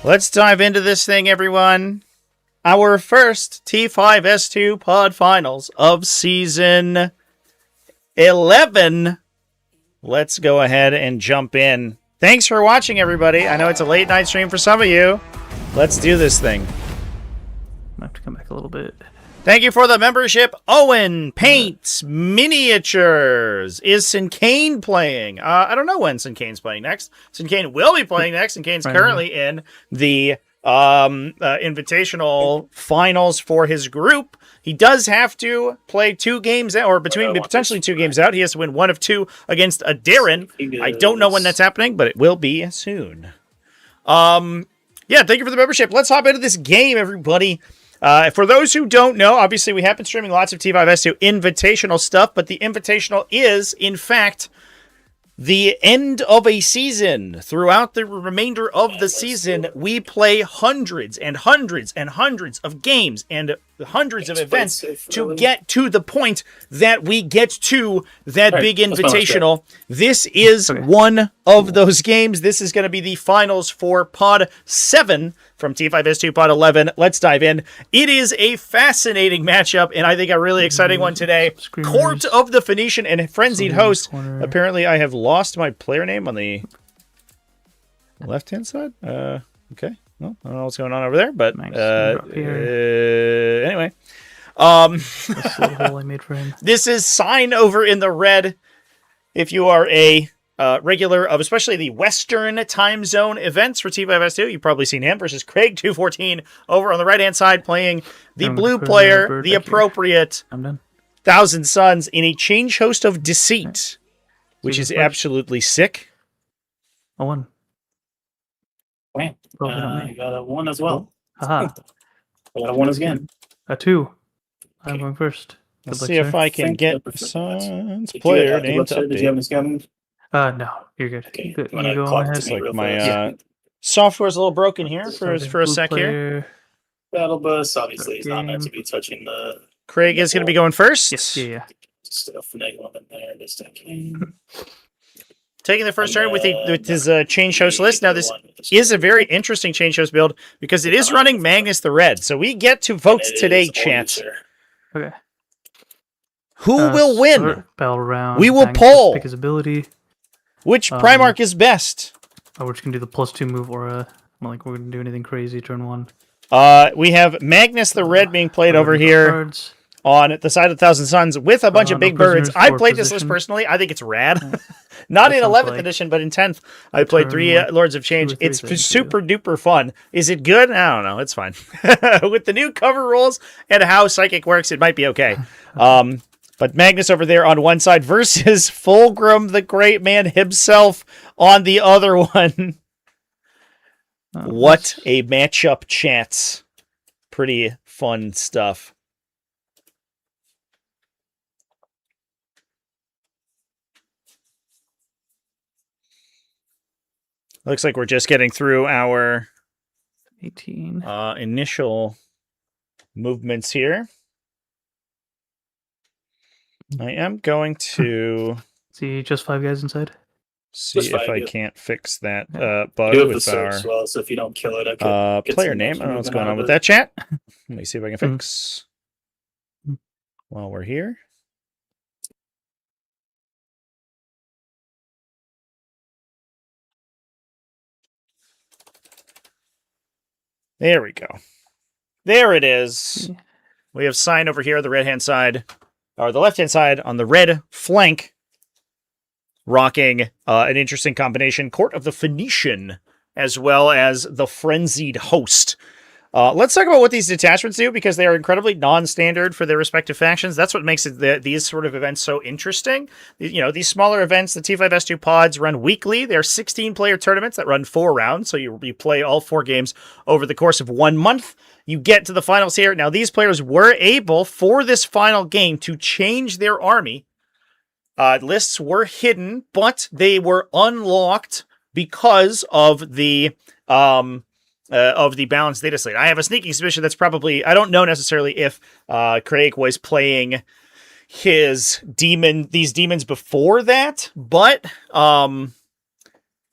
Let's dive into this thing, everyone. Our first T5S2 pod finals of season 11. Let's go ahead and jump in. Thanks for watching, everybody. I know it's a late night stream for some of you. Let's do this thing. I have to come back a little bit. Thank you for the membership. Owen Paints Miniatures. Is Sinkane playing? I don't know when Sinkane's playing next. Sinkane will be playing next. Sinkane's currently in the invitational finals for his group. He does have to play 2 games out, or potentially 2 games out. He has to win 1 of 2 against a Darren. I don't know when that's happening, but it will be soon. Yeah, thank you for the membership. Let's hop into this game, everybody. For those who don't know, obviously we have been streaming lots of T5S2 invitational stuff, but the invitational is, in fact, the end of a season. Throughout the remainder of the season, we play hundreds and hundreds and hundreds of games and hundreds of events to get to the point that we get to that big invitational. This is one of those games. This is going to be the finals for Pod 7 from T5S2 Pod 11. Let's dive in. It is a fascinating matchup, and I think a really exciting one today. Court of the Phoenician and Frenzied Host. Apparently, I have lost my player name on the left-hand side. Okay. Well, I don't know what's going on over there, but anyway. This little hole I made for him. This is Sign over in the red. If you are a regular of especially the Western time zone events for T5S2, you've probably seen him versus Craig 214 over on the right-hand side playing the blue player, the appropriate Thousand Suns in a change host of Deceit, which is absolutely sick. A 1. Wham. You got a 1 as well. Haha. I got a 1 again. A 2. I'm going first. Let's see if I can get Suns player name to Did you have update. any scamming? No, you're good. Okay. Good. You You wanna go clock ahead. to me Like real my fast? software's a little broken here for a sec here. Player. Battle bus obviously is not meant to be touching the Craig is going to be going first. Yes, yeah. stuff finagle in there. This time. Taking the first turn with his change host list. Now, this is a very interesting change host build because it is running Magnus the Red. So we get to vote today, chat. Okay. Who will win? Battle round. We will Magnus poll. Pick his ability. Which Primarch is best? Oh, we're just gonna do the +2 move aura. Not like we're gonna do anything crazy turn 1. We have Magnus the Red being played over here Cards. on the side of Thousand Suns with a bunch of No big birds. prisoners I for played this list position. personally. I think it's rad. Not That in sounds 11th like edition, but in 10th. I played 3 like Lords of Change. 2 or 3 It's things, super duper fun. Is it good? I don't know. It's fine. With the new cover rules and how Psychic works, it might be okay. But Magnus over there on one side versus Fulgrim, the great man himself, on the other one. What a matchup, chats. Pretty fun stuff. Looks like we're just getting through our 18. initial movements here. I am going to See, just 5 guys inside. see Just if five, I yeah. can't fix that You bug have the with search our as well, so if you don't kill it, I could get player some name. I extra don't know what's movement going out on of with it. that, chat. Let me see if I can fix while we're here. There we go. There it is. Yeah. We have Sign over here, the right-hand side, or the left-hand side on the red flank, rocking an interesting combination. Court of the Phoenician, as well as the Frenzied Host. Let's talk about what these detachments do, because they are incredibly non-standard for their respective factions. That's what makes these sort of events so interesting. You know, these smaller events, the T5S2 pods run weekly. They're 16-player tournaments that run 4 rounds, so you play all 4 games over the course of 1 month. You get to the finals here. Now, these players were able, for this final game, to change their army. Lists were hidden, but they were unlocked because of the balanced data slate. I have a sneaking suspicion that's probably, I don't know necessarily if Craig was playing these demons before that, but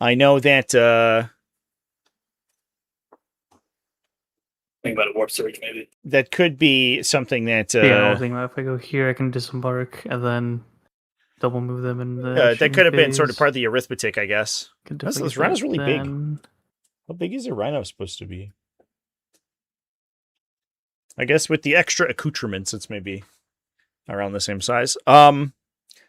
I know that Think about a warp surge, maybe. that could be something that Yeah, I was thinking about if I go here, I can disembark and then double move them in the. that could have been sort of phase. part of the arithmetic, I guess. Could This definitely rhino's get really that big. then. How big is a rhino supposed to be? I guess with the extra accoutrements, it's maybe around the same size.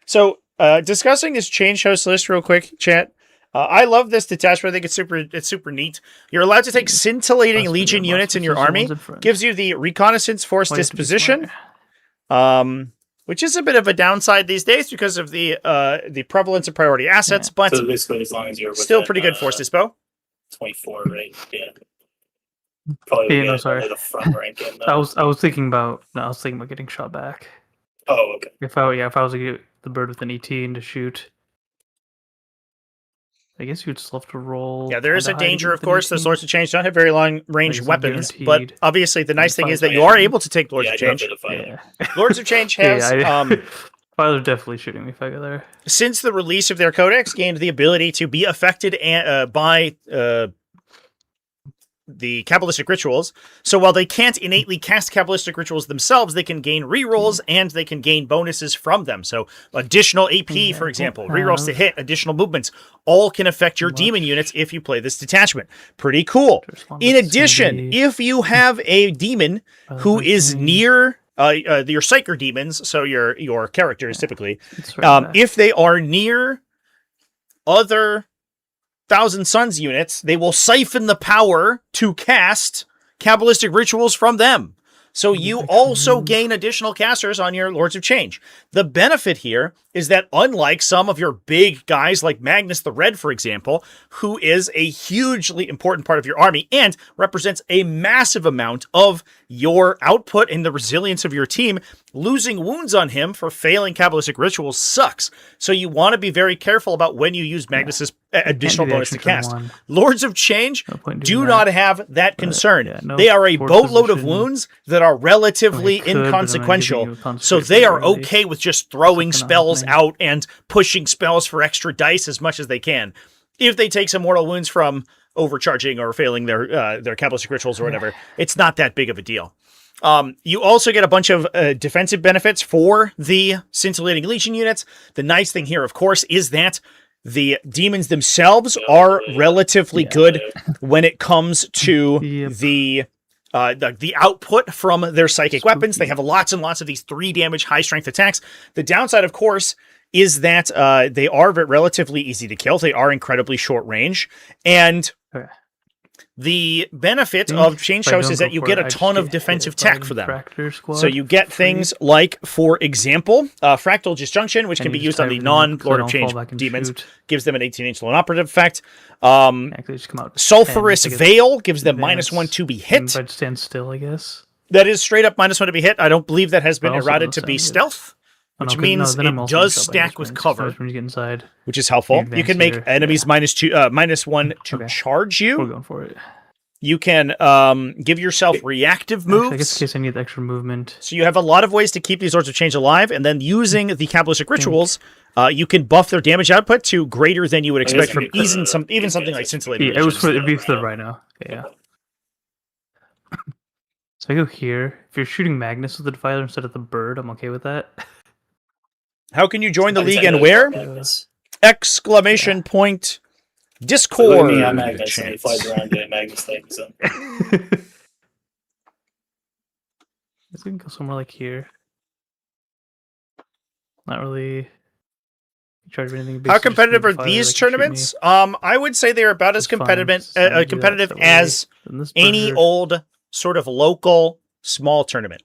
So discussing this change host list real quick, chat. I love this detachment. I think it's super neat. You're allowed to take scintillating Plus, Legion the units in your monsters are army. ones in front. Gives you the reconnaissance force Why do you have to be disposition, smart? which is a bit of a downside these days because of the prevalence of priority assets, Yeah. but So basically, as long as you're still pretty good force dispo. 24, right? Yeah. Probably Yeah, no, get sorry. the front rank in. I was thinking about getting shot back. Oh, okay. If I was to get the bird with an ET and to shoot, I guess you'd still have to roll. Yeah, there is a kinda high to danger, get of with an course. The 18. Lords of Change don't have very long range it's not weapons, but guaranteed. obviously the nice thing fine is that for you are you. able to take Lords Yeah, of I dropped Change. it to 5. Yeah. Lords of Change has, Father definitely shooting me if I go there. since the release of their codex, gained the ability to be affected by the Kabbalistic rituals. So while they can't innately cast Kabbalistic rituals themselves, they can gain rerolls and they can gain bonuses from them. So additional AP, for example, rerolls to hit, additional movements, all can affect your demon units if you play this detachment. Pretty cool. In addition, if you have a demon who is near your Psyker demons, so your characters typically, if they are near other Thousand Suns units, they will siphon the power to cast Kabbalistic rituals from them. So you also gain additional casters on your Lords of Change. The benefit here is that unlike some of your big guys like Magnus the Red, for example, who is a hugely important part of your army and represents a massive amount of your output and the resilience of your team, losing wounds on him for failing Kabbalistic rituals sucks. So you want to be very careful about when you use Magnus's additional bonus to cast. Lords of Change do not have that concern. They are a boatload of wounds that are relatively inconsequential, so they are okay with just throwing spells out and pushing spells for extra dice as much as they can. If they take some mortal wounds from overcharging or failing their Kabbalistic rituals or whatever, it's not that big of a deal. You also get a bunch of defensive benefits for the scintillating Legion units. The nice thing here, of course, is that the demons themselves are relatively good when it comes to the output from their psychic weapons. They have lots and lots of these 3 damage high strength attacks. The downside, of course, is that they are relatively easy to kill. They are incredibly short range, and the benefit of Change House is that you get a ton of defensive tech for them. So you get things like, for example, Fractal Disjunction, which can be used on the non-Lord of Change demons, gives them an 18-inch lone operative effect. Sulphurous Veil gives them -1 to be hit. I'd stand still, I guess. That is straight up -1 to be hit. I don't believe that has been errated to be stealth, which means it does stack with cover, when you get inside, which is helpful. You can make enemies -1 to charge you. We're going for it. You can give yourself reactive moves. I guess in case I need the extra movement. So you have a lot of ways to keep these Lords of Change alive, and then using the Kabbalistic rituals, you can buff their damage output to greater than you would expect from even something like Scintillating. Yeah, it was for the Rhino. Yeah. So I go here. If you're shooting Magnus with the Defiler instead of the bird, I'm okay with that. How can you join the league and where? Exclamation point. Discord. So me, I'm Magnus, and he flies around doing Magnus things. So. Let's go somewhere like here. Not really charge anything. How competitive are these tournaments? I would say they're about as competitive as any old sort of local small tournament.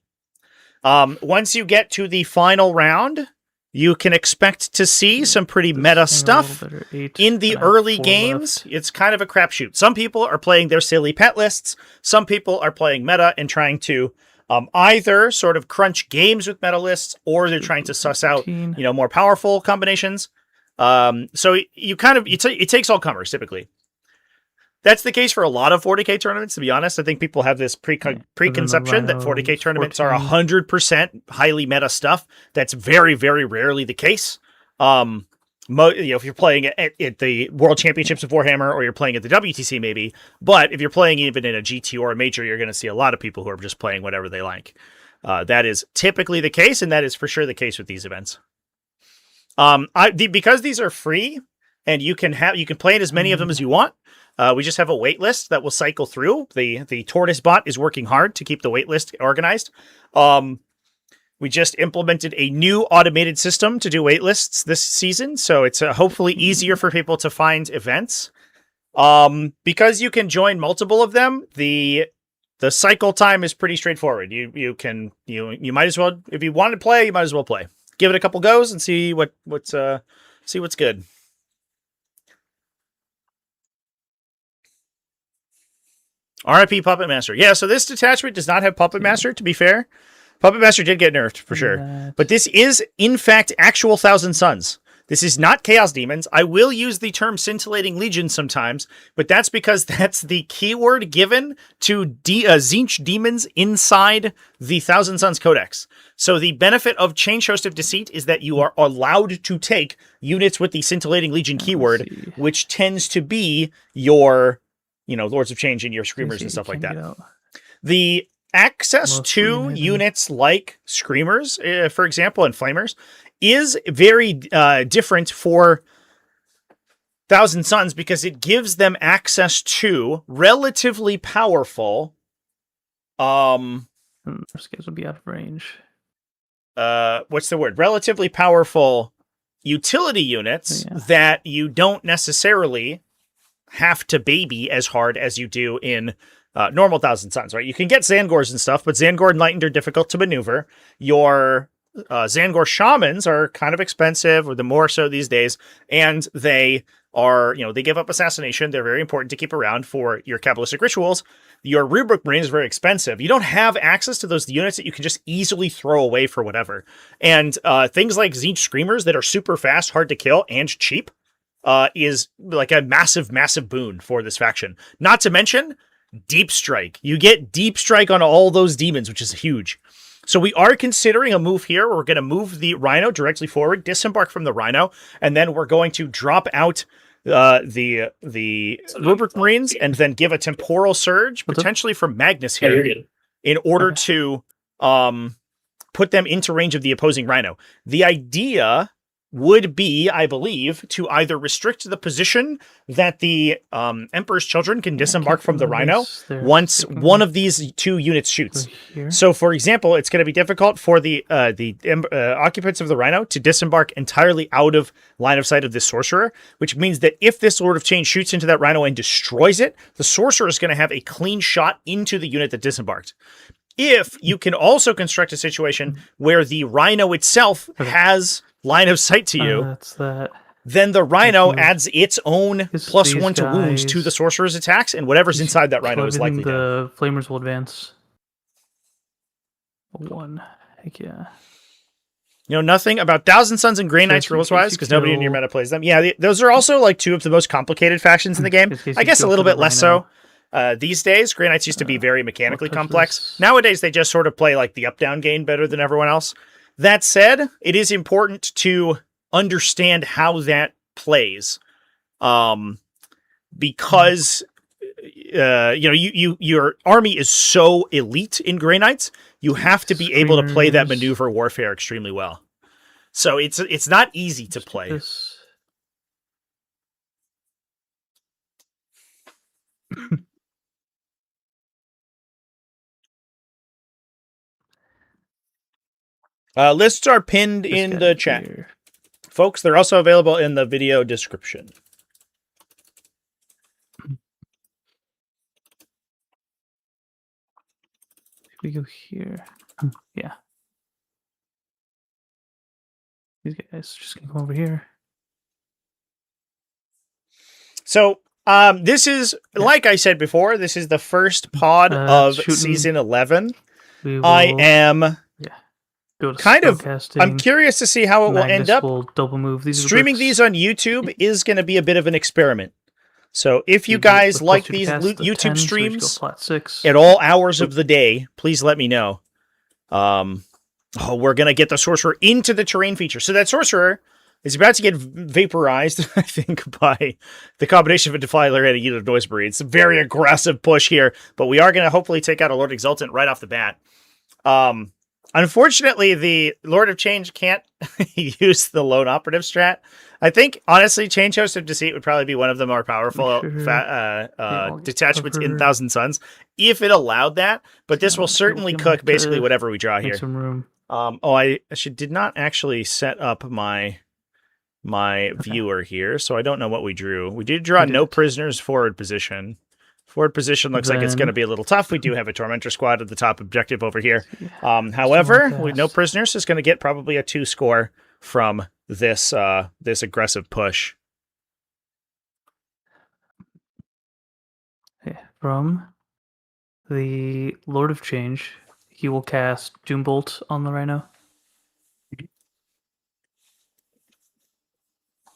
Once you get to the final round, you can expect to see some pretty meta stuff. In the early games, it's kind of a crapshoot. Some people are playing their silly pet lists. Some people are playing meta and trying to either sort of crunch games with meta lists, or they're trying to suss out, more powerful combinations. So it takes all comers typically. That's the case for a lot of 40k tournaments, to be honest. I think people have this preconception that 40k tournaments are 100% highly meta stuff. That's very, very rarely the case. if you're playing at the World Championships of Warhammer, or you're playing at the WTC maybe, but if you're playing even in a GT or a major, you're going to see a lot of people who are just playing whatever they like. That is typically the case, and that is for sure the case with these events. Because these are free, and you can play in as many of them as you want. We just have a wait list that will cycle through. The Tortoise bot is working hard to keep the wait list organized. We just implemented a new automated system to do wait lists this season, so it's hopefully easier for people to find events. Because you can join multiple of them, the cycle time is pretty straightforward. You might as well, if you want to play, you might as well play. Give it a couple goes and see what's good. RIP Puppet Master. Yeah, so this detachment does not have Puppet Master, to be fair. Puppet Master did get nerfed, for sure. But this is, in fact, actual Thousand Suns. This is not Chaos Demons. I will use the term Scintillating Legion sometimes, but that's because that's the keyword given to Tzeentch demons inside the Thousand Suns Codex. So the benefit of Change Host of Deceit is that you are allowed to take units with the Scintillating Legion keyword, which tends to be your, Lords of Change and your Screamers and stuff like that. The access to units like Screamers, for example, and Flamers, is very different for Thousand Suns because it gives them access to relatively powerful. Those guys will be out of range. What's the word? Relatively powerful utility units that you don't necessarily have to baby as hard as you do in normal Thousand Suns, right? You can get Zangors and stuff, but Zangor Enlightened are difficult to maneuver. Your Zangor Shamans are kind of expensive, or the more so these days, and they are, they give up Assassination. They're very important to keep around for your Kabbalistic rituals. Your Rubric Marine is very expensive. You don't have access to those units that you can just easily throw away for whatever. And things like Tzeentch Screamers that are super fast, hard to kill, and cheap is like a massive, massive boon for this faction. Not to mention Deep Strike. You get Deep Strike on all those demons, which is huge. So we are considering a move here. We're going to move the Rhino directly forward, disembark from the Rhino, and then we're going to drop out the Rubric Marines and then give a temporal surge, potentially from Magnus here, in order to put them into range of the opposing Rhino. The idea would be, I believe, to either restrict the position that the Emperor's Children can disembark from the Rhino once one of these two units shoots. So, for example, it's going to be difficult for the occupants of the Rhino to disembark entirely out of line of sight of this Sorcerer, which means that if this Lord of Change shoots into that Rhino and destroys it, the Sorcerer is going to have a clean shot into the unit that disembarked. If you can also construct a situation where the Rhino itself has line of sight to you, then the Rhino adds its own +1 to wounds to the Sorcerer's attacks, and whatever's inside that Rhino is likely dead. The Flamers will advance. 1. Heck yeah. Nothing about Thousand Suns and Grey Knights rules-wise, because nobody in your meta plays them. Yeah, those are also like two of the most complicated factions in the game. I guess a little bit less so. These days, Grey Knights used to be very mechanically complex. Nowadays, they just sort of play like the up-down game better than everyone else. That said, it is important to understand how that plays, because your army is so elite in Grey Knights, you have to be able to play that maneuver warfare extremely well. So it's not easy to play. Lists are pinned in the chat. Folks, they're also available in the video description. We go here. Yeah. These guys just gonna come over here. So, this is, like I said before, this is the first pod of season 11. I am... I'm curious to see how it will end up. Double move. Streaming these on YouTube is going to be a bit of an experiment. So if you guys like these YouTube streams at all hours of the day, please let me know. We're going to get the Sorcerer into the terrain feature. So that Sorcerer is about to get vaporized, I think, by the combination of a Defiler and a unit of Noise Marine. It's a very aggressive push here, but we are going to hopefully take out a Lord Exultant right off the bat. Unfortunately, the Lord of Change can't use the Lone Operative strat. I think, honestly, Change Host of Deceit would probably be one of the more powerful detachments in Thousand Suns, if it allowed that, but this will certainly cook basically whatever we draw here. Some room. I did not actually set up my viewer here, so I don't know what we drew. We did draw no prisoners forward position. Forward position looks like it's going to be a little tough. We do have a Tormentor squad at the top objective over here. However, no prisoners is going to get probably a 2 score from this this aggressive push. From the Lord of Change, he will cast Doombolt on the Rhino.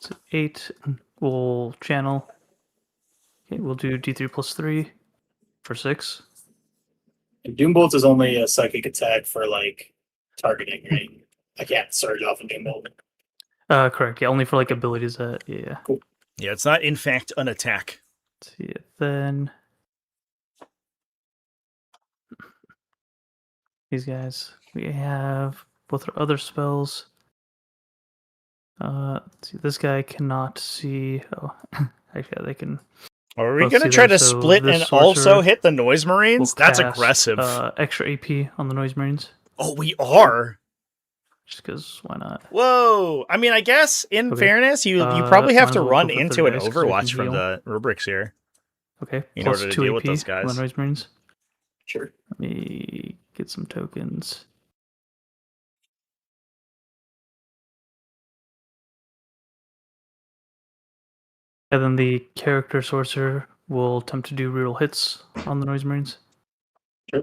So 8. We'll channel. Okay, we'll do D3 plus 3 for 6. And Doombolt is only a psychic attack for like targeting, right? I can't surge off a Doombolt. Correct. Yeah, only for like abilities that. Yeah. Cool. Yeah, it's not in fact an attack. Yeah, then these guys. We have both our other spells. Let's see, this guy cannot see. Oh, actually, they can. Are we going to try to split and also hit the Noise Marines? That's aggressive. Extra AP on the Noise Marines. Oh, we are? Just because, why not? Whoa. I mean, I guess, in fairness, you probably have to run into an Overwatch from the rubrics here. Okay, in order to deal with those guys. On the Noise Marines. Sure. Let me get some tokens. And then the character sorcerer will attempt to do reroll hits on the Noise Marines. Sure.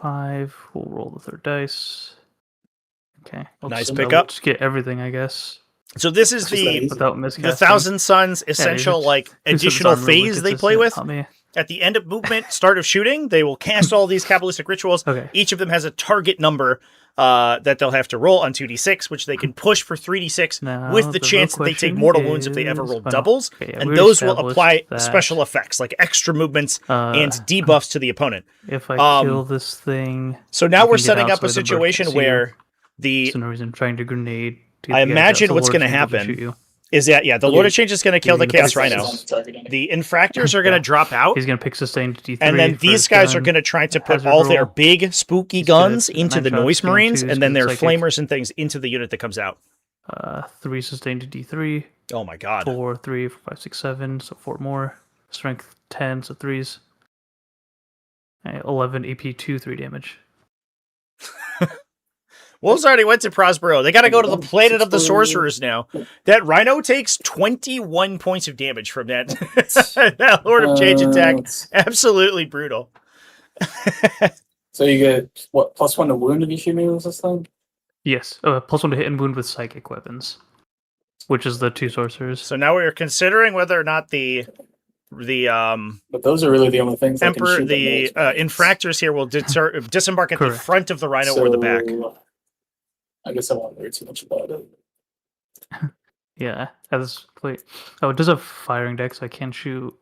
5. We'll roll the 3rd dice. Okay. Nice pickup. Just get everything, I guess. So this is the Thousand Suns essential additional phase they play with. At the end of movement, start of shooting, they will cast all these Kabbalistic rituals. Okay. Each of them has a target number that they'll have to roll on 2d6, which they can push for 3d6 now, with the chance that they take mortal wounds if they ever roll doubles. And those will apply special effects, like extra movements and debuffs to the opponent. If I kill this thing... So now we're setting up a situation where the... For no reason, trying to grenade... I imagine what's going to happen is that, the Lord of Change is going to kill the Chaos Rhino. The Infractors are going to drop out. He's going to pick Sustained D3. And then these guys are going to try to put all their big, spooky guns into the Noise Marines, and then their Flamers and things into the unit that comes out. 3 Sustained D3. Oh my god. 4, 3, 4, 5, 6, 7, so 4 more. Strength 10, so 3s. 11 AP 2, 3 damage. Wolves already went to Prospero. They got to go to the Planet of the Sorcerers now. That Rhino takes 21 points of damage from that, that Lord of Change attack. Absolutely brutal. So you get, what, +1 to wound if you shoot me with this thing? Yes, +1 to hit and wound with psychic weapons, which is the 2 sorcerers. So now we're considering whether or not the but those are really the only things Emperor, the Infractors here will disembark at the front of the Rhino or the back. I guess I won't worry too much about it. Yeah, as wait. Oh, it does have firing deck, so I can shoot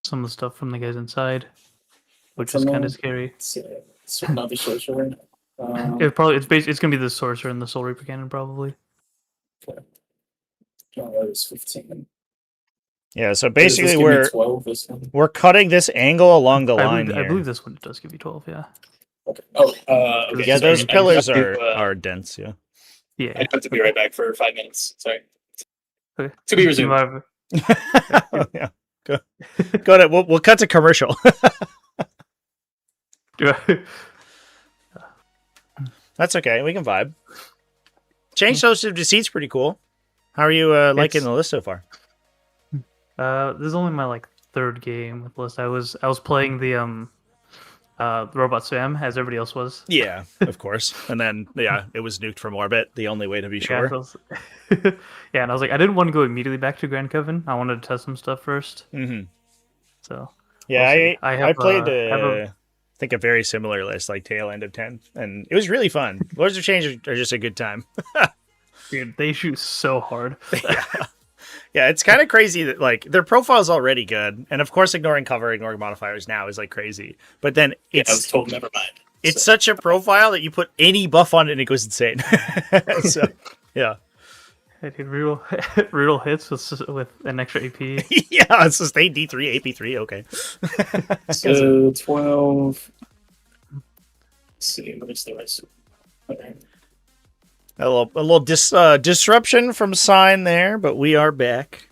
some of the stuff from the guys inside, which is kind of scary. It's not the sorcerer. It's gonna be the sorcerer and the Soul Reaper cannon probably. Okay. That is 15. Yeah, so basically we're cutting this angle along the line here. I believe this one does give you 12. Yeah. Okay. Okay. Yeah, those pillars are dense. Yeah. Yeah. I have to be right back for 5 minutes. Sorry. Okay. To be resumed. Yeah. Go ahead. We'll cut to commercial. That's okay. We can vibe. Change Host of Deceit's pretty cool. How are you liking the list so far? This is only my 3rd game with the list. I was playing the Robot Spam as everybody else was. Yeah, of course. And then it was nuked from orbit. The only way to be sure. Yeah, and I was like, I didn't want to go immediately back to Grand Coven. I wanted to test some stuff first. Mm-hmm. So yeah, I played I think a very similar list, like tail end of 10, and it was really fun. Lords of Change are just a good time. Dude, they shoot so hard. Yeah, it's kind of crazy that like their profile is already good, and of course, ignoring cover, ignoring modifiers now is like crazy. But then I was it's told never mind. it's such a profile that you put any buff on it and it goes insane. So yeah, Hey, dude, real hits with an extra AP. yeah, it's sustained D3, AP3. Okay, So 12. Let's see, where's the rest? Okay. a little disruption from Sign there, but we are back.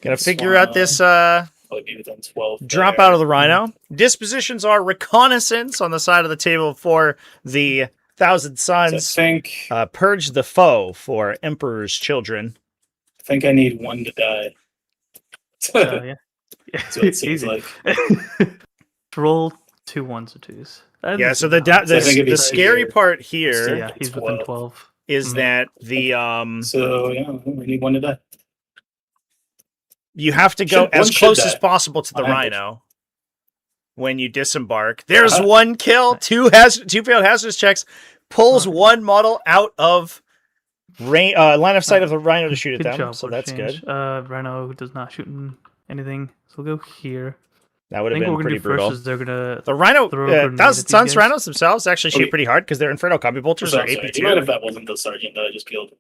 Gonna figure out this Maybe within 12. drop there. out of the Rhino. Dispositions are reconnaissance on the side of the table for the Thousand So I Suns. think Purge the foe for Emperor's Children. I need one to die. Yeah. That's what it seems Easy. like. Roll 2 1s or 2s. Yeah, so the So I think it'd be scary here. part here Yeah, he's within 12. is Mhm. that the So yeah, we need one to die. you have to go One as should close as die. possible to the On average. Rhino when you disembark. There's Uh-huh. one kill, two failed hazardous checks, pulls one model out of line of sight of the Rhino to shoot at Good them. job, So Word that's Change. good. Rhino does not shoot anything, so we'll go here. That would I have think been what we're pretty gonna do brutal. first is they're gonna The Rhino, throw a grenade at Thousand these Suns guys. Rhinos themselves actually shoot Okay. pretty hard because their Inferno Combi Bolters So are sorry. Do AP2. you mind if that wasn't the sergeant that I just killed?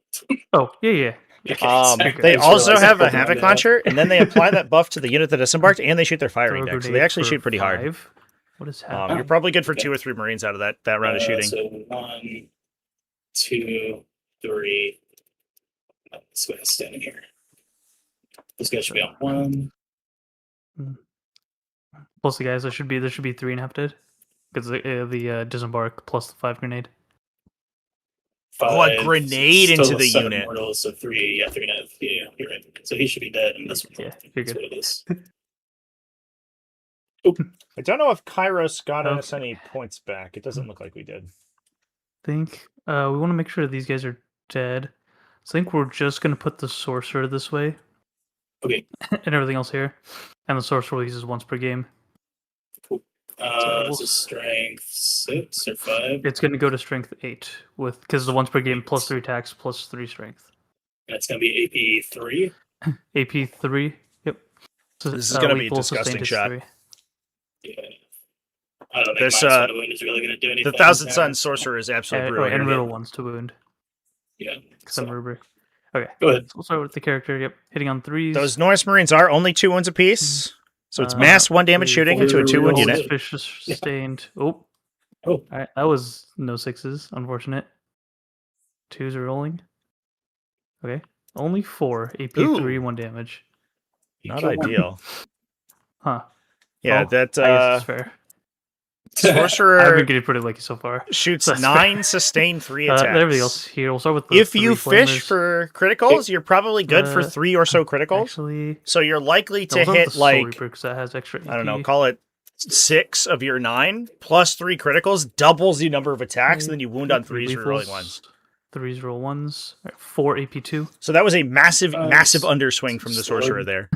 Oh, yeah. Okay, They sorry. I just also realized I have a pulled the Havoc gun out. launcher, and then they apply that buff to the unit that disembarked, and they shoot their firing Throw a deck. So they grenade actually for shoot pretty hard. 5. What is happening? You're probably good for Okay. 2 or 3 Marines out of that round of shooting. So 1, 2, 3. This guy's standing here. This guy should be on 1. Plus the guys, there should be 3.5 dead because the disembark plus the 5 grenade. 5. Oh, a grenade still into the 7 unit. Mortals, so 3. Yeah, 3.5. Yeah, you're right. So he should be dead in this one. Yeah, I think you're that's good. what it is. I don't know if Kairos got us Okay. any points back. It doesn't look like we did. Think we want to make sure these guys are dead. So I think we're just gonna put the sorcerer this way Okay. and everything else here, and the sorcerer releases once per game. This is strength 6 or 5. It's gonna go to strength 8 with because the once per game plus 3 attacks plus 3 strength. And it's going to be AP 3. AP 3. Yep. So, This is gonna be a lethal, sustained disgusting is shot. 3. Yeah. I don't think This, minus 1 to wound is really going to do anything. The Thousand now. Suns Sorcerer is absolutely brutal. And here. riddle ones to wound. Yeah. Because I'm So, rubric. Okay. go ahead. So we'll start with the character. Yep. Hitting on 3s. Those Norse Marines are only 2 wounds apiece. So it's mass 1 damage shooting into a 2-wound four. unit. Suspicious sustained. Oh. Oh. Alright, that was no 6s. Unfortunate. 2s are rolling. Okay. Only 4. AP Ooh. 3, 1 damage. You Not kill one. ideal. Huh. Yeah, Oh, that I guess it's fair. I've Sorcerer been getting pretty lucky so far. shoots That's 9 sustained 3 attacks. Everything else here. We'll start with the If 3 you fish flamers. for criticals, you're probably good for 3 or so criticals. Actually, So you're likely no, to we'll start with hit the Soul like, Reaper 'cause that has extra I don't know, AP. call it 6 of your 9 plus 3 criticals doubles the number of attacks, and then you wound on 3s for rolling 1s. 3s roll 1s. 4 AP2. So that was a massive, Nice. massive underswing from the Sword. sorcerer there.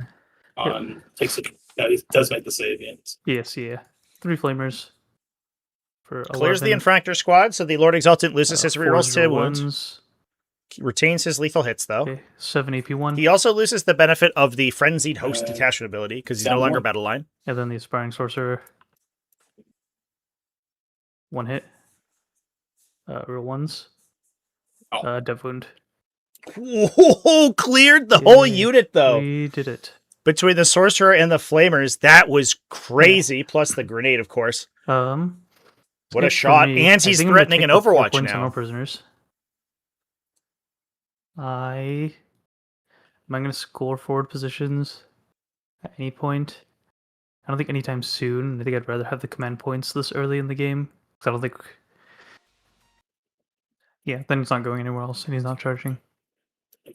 Takes it. Yeah, he does make the save. Yeah. Yes, yeah. 3 flamers. For Clears the 11. Infractor squad, so the Lord Exaltant loses his 4s rerolls to roll wounds. 1s. Retains his lethal hits, though. Okay, 7 AP1. He also loses the benefit of the Frenzied Host Uh, detachment ability, because he's down no longer one. battle line. And then the Aspiring Sorcerer. 1 hit. Roll 1s. Oh. Dev wound. Whoa, cleared the whole Yay. unit, though. We did it. Between the Sorcerer and the Flamers, that was crazy, plus the grenade, of course. What a for shot. me, And I he's think I'm gonna threatening take an the 4 Overwatch points on now. all prisoners. Am I going to score forward positions at any point? I don't think anytime soon. I think I'd rather have the command points this early in the game. 'Cause I don't think... Yeah, then he's not going anywhere else, and he's not charging.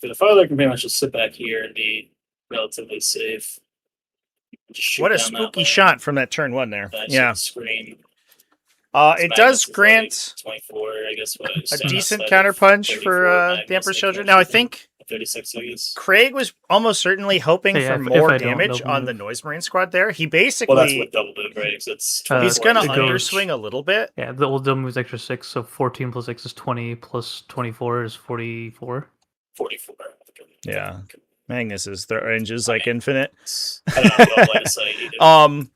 For the father, can pretty much just sit back here and be relatively safe. Just shoot What a down that spooky lane. shot from that turn 1 there. That Yeah. should scream. It does grant 24, I guess. What a decent counterpunch for the Emperor's Children. Now, I think 36, I guess. Craig was almost certainly hoping Yeah, for if more I don't damage double on the move. Noise Marine squad there. He Well, that's basically, what double move, right? 'Cause it's he's 24 going to it goes- underswing a little bit. Yeah, the old double move is extra 6, so 14 plus 6 is 20, plus 24 is 44. 44. Yeah. Magnus's threat range is like infinite. I don't know what line of sight either.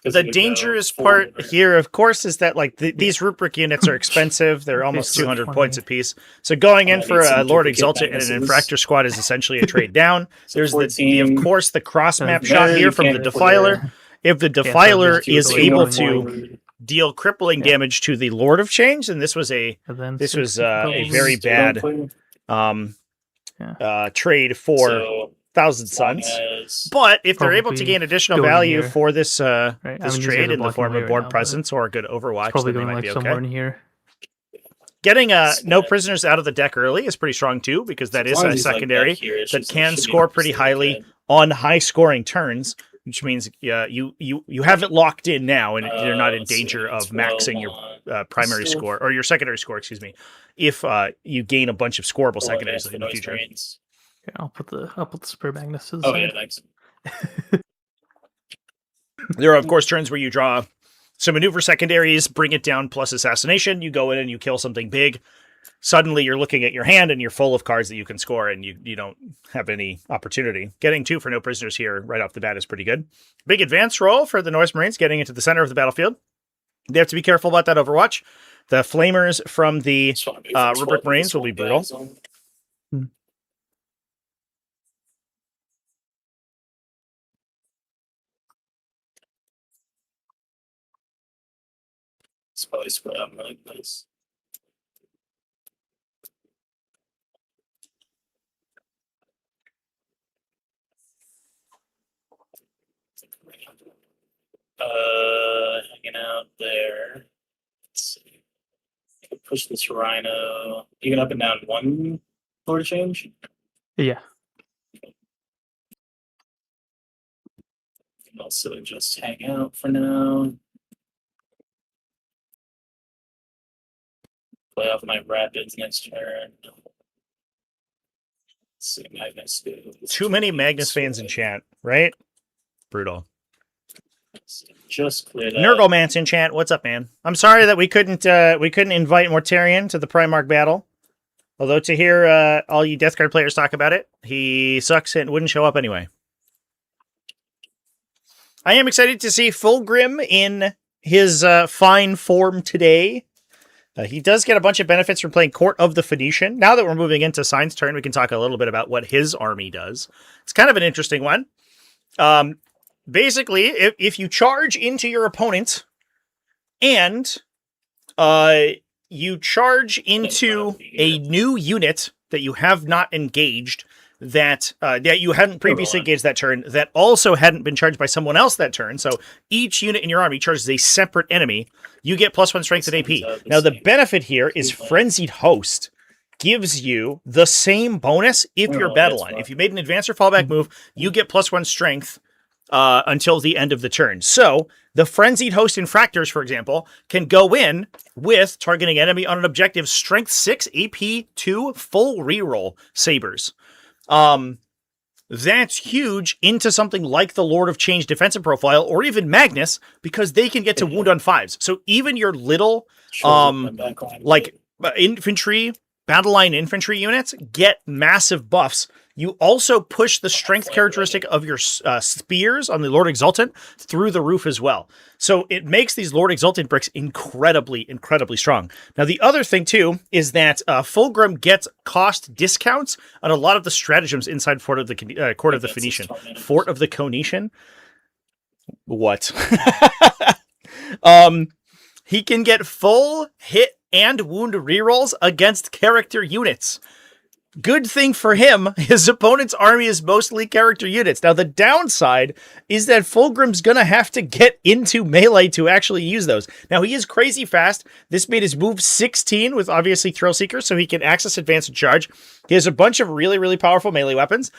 'Cause The it would go dangerous forward. part here, of course, is that like these rubric units are expensive. They're almost Basically 200 20. points apiece. So going in I for need some a Lord duplicate Exalted and an Magnuses. Infractor squad is essentially a trade down. So There's of 14. course, the cross map There shot you here from the can't Defiler. If the so Defiler just keep is going able forward. to deal crippling damage to the Lord of Change, then this was a And then This 6 was, a double very moves. bad trade for So, Thousand as long Suns. as But if they're able to Probably gain additional going value here. for this Right, I this mean, these guys trade are in the blocking form away of right board now, but presence or a good Overwatch, It's probably then they going might like be somewhere okay. in here. Getting no Split. prisoners out of the deck early is pretty strong too, because that as is long as a he's, like, secondary back here, it's that just- it can should be score pretty mostly highly good. on high scoring turns, which means you have it locked in now, and you're not in Let's see, danger of 12 maxing your on primary pistol. score or your secondary score, excuse me, if you gain a bunch of scoreable Or secondaries advanced in the noise future. Marines. Yeah, I'll put the spare Magnus to the Oh side. yeah, thanks. There are, of course, turns where you draw some maneuver secondaries, bring it down plus assassination. You go in and you kill something big. Suddenly you're looking at your hand and you're full of cards that you can score, and you don't have any opportunity. Getting 2 for no prisoners here right off the bat is pretty good. Big advance roll for the Norse Marines getting into the center of the battlefield. They have to be careful about that Overwatch. The flamers from the Just wanna move for Rubric 12 Marines will be with brutal. guys on. It's probably spread out really nice. Hanging out there. Let's see. I could push this Rhino. Even up and down 1 Lord of Change. Yeah. Can also just hang out for now. Play off my Rapids next turn. Let's see, Magnus goes. Too many Magnus fans in chat, right? Brutal. Just clear that. Nurglemance in chat, what's up, man? I'm sorry that we couldn't invite Mortarion to the Primarch battle. Although to hear all you Death Guard players talk about it, he sucks and wouldn't show up anyway. I am excited to see Fulgrim in his fine form today. He does get a bunch of benefits from playing Court of the Phoenician. Now that we're moving into Sign's turn, we can talk a little bit about what his army does. It's kind of an interesting one. Basically, if you charge into your opponent and you charge into a new unit that you have not engaged, that you hadn't previously engaged that turn, that also hadn't been charged by someone else that turn, so each unit in your army charges a separate enemy, you get +1 strength and AP. Now, the benefit here is Frenzied Host gives you the same bonus if you're battle line. If you made an advance or fallback move, you get +1 strength until the end of the turn. So the Frenzied Host Infractors, for example, can go in with targeting enemy on an objective strength 6 AP 2 full reroll sabers. That's huge into something like the Lord of Change defensive profile or even Magnus, because they can get to wound on 5s. So even your little like infantry, battle line infantry units get massive buffs. You also push the strength characteristic of your spears on the Lord Exultant through the roof as well. So it makes these Lord Exultant bricks incredibly, incredibly strong. Now, the other thing, too, is that Fulgrim gets cost discounts on a lot of the stratagems inside Court of the Phoenician. Fort of the Conetian? What? He can get full hit and wound rerolls against character units. Good thing for him, his opponent's army is mostly character units. Now, the downside is that Fulgrim's going to have to get into melee to actually use those. Now, he is crazy fast. This made his move 16 with obviously Thrill Seeker, so he can access advance and charge. He has a bunch of really, really powerful melee weapons.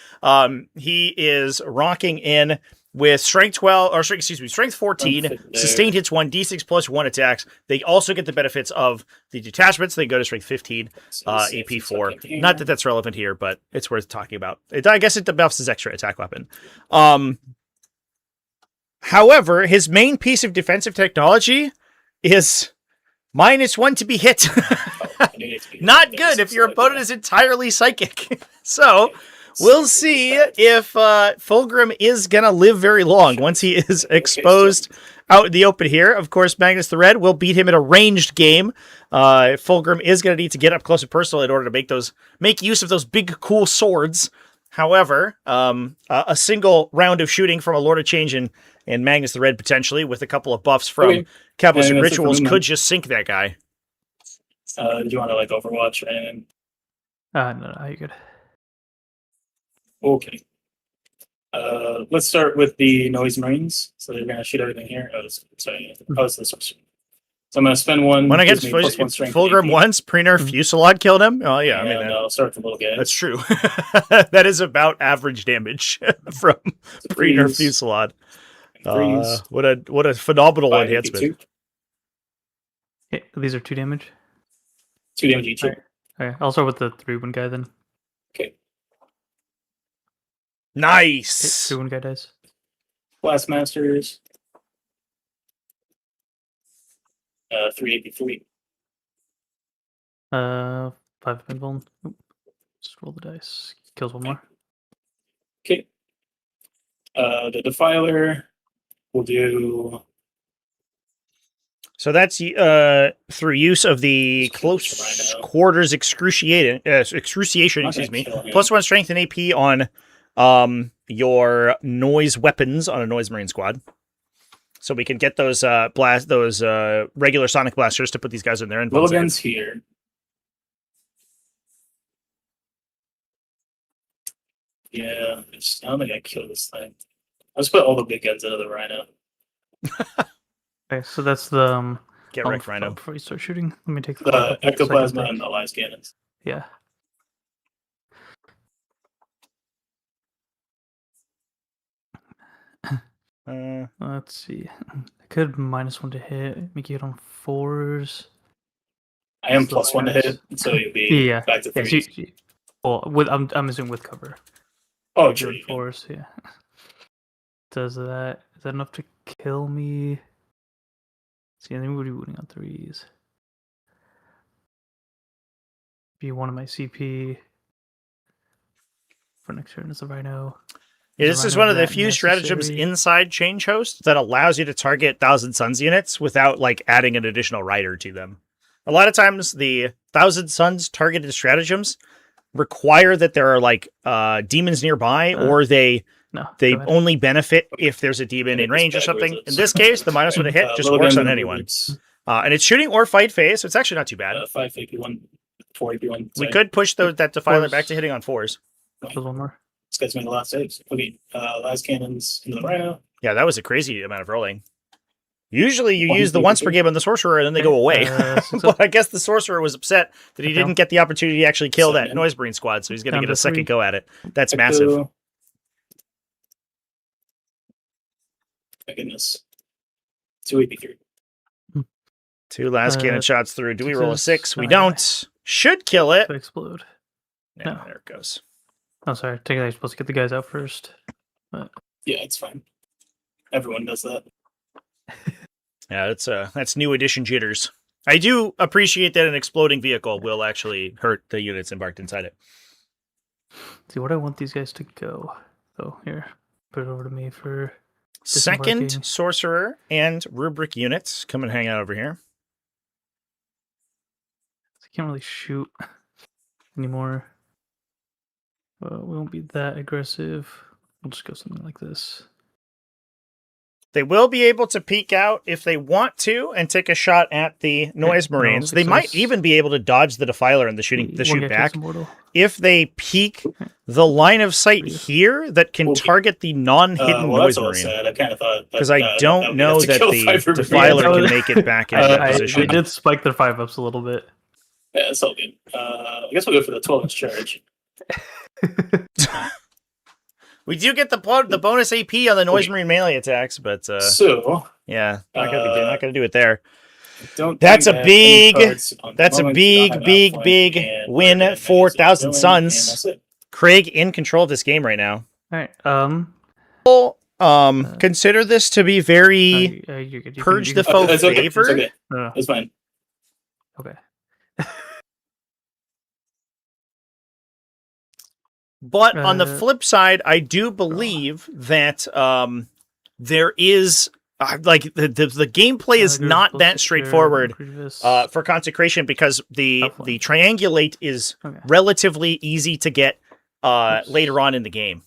He is rocking in with strength 12, or strength 14, sustained hits 1, d6 plus 1 attacks. They also get the benefits of the detachments. They go to strength 15, AP 4. Not that that's relevant here, but it's worth talking about. I guess it buffs his extra attack weapon. However, his main piece of defensive technology is -1 to be hit. Not good if your opponent is entirely psychic. So we'll see if Fulgrim is going to live very long once he is exposed out in the open here. Of course, Magnus the Red will beat him in a ranged game. Fulgrim is going to need to get up close and personal in order to make use of those big, cool swords. However, a single round of shooting from a Lord of Change and Magnus the Red, potentially, with a couple of buffs from Kabbalistic Rituals, could just sink that guy. Do you want to, like, Overwatch? And No, you're good. Okay. Let's start with the Noise Marines. So they're going to shoot everything here. Sorry. It's the sorcerer. So I'm going to spend one. When against Fulgrim once, Pre-Nerf Fusillade killed him. Oh, yeah. I mean, I'll start with the little guys. That's true. That is about average damage from Pre-Nerf Fusillade. What a phenomenal enhancement. Okay, these are 2 damage. 2 damage each. Okay, I'll start with the 3-1 guy then. Okay. Nice. 3-1 guy dies. Blast Masters. 383. 5 pinball. Just roll the dice. Kills 1 more. Okay. The Defiler will do. So that's through use of the close quarters excruciation, +1 strength and AP on your noise weapons on a Noise Marine squad. So we can get those regular sonic blasters to put these guys in there. And little guns here. Yeah, I don't think I killed this thing. I'll just put all the big guns into the Rhino. Okay, so that's the get wrecked Rhino before you start shooting. Let me take the ectoplasma and the las cannons. Yeah. Let's see. I could -1 to hit, make you hit on 4s. I am +1 to hit, so you'll be back to 3s. Well, I'm assuming with cover. Oh, true. 4s, yeah. Is that enough to kill me? See, I think we'll be booting on 3s. Be 1 of my CP. For next turn is the Rhino. Yeah, this is one of the few stratagems inside Change Host that allows you to target Thousand Suns units without like adding an additional rider to them. A lot of times the Thousand Suns targeted stratagems require that there are like demons nearby, or they only benefit if there's a demon in range or something. In this case, the -1 to hit just works on anyone. And it's shooting or fight phase, so it's actually not too bad. 5 AP1, 4 AP1. We could push that Defiler back to hitting on 4s. There's 1 more. This guy's made a lot of saves. Okay, last cannons into the Rhino. Yeah, that was a crazy amount of rolling. Usually you use the once per game on the Sorcerer and then they go away. But I guess the Sorcerer was upset that he didn't get the opportunity to actually kill that Noise Marine squad, so he's going to get a second go at it. That's massive. My goodness. 2 AP3. 2 last cannon shots through. Do we roll a 6? We don't. Should kill it. Explode. No, there it goes. Oh, sorry. Take it. I'm supposed to get the guys out first. But... yeah, it's fine. Everyone does that. Yeah, that's new edition jitters. I do appreciate that an exploding vehicle will actually hurt the units embarked inside it. See, what I want these guys to go. So here, put it over to me for second Sorcerer and Rubric units. Come and hang out over here. I can't really shoot anymore. Well, we won't be that aggressive. We'll just go something like this. They will be able to peek out if they want to and take a shot at the Noise Marines. They might even be able to dodge the Defiler and the shoot back. If they peek the line of sight here that can target the non-hidden Noise Marine. I kind of thought because I don't know that the Defiler can make it back in that position. They did spike their 5-ups a little bit. Yeah, it's all good. I guess we'll go for the 12-inch charge. We do get the bonus AP on the Noise Marine melee attacks, but So yeah, not gonna do it there. don't. That's think a I have any cards big, on the that's a moment. big, Don't have big, outflank, big and win we're for getting Thousand Magnus going, and Suns. that's it. Craig in control of this game right now. All right. Consider this to be very You're good. purge the can- foe It's okay. favor. It's okay. No. It's fine. Okay. But on the flip side, I do believe that there is like the gameplay is not that straightforward for consecration because the triangulate is relatively easy to get later on in the game.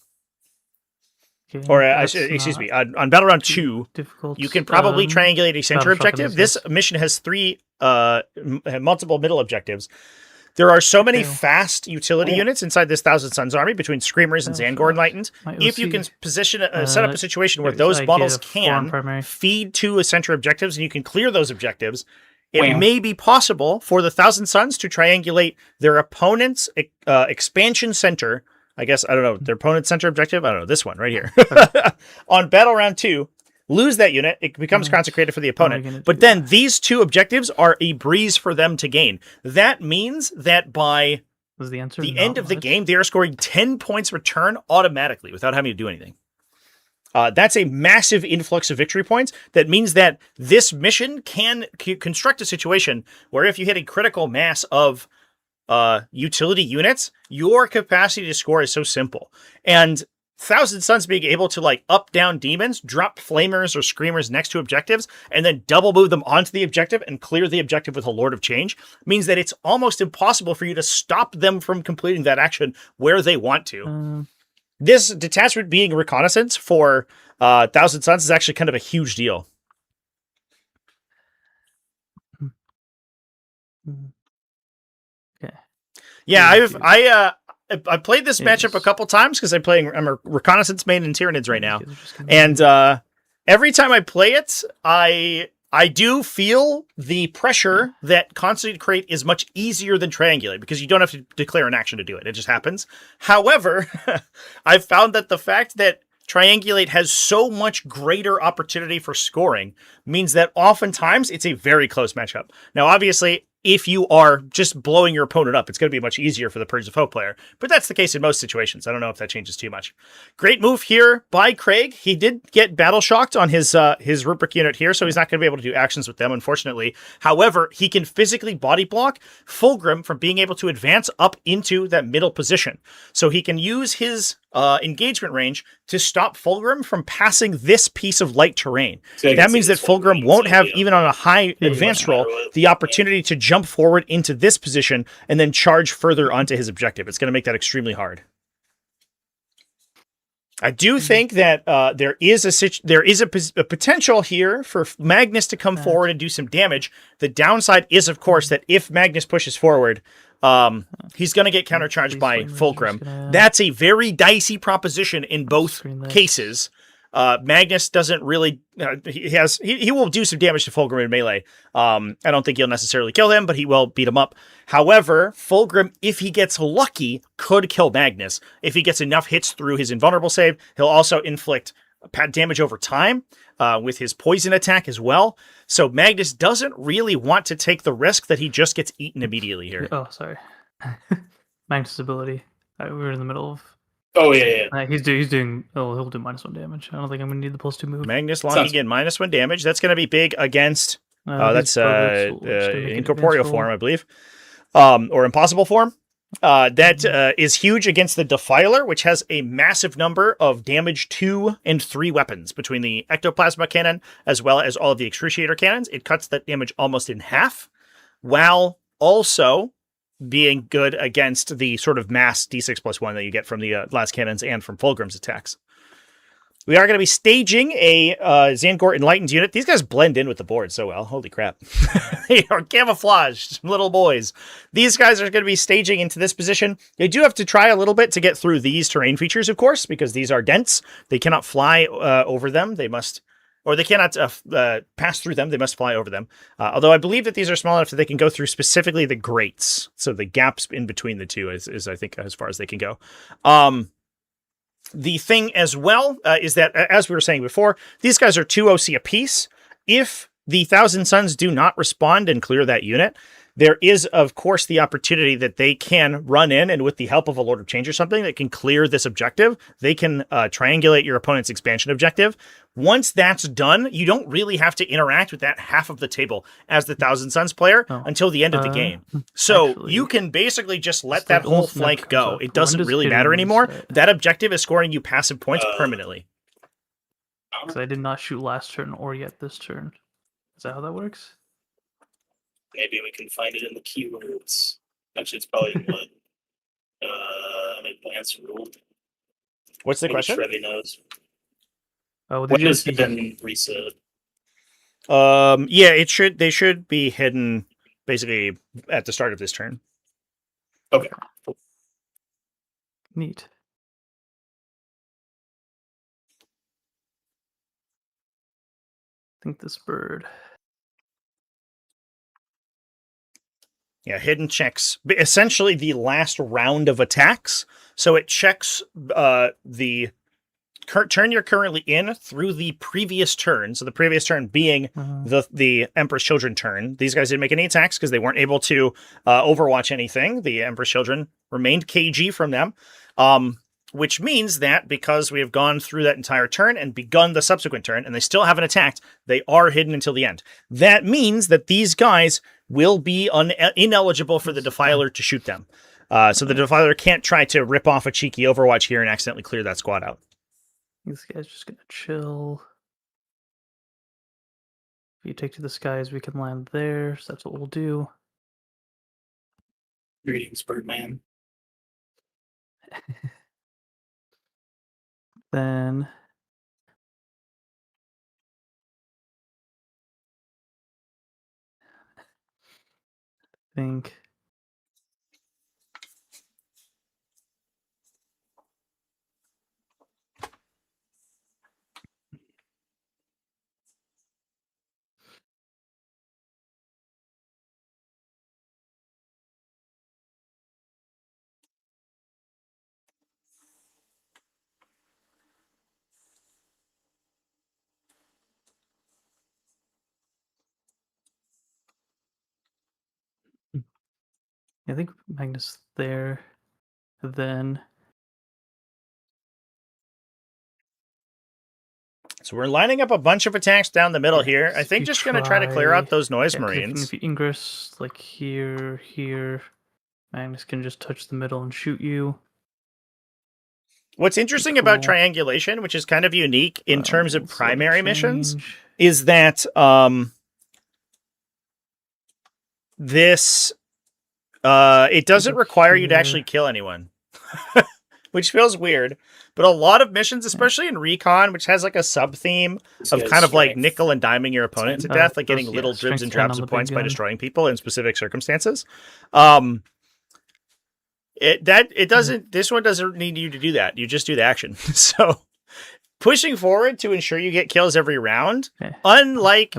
Okay, Or excuse me, on Battle Round 2, difficult. you can probably triangulate a center Battle Shop objective. in This mission has three multiple middle objectives. There are so many fast utility units inside this Thousand Suns army between Screamers and Zangor Enlightened. If you can position set up a situation where those models can feed to a center objectives and you can clear those objectives, it may be possible for the Thousand Suns to triangulate their opponent's expansion center. I guess, I don't know, their opponent's center objective? I don't know, this one right here. On Battle Round 2, lose that unit, it becomes consecrated for the opponent. But then these two objectives are a breeze for them to gain. That means that by the end of the game, they are scoring 10 points return automatically without having to do anything. That's a massive influx of victory points. That means that this mission can construct a situation where if you hit a critical mass of utility units, your capacity to score is so simple. And Thousand Suns being able to like up down demons, drop flamers or screamers next to objectives, and then double move them onto the objective and clear the objective with a Lord of Change means that it's almost impossible for you to stop them from completing that action where they want to. This detachment being reconnaissance for Thousand Suns is actually kind of a huge deal. Okay. Yeah, I played this matchup a couple times because I'm a reconnaissance main in Tyranids right now, and every time I play it, I do feel the pressure that Consecrate is much easier than Triangulate because you don't have to declare an action to do it; it just happens. However, I've found that the fact that Triangulate has so much greater opportunity for scoring means that oftentimes it's a very close matchup. Now, obviously, if you are just blowing your opponent up, it's going to be much easier for the Purge the Foe player. But that's the case in most situations. I don't know if that changes too much. Great move here by Craig. He did get battle shocked on his rubric unit here, so he's not going to be able to do actions with them, unfortunately. However, he can physically body block Fulgrim from being able to advance up into that middle position. So he can use his engagement range to stop Fulgrim from passing this piece of light terrain. So that means that Fulgrim won't have, even on a high advanced roll, the opportunity to jump forward into this position and then charge further onto his objective. It's going to make that extremely hard. I do think that there is a potential here for Magnus to come forward and do some damage. The downside is, of course, that if Magnus pushes forward, he's going to get countercharged by Fulcrum. That's a very dicey proposition in both cases. Magnus doesn't really, he will do some damage to Fulgrim in melee. I don't think he'll necessarily kill him, but he will beat him up. However, Fulgrim, if he gets lucky, could kill Magnus. If he gets enough hits through his invulnerable save, he'll also inflict damage over time with his poison attack as well. So Magnus doesn't really want to take the risk that he just gets eaten immediately here. Oh, sorry. Magnus' ability. We were in the middle of... Oh, yeah. He's doing... Oh, he'll do -1 damage. I don't think I'm going to need the +2 move. Magnus locking in -1 damage. That's going to be big against... that's incorporeal form, I believe. Or impossible form. That is huge against the Defiler, which has a massive number of damage 2 and 3 weapons between the Ectoplasma Cannon as well as all of the Excruciator Cannons. It cuts that damage almost in half, while also being good against the sort of mass D6+1 that you get from the Last Cannons and from Fulgrim's attacks. We are going to be staging a Zangor Enlightened unit. These guys blend in with the board so well. Holy crap. They are camouflaged little boys. These guys are going to be staging into this position. They do have to try a little bit to get through these terrain features, of course, because these are dense. They cannot fly over them. They must... Or they cannot pass through them. They must fly over them. Although I believe that these are small enough that they can go through specifically the grates. So the gaps in between the two is I think, as far as they can go. The thing as well is that, as we were saying before, these guys are 2 OC apiece. If the Thousand Suns do not respond and clear that unit, there is, of course, the opportunity that they can run in and with the help of a Lord of Change or something that can clear this objective, they can triangulate your opponent's expansion objective. Once that's done, you don't really have to interact with that half of the table as the Thousand Suns player until the end of the game. So actually, you can basically just let that whole flank go. It doesn't really matter anymore. That objective is scoring you passive points permanently. Because I did not shoot last turn or yet this turn. Is that how that works? Maybe we can find it in the keywords. Actually, it's probably in what advanced rule. What's the question? Trevi knows. Oh, when is hidden reset? Yeah, it should. They should be hidden basically at the start of this turn. Okay. Neat. I think this bird. Yeah, hidden checks essentially the last round of attacks. So it checks the turn you're currently in through the previous turn. So the previous turn being the Emperor's Children turn. These guys didn't make any attacks because they weren't able to overwatch anything. The Emperor's Children remained KG from them. Which means that because we have gone through that entire turn and begun the subsequent turn, and they still haven't attacked, they are hidden until the end. That means that these guys will be ineligible for the Defiler to shoot them. So the Defiler can't try to rip off a cheeky Overwatch here and accidentally clear that squad out. This guy's just going to chill. If you take to the skies, we can land there, so that's what we'll do. Greetings, Birdman. Then I think Magnus there. Then so we're lining up a bunch of attacks down the middle here. I think just going to try to clear out those Noise Marines. If you ingress like here, Magnus can just touch the middle and shoot you. What's interesting about triangulation, which is kind of unique in terms of primary missions, is that this it doesn't require you to actually kill anyone, which feels weird. But a lot of missions, especially in Recon, which has like a sub-theme of kind of like nickel and diming your opponent to death, like getting little dribs and drabs of points by destroying people in specific circumstances. This one doesn't need you to do that. You just do the action. So pushing forward to ensure you get kills every round, unlike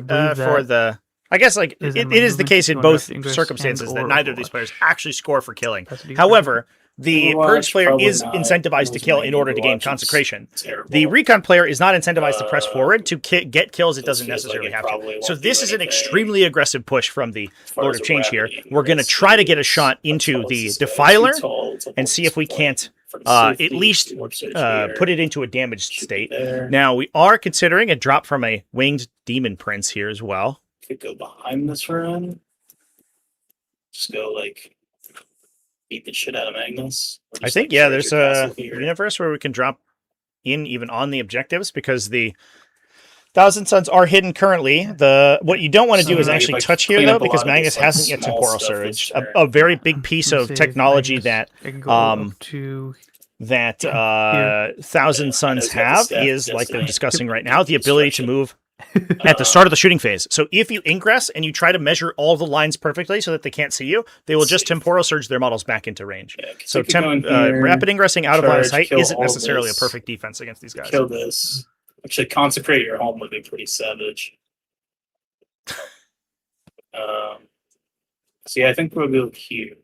I guess like it is the case in both circumstances that neither of these players actually score for killing. However, the Purge player is incentivized to kill in order to gain consecration. The Recon player is not incentivized to press forward to get kills it doesn't necessarily have to. So this is an extremely aggressive push from the Lord of Change here. We're going to try to get a shot into the Defiler and see if we can't at least put it into a damaged state. Now, we are considering a drop from a Winged Demon Prince here as well. Could go behind this run. Just go like beat the shit out of Magnus. I think there's a universe where we can drop in even on the objectives because the Thousand Suns are hidden currently. What you don't want to do is actually touch here though, because Magnus hasn't yet Temporal Surge, a very big piece of technology that Thousand Suns have is, like they're discussing right now, the ability to move at the start of the shooting phase. So if you ingress and you try to measure all the lines perfectly so that they can't see you, they will just temporal surge their models back into range. So rapid ingressing out of line of sight isn't necessarily a perfect defense against these guys. Kill this. Actually, consecrate your home would be pretty savage. So yeah, I think we'll go here.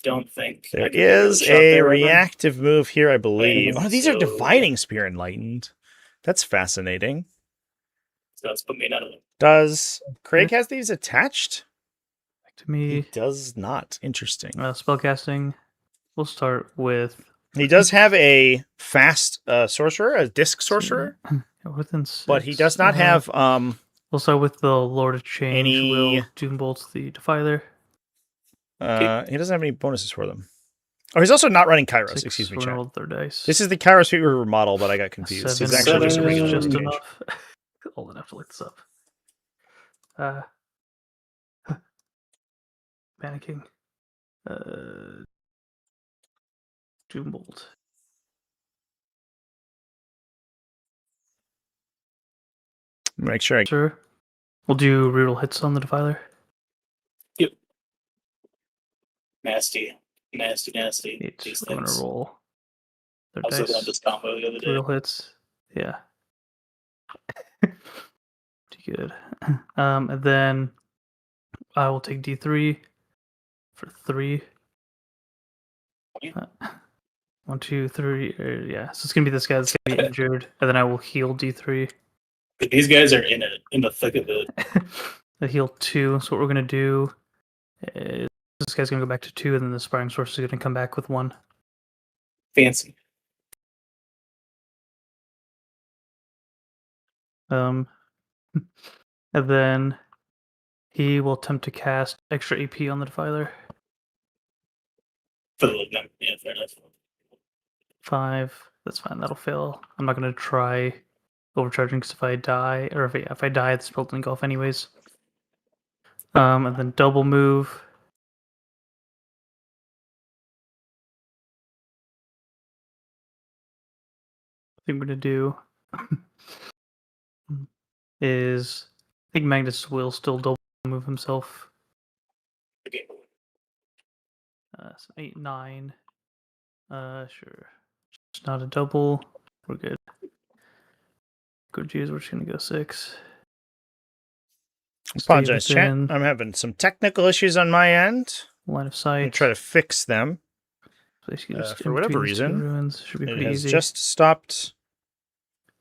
don't think There I can make another is shot a there ever. reactive move here, I believe. Oh, these are So, Divining Spear Enlightened. That's fascinating. So that's put me in another one. Does Craig has these attached? Back to He me. does not. Interesting. Spellcasting. We'll start with. He does have a fast sorcerer, a disc sorcerer, Within 6. but he does not have We'll start with the Lord of Change. any- Will Doombolt the Defiler. he doesn't have any bonuses for them. Oh, he's also not running Kairos. 6, Excuse me, we're gonna chat. roll third dice. This is the Kairos Fever model, but I got confused. 7 He's actually just a seven. regular just Lord of Change. enough. Old enough to look this up. Panicking. Doombolt. Make sure I Sure. We'll do reroll hits on the Defiler. Nasty. Nasty. 8. These We're gonna things. roll I third was looking at dice. this combo the other day. Real hits. Yeah. Pretty good. And then I will take D3 for 3. 1, 2, 3. Yeah, so it's gonna be this guy that's gonna be injured, and then I will heal D3. These guys are in the thick of it. I heal 2. So what we're gonna do is this guy's gonna go back to 2, and then the sparring source is gonna come back with 1. Fancy. And then he will attempt to cast extra AP on the Defiler. For the look, yeah, fair enough. 5. That's fine. That'll fail. I'm not gonna try overcharging because if I die, or if I die, the spell doesn't go off anyways. And then double move. I think we're gonna do is I think Magnus will still double move himself. Okay. So 8, 9. Sure. Just not a double. We're good. Good Jews, we're just gonna go 6. apologize, chat. within I'm having some technical issues on my end. line of I'm sight. going to try to fix them. Basically just for in whatever between these two reason, ruins. Should be It pretty has easy. just stopped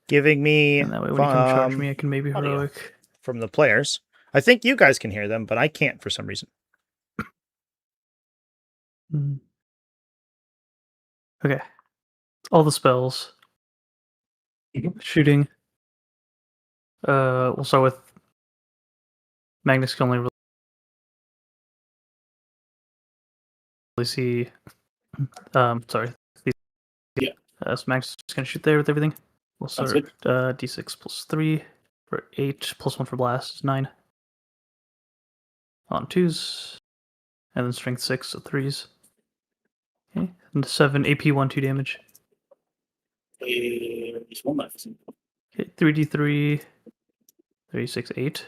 giving me And that way when you come charge me, I can maybe audio heroic. from the players. I think you guys can hear them, but I can't for some reason. Okay. All the spells. Mhm. Shooting. We'll start with Magnus can only really see. Sorry. Yeah. So Magnus is just gonna shoot there with everything. We'll Sounds start D6 plus 3 for 8 plus 1 for blast is 9. On 2s, and then strength 6, so 3s. Okay, and 7 AP 1 2 damage. There's one left. Okay, 3d3, 36, 8.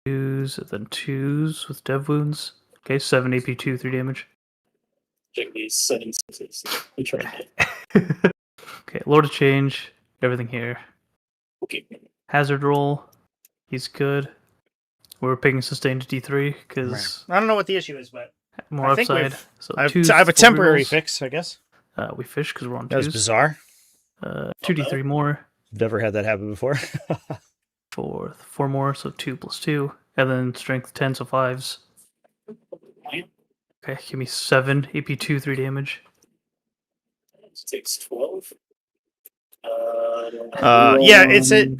2s, and then 2s with dev wounds. Okay, 7 AP 2 3 damage. Check these settings. We tried it. Okay, Lord of Change, everything here. Okay. Hazard roll, he's good. We're picking sustained D3 because I don't know what the issue is, but more I think upside. we've- So I twos, have a 4 temporary rerolls. fix, I guess. We fish because we're on That was 2s. bizarre. 2d3 more Never had that happen before. for 4 more, so 2 plus 2. And then strength 10, so 5s. Okay, give me 7 AP 2 3 damage. It takes 12. Yeah, it's a.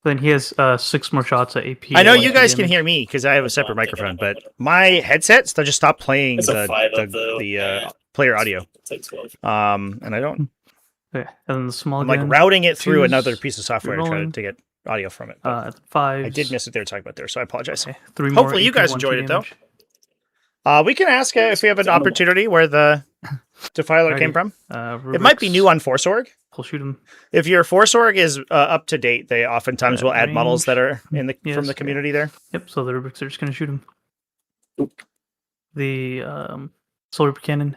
Then he has 6 more shots at AP. I know 1 you 2 guys can damage. hear me because I have a separate microphone, but my headsets they just stopped playing It's a 5 up, though. the Yeah. player audio. It takes 12. And I don't. Okay, and then the small I'm like gun, routing it through 2s, another piece of software to try rerolling. to get audio from it. But 5s. I did miss what they were talking about there, so I apologize. Okay, 3 more. Hopefully you AP, guys 1 2 enjoyed it, though. damage. We can ask if we have an opportunity where the Defiler came from. It might be new on Force Org. We'll shoot him. If your Force Org is up to date, they oftentimes will add models that are in the Yes, from the okay. community there. Yep, so the rubrics are just going to shoot him. The solar cannon.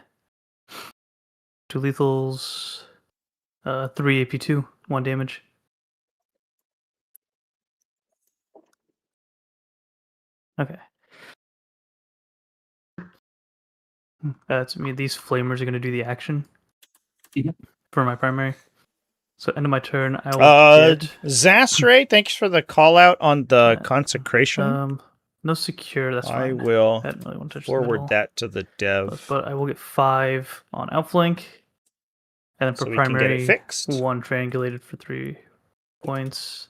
2 lethals. 3 AP2. 1 damage. Okay. To me, these flamers are going to do the action Mhm. for my primary. So end of my turn, I will get Zasray, thanks for the call out on the consecration. no secure. That's I fine. will I didn't really want to touch the forward middle, that to the dev. but I will get 5 on outflank, and then for So we can get it primary, fixed. 1 triangulated for 3 points.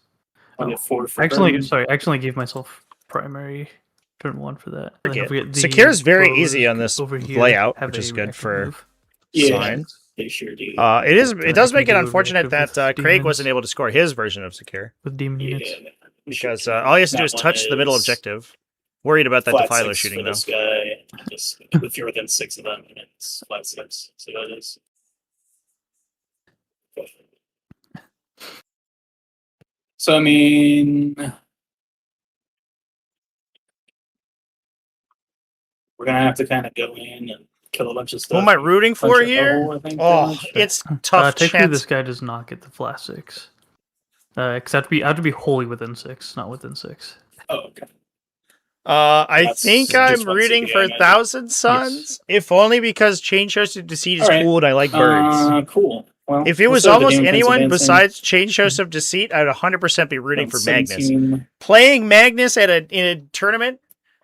I'll Oh, get 4 for actually, burn. sorry, I actually gave myself primary turn 1 for that. And then don't forget the Secure is very bows easy on this over here layout, have which is a good reactive for move. Yeah. sign. They sure do. It does I make can it do a unfortunate reactive that with Craig demons. wasn't able to score his version of secure With demon units. Yeah. because all he has to do is touch the middle objective. Worried about that flat defiler 6 shooting for though. this guy. Just if you're within 6 of them, it's flat 6. So that is. So I mean, we're gonna have to kind of go in and kill a bunch of stuff. Who am I rooting for Bunch of here? bubble, I think, Oh, damage. it's tough. Technically, chance. this guy does not get the flat 6. Because I have to be wholly within 6, not within 6. Oh, okay. I That's think just I'm one rooting CPI, for imagine. Thousand Suns, if only because Chain Joseph Deceit is All right. cool and I like birds. Cool. Well, If it we'll was start with the almost Demon Prince anyone advancing. besides Chain Joseph Deceit, I'd 100% be rooting for Magnus. 17. Playing Magnus in a tournament,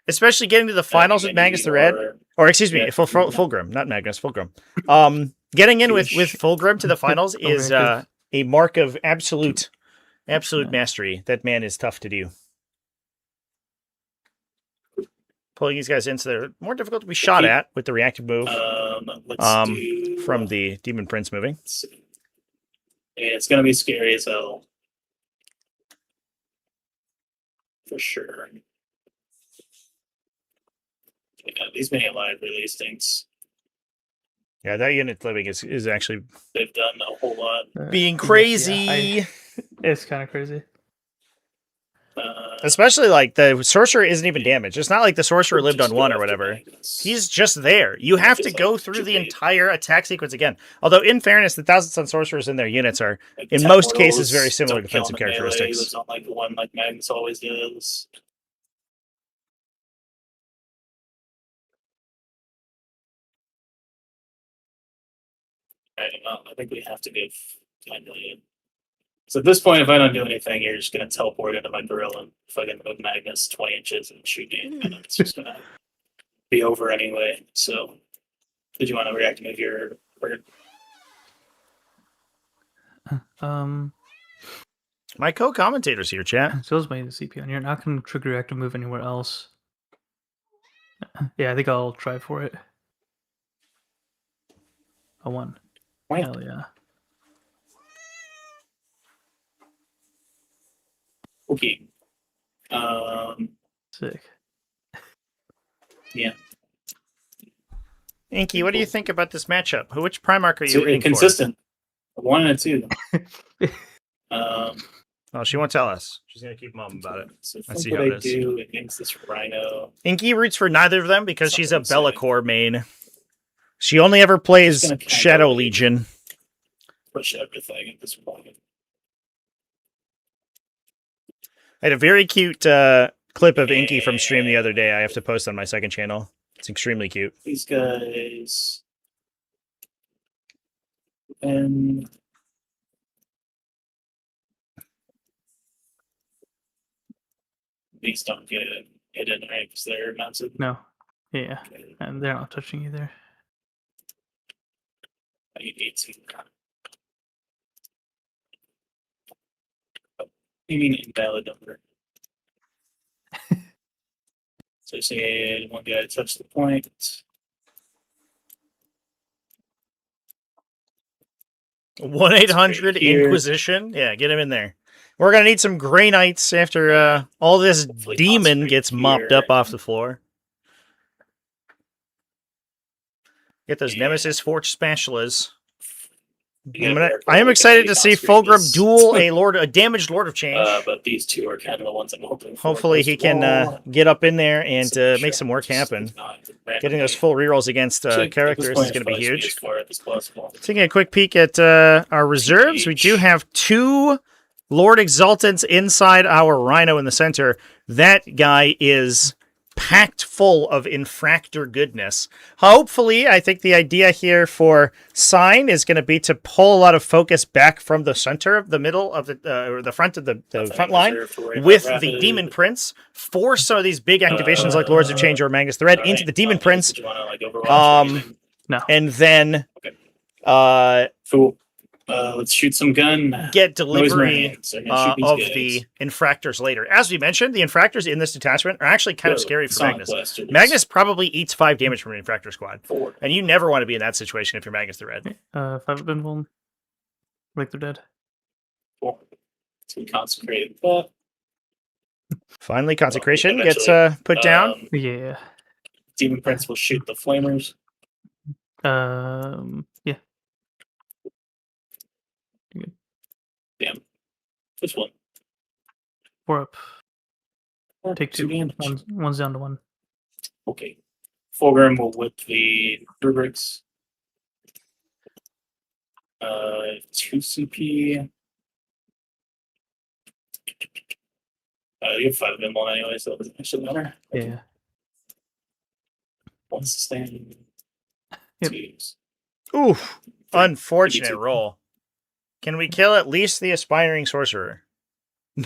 especially getting to the finals with Magnus the Red, or excuse me, Yeah. Fulgrim, not Magnus, Fulgrim. Getting in with Fulgrim to the finals is a mark of absolute mastery. That man is tough to do. Pulling these guys in so they're more difficult to be shot at with the reactive move Let's do from the Demon Prince moving. Yeah, it's gonna be scary as hell. For sure. Yeah, these being alive really stinks. Yeah, that unit living is actually They've done a whole lot. being crazy. Yeah, it's kind of crazy. Especially like the sorcerer isn't even damaged. It's not like the sorcerer lived on 1 or whatever. He's just there. You have to go through the entire attack sequence again. Although, in fairness, the Thousand Sun sorcerers in their units are, in most cases, very similar defensive characteristics. It's not like the one like Magnus always does. I don't know. I think we have to give 10 million. So at this point, if I don't do anything, you're just going to teleport into my gorilla and fucking move Magnus 20 inches and shoot me. And it's just going to be over anyway. So, did you want to react to move your bird? My co-commentator's here, chat. So is my CP on. You're not going to trigger reactive move anywhere else. Yeah, I think I'll try for it. A 1. Hell yeah. Okay. Sick. Yeah. Inky, what do you think about this matchup? Which Primarch are you rooting consistent. A 1 and a 2. Oh, she won't tell us. She's gonna keep mum about it. So I see what how it I is. do against this Rhino. Inky roots for neither of them because she's a Something insane. Bellacore main. She only ever plays Just gonna Shadow counter- Legion. Push everything at this point. I had a very cute clip of Inky from stream the other day. I have to post on my second channel. It's extremely cute. These guys. And these don't get hidden, right? Because they're mounted. No. Yeah. Okay. And they're not touching either. You need to. You mean invalid number. So say one guy touched the point. 1-800 Here. Inquisition. Yeah, get him in there. We're gonna need some Grey Knights after all this Hopefully demon concentrate gets mopped here. up off the floor. Get those Nemesis Forge Spatulas. I am excited to see Fulgrim duel a damaged Lord of Change. But these two are kind of the ones I'm hoping for. Hopefully he can get up in there and make some work happen. Getting those full rerolls against characters is going to be huge. Taking a quick peek at our reserves, we do have 2 Lord Exaltants inside our Rhino in the center. That guy is packed full of infractor goodness. Hopefully, I think the idea here for Sign is going to be to pull a lot of focus back from the center of the middle of or the front of the front line with the Demon Prince, force some of these big activations like Lords of Change or Magnus the Red into the Demon Prince, No. and then Cool. Let's shoot some gun. get delivery Marines. I'm gonna shoot these of guys. the infractors later. As we mentioned, the infractors in this detachment are actually kind of scary for Sonic Magnus. Blasters. Magnus probably eats 5 damage from an infractor squad, 4. and you never want to be in that situation if you're Magnus the Red. 5 have been blown. Like they're dead. 4. So consecrate. But Finally, Consecration gets eventually, put down. Yeah. Demon Prince will shoot the flamers. Yeah. Damn. Just one. 4 up. Take 2. damage. One's down to 1. Okay. Fulgrim will whip the rubrics. 2 CP. You have 5 of them on anyway, so it doesn't actually matter. Yeah. 1 sustain. Yep. 2s. Oof. Unfortunate Maybe 2. roll. Can we kill at least the Aspiring Sorcerer?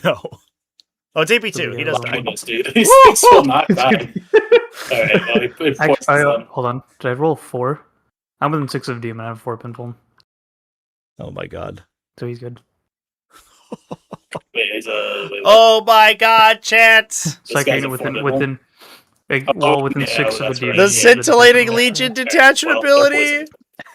No. Oh, it's AP2. He does die. Goodness, dude. He's still not dying. Alright, well, he forced them. Hold on. Did I roll 4? I'm within 6 of Demon. I have 4 pinfall. Oh my god. So he's good. Wait, he's wait, Oh my god, chat! So I guy's can a within formidable. within yeah, 6 of a that's demon. right. The Scintillating Yeah. Legion Okay, detachment well, they're ability!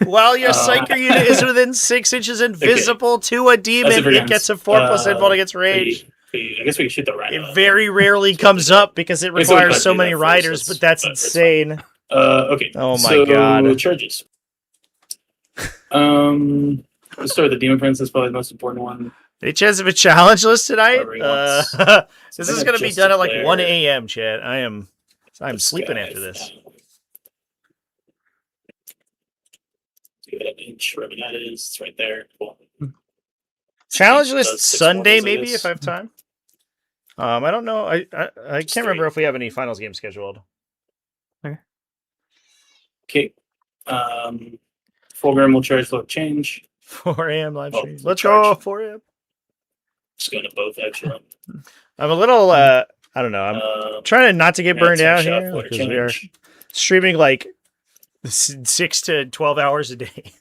While your Psyker unit is within 6 inches invisible to a demon, it Severance. gets a 4+ invuln against rage. I guess we can shoot the rhino. It very rarely comes up because it guess we requires could so do many that first, riders, but that's but it's insane. Okay. Oh my so, god. Charges. Let's start with the Demon Prince. That's probably the most important one. Any chance of a challenge list tonight? Whatever he wants. This is going to be Just done at like declare- 1 a.m., chat. I'm This sleeping guy after this. Give it an inch, wherever that is. It's right there. Cool. Challenge list Does 6 Sunday, models, I maybe, guess. if I have time. I don't know. I can't remember if we have any finals games scheduled. Okay. Fulgrim will charge low change. 4 a.m. live Oh, stream. Let's go, charge. 4 a.m. Just going to both, actually. I'm a little, I don't know. I'm trying not to get yeah, burned it's out a shot here for because we are change. streaming like 6 to 12 hours a day.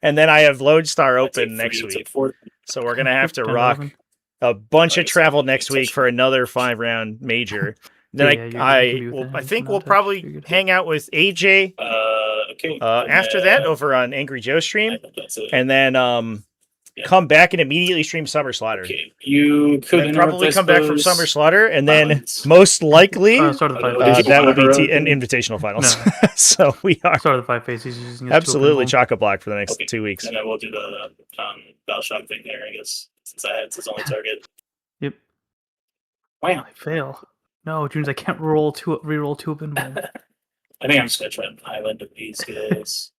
And then I have Lodestar That's open it, next 3, it's week. a 4. So we're going to have to 10, rock 11. a bunch of Nice. travel next week Touch. for another 5-round major. Then Yeah, you're gonna be with I that. think Not we'll touch. probably You're good. hang out with AJ Okay. after that over on Angry Joe stream, That's it. and then Yeah. come back and immediately stream Summer Slaughter. Okay. You could And then probably come back from Summer Slaughter, and then Violence. most likely Start of the 5 Did you that will be want to an open? invitational finals. No. So we are Start of the 5 phase. He's using his absolutely tool pinfall. chock a block for the next Okay. 2 weeks. And then we'll do the Battle Shock thing there, I guess, since it's his only target. Yep. Wow. I fail. No, which means I can't reroll 2 of pinfall. I think I'm just gonna try and island of these guys.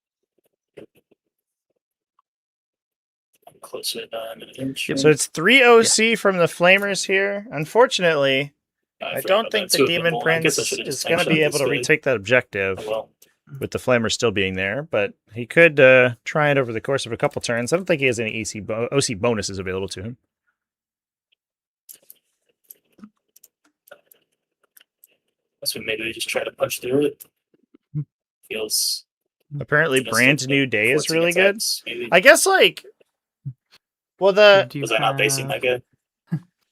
I'm closer to an inch. So it's 3 OC from the Flamers here. Unfortunately, I forgot don't about think that. the Two of them. Demon Well, I Prince guess I should've is just going to time be shot able to this guy. retake that objective. Oh, well. With the Flamer still being there, but he could try it over the course of a couple turns. I don't think he has any OC bonuses available to him. So maybe we just try to punch through it. Feels Apparently, just Brand like New Day is 14 really good. attacks, maybe. I guess, like, well, the Do you Was I not basing have- that guy?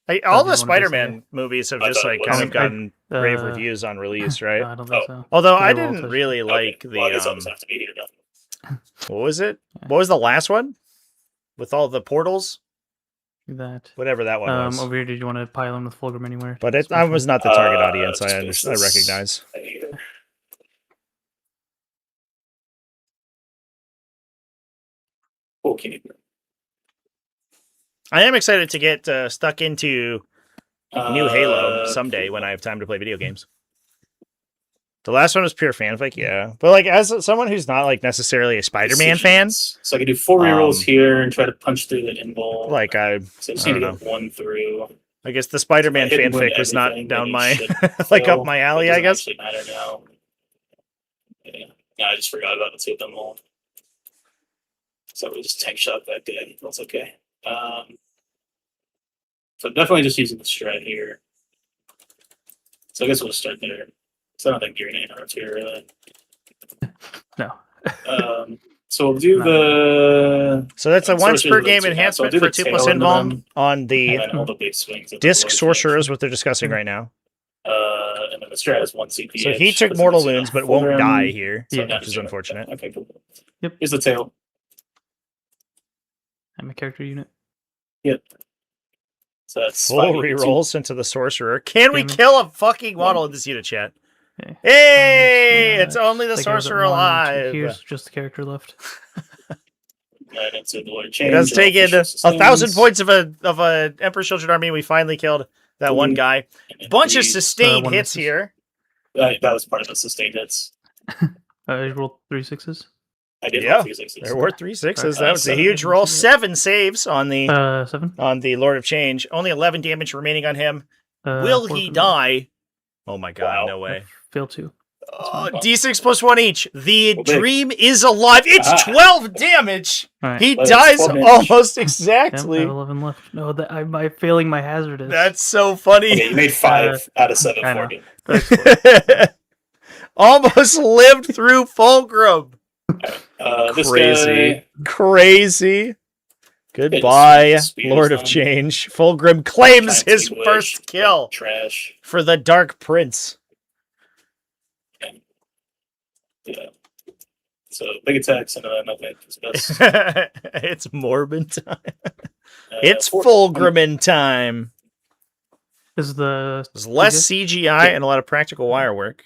all do the you wanna base Spider-Man movies have I just thought like it kind was. of gotten rave Uh, reviews on release, No, right? I don't think so. Although They I all didn't touch- really like Well, I guess I'll the just have to be here then. what was it? What was the last one with all the portals? That. Whatever that one was. Over here, did you want to pile in with Fulgrim anywhere? But I was not the target audience. just I this- recognize. Here. Okay. I am excited to get stuck into new Halo someday cool. when I have time to play video games. The last one was pure fanfic, yeah. But like as someone who's not like necessarily a Spider-Man fan, Decisions. So I can do 4 rerolls here and try to punch through the invul. like I So I just I need to don't get 1 through. I guess the Spider-Man Hit and win fanfic was not everything, down then my you should like fail. up my It alley, I doesn't guess. actually matter now. Yeah, I just forgot about the two of them all. So we just tank shot that guy. That's okay. So definitely just using the strat here. So I guess we'll start there. So I don't think you're an here really. No. So we'll do No. the So that's a once per sorcerers game with two now. So I'll enhancement do for the 2 tail plus into invuln them, on the and then all the big swings. at the disc Lord sorcerers, Change. what they're discussing right now. And then the strat is 1 CP. So he took mortal wounds, but won't die here, Yeah. which is unfortunate. Okay, cool. Yep. Here's the tail. I'm a character unit. Yep. So that's Full 5 rerolls into the sorcerer. Can we Damn it. kill a fucking model in this unit, chat? Okay. Hey, it's Uh, only the Like, I was at sorcerer 1 and 2. alive. Here's just the character left. And into the Lord It Change. has all taken official 1,000 sustains. points of a Emperor's Children army. We finally killed that one guy. And then Bunch of these- sustained one hits misses. here. That was part of the sustained hits. I rolled 3 6s. I did Yeah, roll 3 6s. There were 3 6s. Right. That was a 7 huge hits, roll. yeah. 7 saves on the 7. Lord of Change. Only 11 damage remaining on him. Uh, Will 4 he for me. die? Oh my god, Wow. no way. Fail 2. Oh, D6 plus 1 each. The Well, big. dream is alive. It's Ah. 12 damage. Alright. He But it's dies 12 damage. almost Yep, I exactly. have 11 left. No, that I'm failing my hazardous. That's so funny. Okay, you made 5 out of 7 I for know. me. Almost lived through Fulgrim. This Crazy. guy, Crazy. Goodbye, Lord of Change. Fulgrim claims his Giant first Squid, kill trash. for the Dark Prince. Yeah. So big attacks and nothing is best. It's Morbid time. Uh, It's 4 Fulgrimin time. Is the There's less CGI and a lot of practical wire work.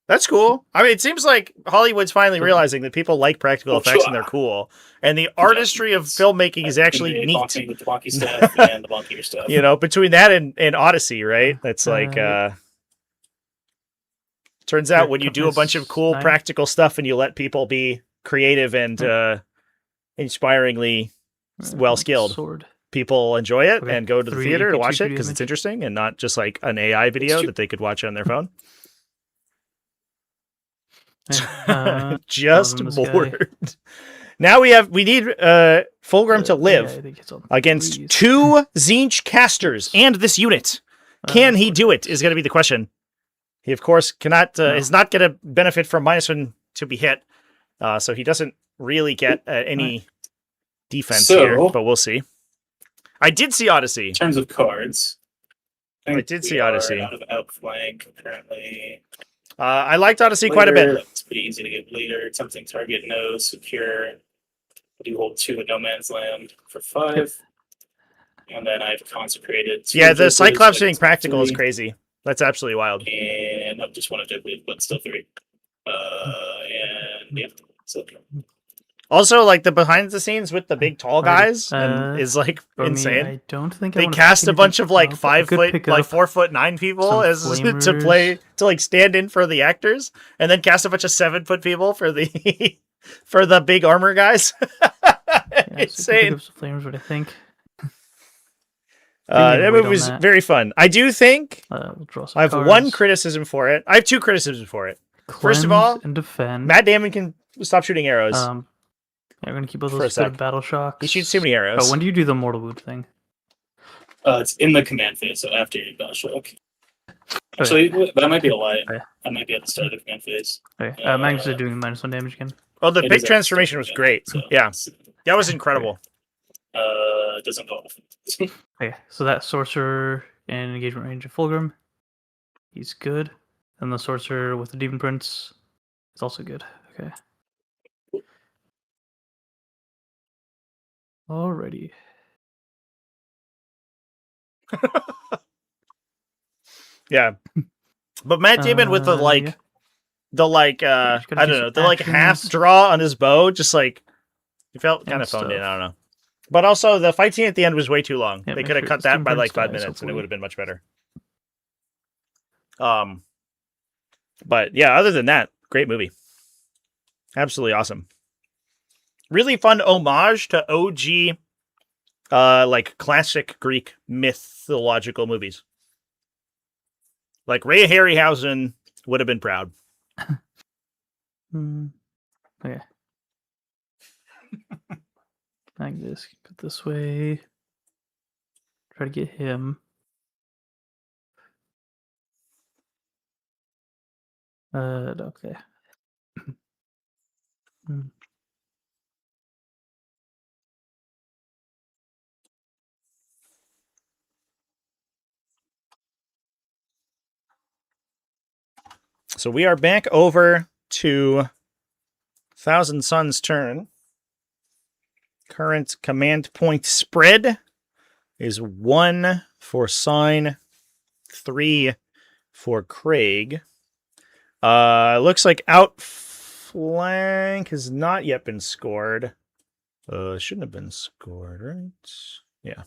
That's cool. I mean, it seems like Hollywood's finally realizing that people like practical Oh, effects sure. and they're cool. And the artistry of filmmaking is actually the neat. bonking with the bonky stuff and the bonkier stuff. You know, between that and Odyssey, right? That's like, turns out when you do a bunch of cool 9. practical stuff and you let people be creative and inspiringly well skilled, Sword. people enjoy it Okay, and go to the 3 theater to AP2 watch it because damage. it's interesting and not just like an AI video that they could watch on their phone. Just this guy. bored. Now we need Fulgrim to live Yeah, I think it's on against 3s. 2 Zinch casters and this unit. Can he do it? Is going to be the question. He of course cannot. Is not going to benefit from -1 to be hit, so he doesn't really get any defense So- here. But we'll see. I did see Odyssey. In terms of cards, I did see we are Odyssey. Out of outflank currently. I liked Odyssey quite a bit. It's pretty easy to get leader. Tempting target, no secure. Do hold 2 at no man's land for 5. And then I've consecrated. 2 Yeah, the Jugglers, Cyclops so being it's practical is 3. crazy. That's absolutely wild. And I've just 1 of Jugglers, but still 3. And yeah, so Also, like the behind the scenes with the big tall Alright, guys and is like For me, insane. I don't think I They wanna cast pick a bunch anything of like up. I 5 could foot, pick like up 4'9" people some as to flamers. play to like stand in for the actors, and then cast a bunch of 7-foot people for the for the big armor guys. Yeah, so I could pick Insane. up some flamers, but I think That wait movie on was that. very fun. I do think we'll draw some I have cards. 1 criticism for it. I have 2 criticisms for it. First of Cleanse all, and defend. Matt Damon can stop shooting arrows. Yeah, we're gonna keep all for a those sec. good battle shocks. He shoots too many arrows. But when do you do the mortal wound thing? it's in the command phase, so after your battle shock. Actually, that might be a lie. Okay. I might be at the start of the command phase. Okay, Magnus is doing -1 damage again. Oh, the It big is at transformation was the great. start, Yeah, so that was incredible. it doesn't go off. Okay, so that sorcerer in engagement range of Fulgrim, he's good. And the sorcerer with the Demon Prince is also good. Okay. Alrighty. Yeah, but Matt Damon with the like, yeah. I Just gotta don't do know, some the like half actions. draw on his bow, just like he felt And kind of phoned in. stuff. I don't know, but also the fight scene at the end was way too long. Yeah, They make could have sure cut it's that Demon by like Prince 5 dies, minutes, and it hopefully. would have been much better. But yeah, other than that, great movie. Absolutely awesome. Really fun homage to OG like classic Greek mythological movies. Like Ray Harryhausen would have been proud. Okay. Like this. Go this way. Try to get him. Okay. So we are back over to Thousand Sun's turn. Current command point spread is 1 for Sign, 3 for Craig. Looks like outflank has not yet been scored. Shouldn't have been scored, right? Yeah.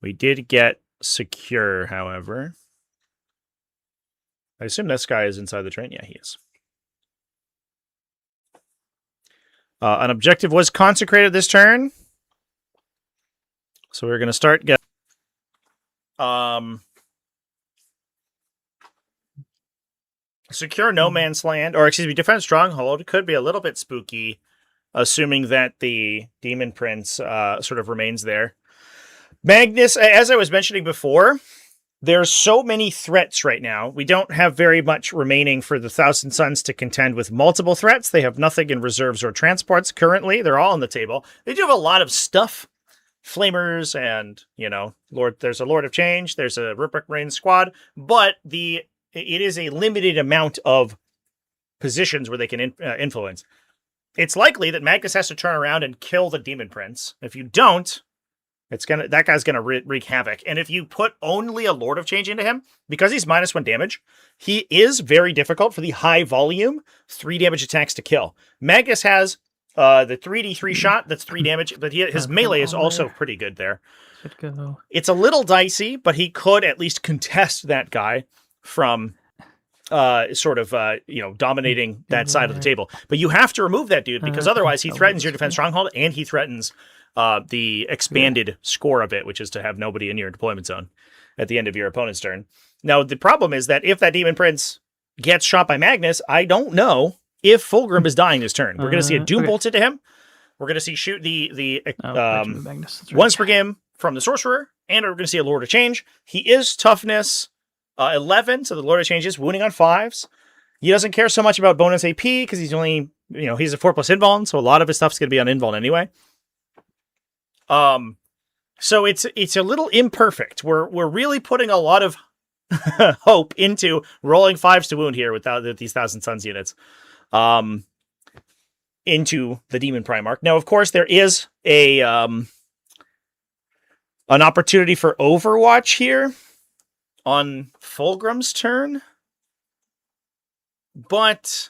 We did get secure, however. I assume this guy is inside the train. Yeah, he is. An objective was consecrated this turn. So we're going to start get secure no man's land, or excuse me, defend stronghold. Could be a little bit spooky, assuming that the demon prince sort of remains there. Magnus, as I was mentioning before, there's so many threats right now. We don't have very much remaining for the Thousand Suns to contend with multiple threats. They have nothing in reserves or transports currently. They're all on the table. They do have a lot of stuff. Flamers and, there's a Lord of Change. There's a Rupert Rain squad. But it is a limited amount of positions where they can influence. It's likely that Magnus has to turn around and kill the Demon Prince. If you don't, that guy's gonna wreak havoc. And if you put only a Lord of Change into him, because he's -1 damage, he is very difficult for the high volume 3 damage attacks to kill. Magnus has the 3d3 shot, that's 3 damage, but his melee is also pretty good there. It's a little dicey, but he could at least contest that guy from dominating that side of the table. But you have to remove that dude, because otherwise he threatens your defense stronghold, and he threatens the expanded score of it, which is to have nobody in your deployment zone at the end of your opponent's turn. Now, the problem is that if that Demon Prince gets shot by Magnus, I don't know if Fulgrim is dying this turn. We're going to see a Doom Bolt into him. We're going to see shoot the one Sprigim from the Sorcerer, and we're going to see a Lord of Change. He is toughness 11, so the Lord of Change is wounding on 5s. He doesn't care so much about bonus AP because he's only, he's a 4+ invuln, so a lot of his stuff's going to be on invuln anyway. So it's a little imperfect. We're really putting a lot of hope into rolling 5s to wound here with these Thousand Suns units. Into the Demon Primarch. Now, of course, there is an opportunity for Overwatch here on Fulgrim's turn, but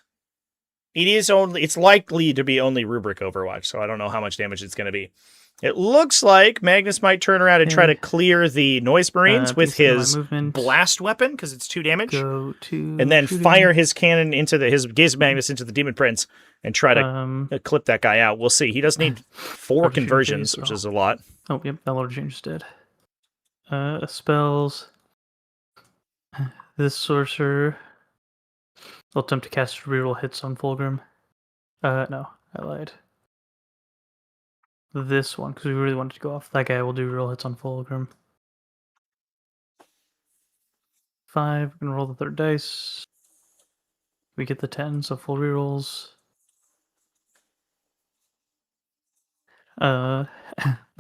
it's likely to be only rubric Overwatch, so I don't know how much damage it's going to be. It looks like Magnus might turn around and try to clear the Noise Marines with his blast weapon, because it's 2 damage, and then fire his cannon into his Gaze Magnus into the Demon Prince and try to clip that guy out. We'll see. He does need 4 conversions, which is a lot. Oh, yep, that Lord of Change is dead. Spells. This Sorcerer will attempt to cast reroll hits on Fulgrim. No, I lied. This one, because we really wanted to go off. That guy will do reroll hits on Fulgrim. 5, we're going to roll the 3rd dice. We get the 10, so full rerolls. The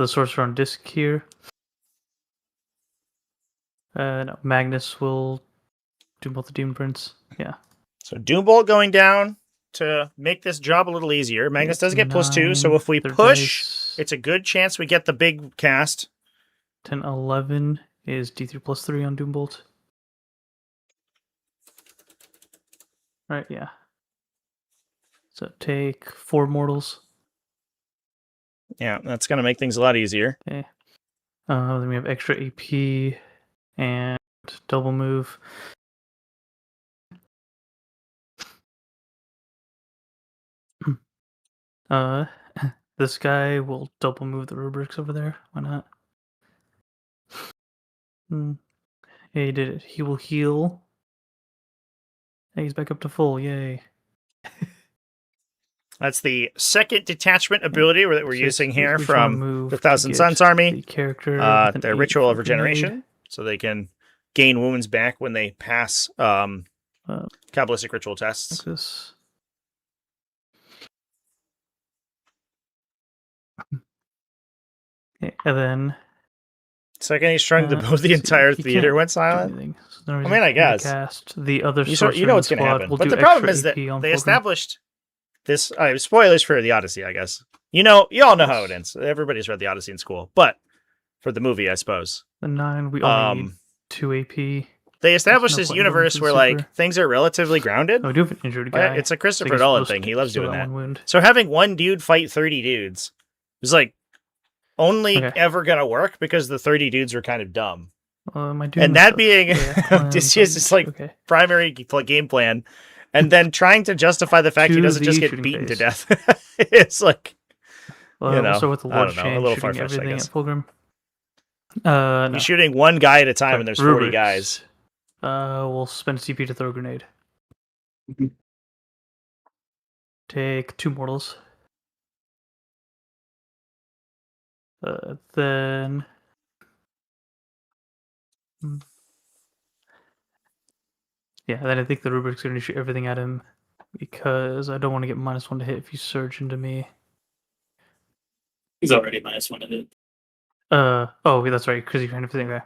Sorcerer on disc here. No, Magnus will do both the Demon Prince. Yeah. So Doombolt going down to make this job a little easier. Magnus does get +2, so if we push, it's a good chance we get the big cast. 10, 11 is D3 +3 on Doombolt. Right, yeah. So take 4 mortals. Yeah, that's going to make things a lot easier. Okay. Then we have extra AP and double move. This guy will double move the rubrics over there. Why not? Yeah, he did it. He will heal. Hey, he's back up to full. Yay. That's the second detachment ability that we're using here Each one from move the to Thousand get Suns army. The character with an Their 8 ritual of for grenade. regeneration, so they can gain wounds back when they pass Kabbalistic ritual tests. Like this. Okay, and then Second, he strung the entire theater went silent. So I mean, I guess. Cast the other You know what's going to happen. But the problem is that they established this. Spoilers for the Odyssey, I guess. You all know how it ends. Everybody's read the Odyssey in school, but for the movie, I suppose. The 9, we only need 2 AP. They established this universe where like things are relatively grounded. Oh, we do have an injured guy. It's a Christopher Nolan thing. He loves doing that. Wound. So having one dude fight 30 dudes is like only ever gonna work because the 30 dudes were kind of dumb. And that being Odysseus' primary game plan, and then trying to justify the fact he doesn't just get beaten to death. It's like, also with the Lord Chain, a little shooting far-fetched, everything I guess. at Fulgrim. No. He's shooting one guy at a time, and there's 40 guys. We'll spend CP to throw a grenade. Take 2 mortals. Then then I think the rubric's going to shoot everything at him because I don't want to get -1 to hit if you surge into me. He's already -1 to hit. Oh, that's right, because you're trying to everything. Okay.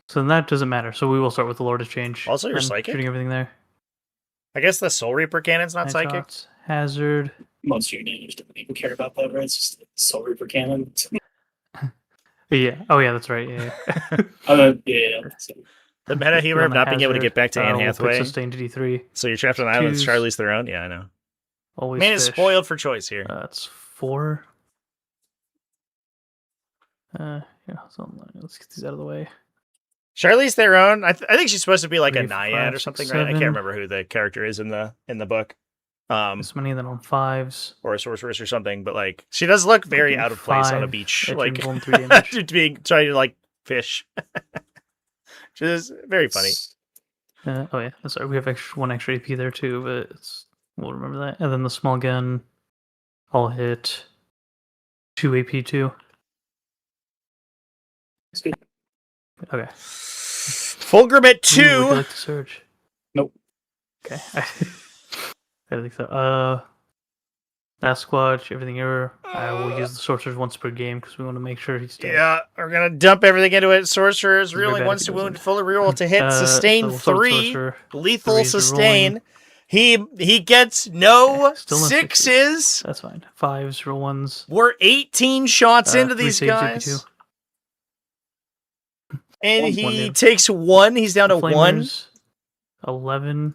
So then that doesn't matter. So we will start with the Lord of Change. Also, you're psychic? Shooting everything there. I guess the Soul Reaper cannon's not psychic. Shots, hazard. Most of your damage don't even care about that, right? It's just Soul Reaper cannon. Yeah. Oh, yeah, that's right. Yeah. Yeah. The meta humor of not being able to get back to Anne Hathaway. We'll sustain to D3. So you're trapped on an island with Charlize Theron? Yeah, I know. Always Man is spoiled for choice here. That's 4. So let's get these out of the way. Charlize Theron, I think she's supposed to be like a naiad 5, or something, 6, right? I can't remember who the character is in the book. This many, then on 5s. Or a sorceress or something, but like she does look very out of place on a beach, like trying to like fish. Which is very funny. Oh yeah, sorry, we have 1 extra AP there too, but we'll remember that. And then the small gun, I'll hit 2 AP too. Okay. Fulgrim at 2. Ooh, would you like to surge? Nope. Okay. I don't think so. Sasquatch, everything here. I will use the sorcerers once per game because we want to make sure he's dead. Yeah, we're gonna dump everything into it. Sorcerers reeling once to wound, fully reroll to hit, sustain 3, lethal sustain. He gets no 6s. That's fine. 5s, roll 1s. We're 18 shots into these guys. And he takes 1. He's down to 1. 11.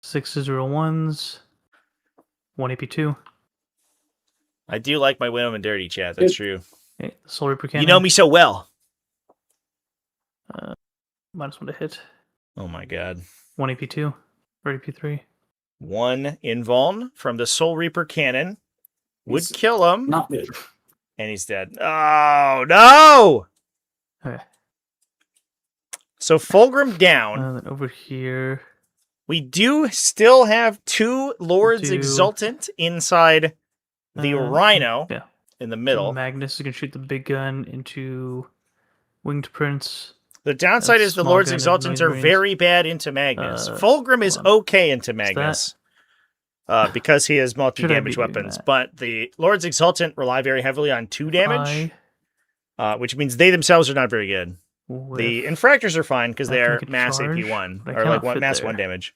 6s, roll 1s. 1 AP2. I do like my Women and Dirty chat. That's true. Okay, Soul Reaper cannon. You know me so well. -1 to hit. Oh my god. 1 AP2. Or AP3. 1 invuln from the Soul Reaper cannon would kill him. Not good. And he's dead. Oh no! Okay. So Fulgrim down. Then over here. We do still have 2 Lords Exultant inside the Rhino in the middle. So Magnus is going to shoot the big gun into Winged Prince. The downside is the Lords Exultants are very bad into Magnus. Fulgrim is okay into Magnus because he has multi-damage weapons, but the Lords Exultant rely very heavily on 2 damage, which means they themselves are not very good. The Infractors are fine because they are mass AP1, or like mass 1 damage.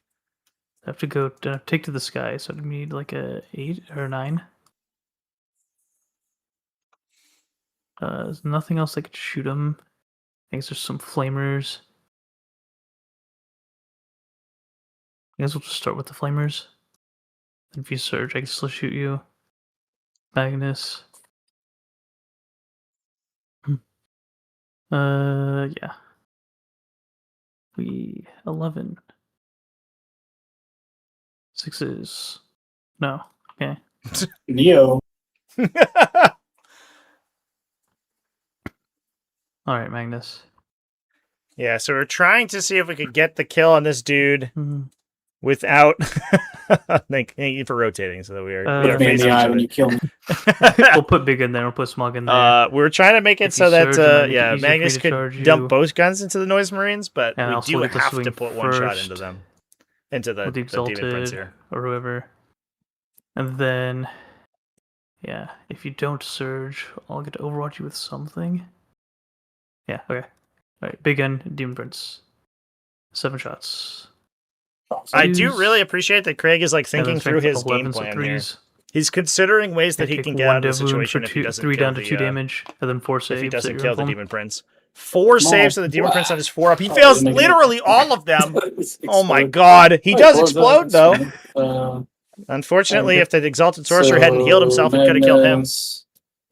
I have to go take to the sky, so I need like a 8 or a 9. There's nothing else that could shoot him. I guess there's some flamers. I guess we'll just start with the flamers. And if you surge, I can still shoot you. Magnus. Yeah. 11. 6s. No. Okay. Neo. All right, Magnus. Yeah, so we're trying to see if we could get the kill on this dude Mhm. without. Thank you for rotating so that we are Look me in facing the each eye when you kill me. We'll put big in there. We'll put smog in there. We're trying to make it If so you that surge, it might make it yeah, easier for me Magnus to could charge dump you. both guns into the Noise Marines, but And we I'll do still get the have to swing put one shot into first them, into the with the Demon Prince Exalted here. or whoever. And then, yeah, if you don't surge, I'll get to overwatch you with something. Yeah, okay. Alright, big gun, Demon Prince. 7 shots. I do Twos, really appreciate that Craig is like and then thinking through strength his game 11, so plan here. threes. He's considering ways that And he take can get one out of the dev wound situation for if he doesn't 3 kill down to the 2 damage, and then 4 saves. if he doesn't at kill your the home. Demon Prince. 4 Small. saves to the Demon Prince on his 4 up. He Oh, fails didn't make it. literally all of them. Oh my Explode. god. He Oh, does blows up, explode that's though. fine. Unfortunately, Okay. if the Exalted Sorcerer hadn't healed himself, it could have killed him.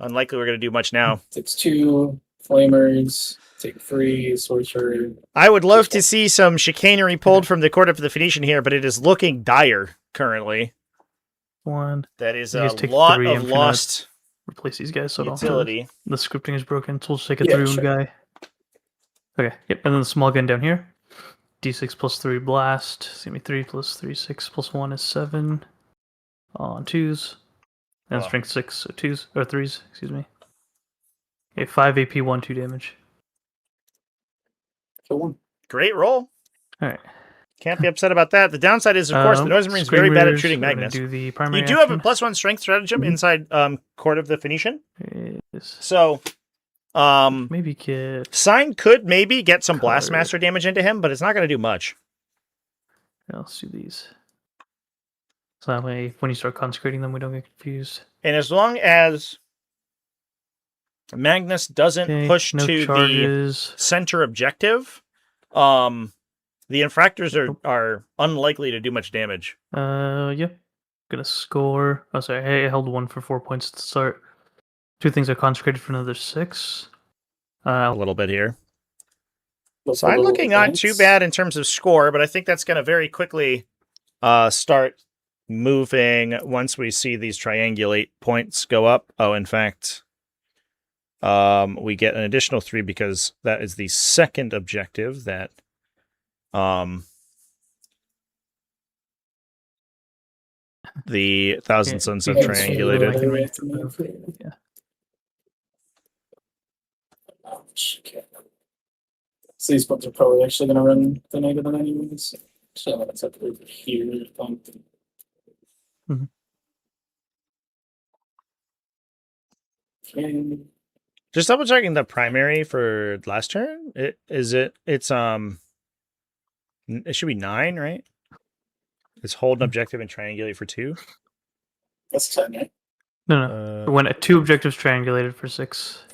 Unlikely we're going to do much now. Takes 2 flamers. Take 3 sorcerer. I would love to see some chicanery pulled from the Court of the Phoenician here, but it is looking dire currently. 1. That is You a guys take lot 3 of and cannot lost replace these guys, so I don't have to- utility. the scripting is broken, so we'll just take a Yeah, 3 wound sure. guy. Okay, yep, and then the small gun down here. D6 plus 3 blast. It's gonna be 3 plus 3, 6 plus 1 is 7. On 2s. And Oh. strength 6, so 2s, or 3s, excuse me. Okay, 5 AP, 1, 2 damage. Kill 1. Great roll. Alright. Can't be upset about that. The downside is, of course, the Noise Marine's very bad at Screamers, shooting we're gonna Magnus. do the primary You do have a action. +1 strength stratagem Mhm. inside Court of the Phoenician. Is- So, maybe get... Sign could maybe get some Color. Blastmaster damage into him, but it's not going to do much. Yeah, let's do these. So that way, when you start consecrating them, we don't get confused. And as long as Magnus doesn't Okay, push no to the charges. center objective, the infractors are unlikely to do much damage. Yeah. Gonna score. Oh, sorry. I held 1 for 4 points to start. 2 things are consecrated for another 6. A little bit here. Look So a I'm little looking not too advanced. bad in terms of score, but I think that's going to very quickly start moving once we see these triangulate points go up. Oh, in fact, we get an additional 3 because that is the second objective that the Thousand Yeah, Suns you have can triangulated. I can read yeah. Ouch, okay. So these buttons are probably actually going to run the night of the anyways. So let's have to over here. Mhm. Okay. Just double checking the primary for last turn. It should be 9, right? It's hold an objective and triangulate for 2. That's 10, right? No. When 2 objectives triangulated for 6.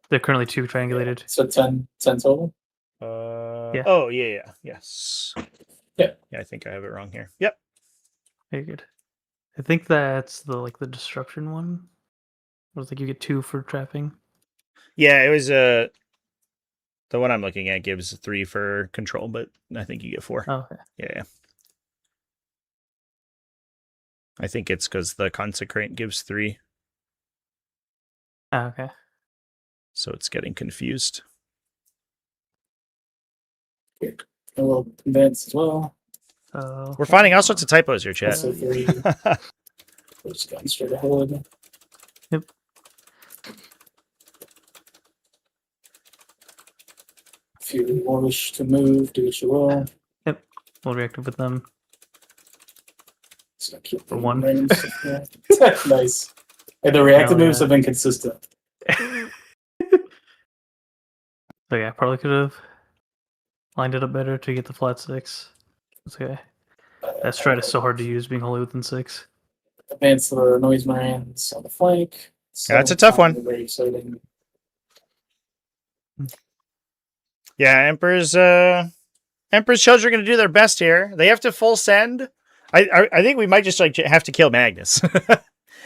They're currently 2 triangulated. So 10 total? Yeah. Oh, yeah. Yes. Yeah. Yeah, I think I have it wrong here. Yep. Very good. I think that's the disruption one. I think you get 2 for trapping. Yeah, it was the one I'm looking at gives 3 for control, but I think you get 4. Oh, okay. Yeah. I think it's because the consecrate gives 3, Ah, okay. so it's getting confused. And we'll advance as well. So We're finding all sorts of typos here, chat. Also 3. We're just going straight ahead. Yep. If you more wish to move, do what you will. we'll react with them. Just gonna keep For the 1. random stuff there. Nice. And the reactive Hell moves yeah. have been consistent. So yeah, probably could have lined it up better to get the flat 6. It's okay. That strat is so hard to use being wholly within 6. Advance the Noise Marines on the flank. That's a tough one. Very exciting. Yeah, Emperor's children are going to do their best here. They have to full send. I think we might just have to kill Magnus.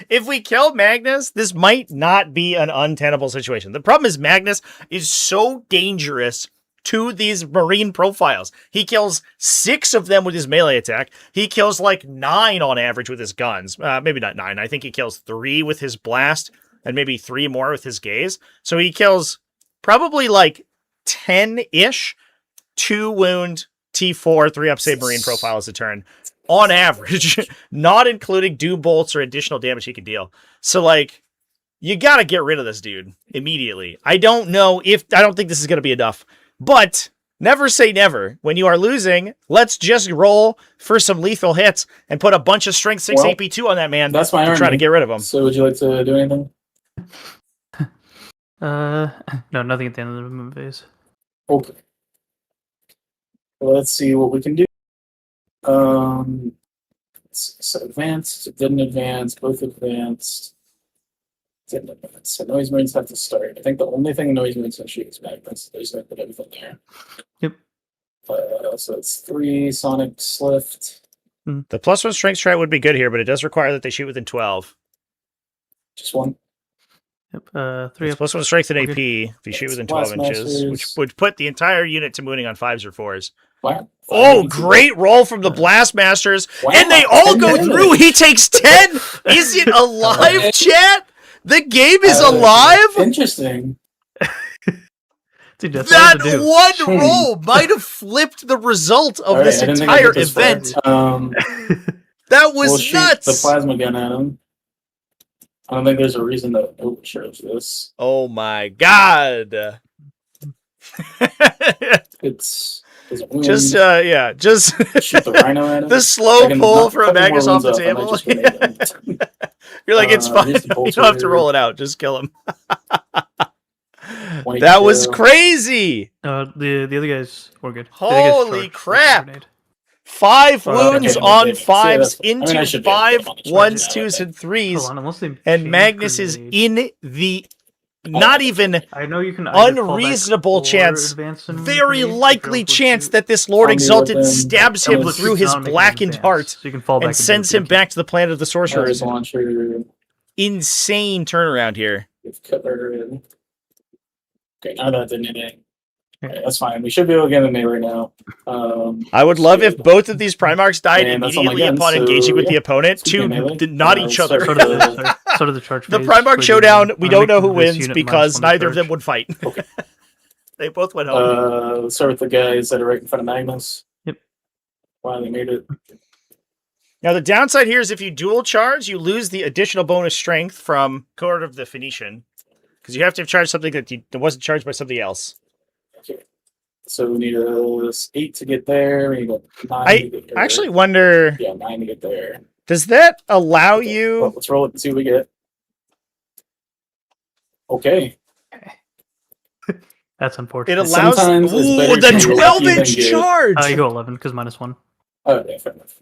If we kill Magnus, this might not be an untenable situation. The problem is Magnus is so dangerous to these Marine profiles. He kills 6 of them with his melee attack. He kills like 9 on average with his guns. Maybe not 9. I think he kills 3 with his blast and maybe 3 more with his gaze. So he kills probably like 10-ish 2 wound T4, 3 up save Marine profiles a turn on average, not including dew bolts or additional damage he can deal. So like, you gotta get rid of this dude immediately. I don't think this is gonna be enough, but never say never. When you are losing, let's just roll for some lethal hits and put a bunch of strength 6 AP2 on that man. That's my to try to get rid of him. So would you like to do anything? No, nothing at the end of the movement phase. Okay. Well, let's see what we can do. So advanced, didn't advance, both advanced. Didn't advance. So noise marines have to start. I think the only thing noise marines can shoot is magnets. They just put everything there. Yep. So it's 3 sonic slift. The +1 strength strat would be good here, but it does require that they shoot within 12. Just 1. Yep. 3 up. +1 strength and AP Okay. if you shoot within Blast 12 inches, which masters. would put the entire unit to mooning on 5s or 4s. Wow. Oh, great roll from the Blast Masters. Wow. And they all 10 go damage. through. He takes 10. Is it alive, chat? The game is alive? Interesting. Dude, that's That hard to do. one roll might have flipped the result of Alright, this I didn't think I'd entire get this far. event. That was We'll shoot nuts. the plasma gun at him. I don't think there's a reason to overcharge this. Oh my god. It's doesn't wound. just Shoot the rhino at him. the slow I can pull knock for a couple more Magus off wounds the up, I might table. just grenade him. You're like, it's fine. here's the You don't have to bolter. roll it out. Just kill him. 20 That was kill. crazy. The other guys were good. The other guys Holy charged with the crap. grenade. 5 Oh, wounds okay, on okay. See, 5s that's- I mean, I into should be able to 5 get him on the charge 1s, now, 2s, I and 3s. Hold on, unless they And change Magnus is grenade. in the not even I know you can either fall back unreasonable or chance, advance and very grenade if likely you're able to chance shoot. that this Lord I'll be Exalted with him. stabs I'll him just through shoot his down and make an blackened advance, heart so you can fall back and sends him back to the planet of the sorcerers. Magus launcher. Insane turnaround here. We've covered. Okay, now that didn't anything. Yeah. Okay, that's fine. We should be able to get him right now. I would love if both of these Primarchs died And that's all my immediately guns, upon so, engaging with the yeah. opponent Let's to keep melee. not Let's each other. start So did so did the charge The phase Primarch for showdown, we I'm don't know gonna who make this wins unit because -1 to neither of them charge. would fight. Okay. They both went home. Let's start with the guys that are right in front of Magnus. Yep. Wow, they made it. Now, the downside here is if you dual charge, you lose the additional bonus strength from Court of the Phoenician. Because you have to have charged something that wasn't charged by something else. Okay. So we need a 8 to get there. We need a 9 I to get there. actually wonder, Yeah, 9 to get there. does that allow Okay, you... well, let's roll it and see what we get. Okay. That's unfortunate. It allows... Sometimes it's Ooh, better the to get lucky than 12-inch good. charge! You go 11 because -1. Oh, yeah, fair enough.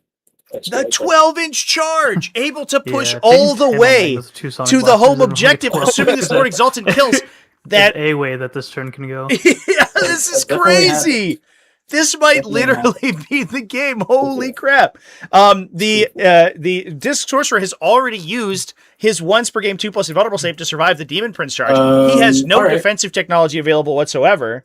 That's The good. 12-inch charge! Able to push Yeah, all Peyton's the 10 on way Magnus, 2 sonic to the blasters, home and only objective, 12. assuming this Lord Exalted kills. There's That... a way that this turn can go. Yeah, this is definitely crazy. This might Definitely literally be the game. Holy Okay. crap! The Disc Sorcerer has already used his once per game 2+ invulnerable save to survive the Demon Prince charge. He has no alright. defensive technology available whatsoever.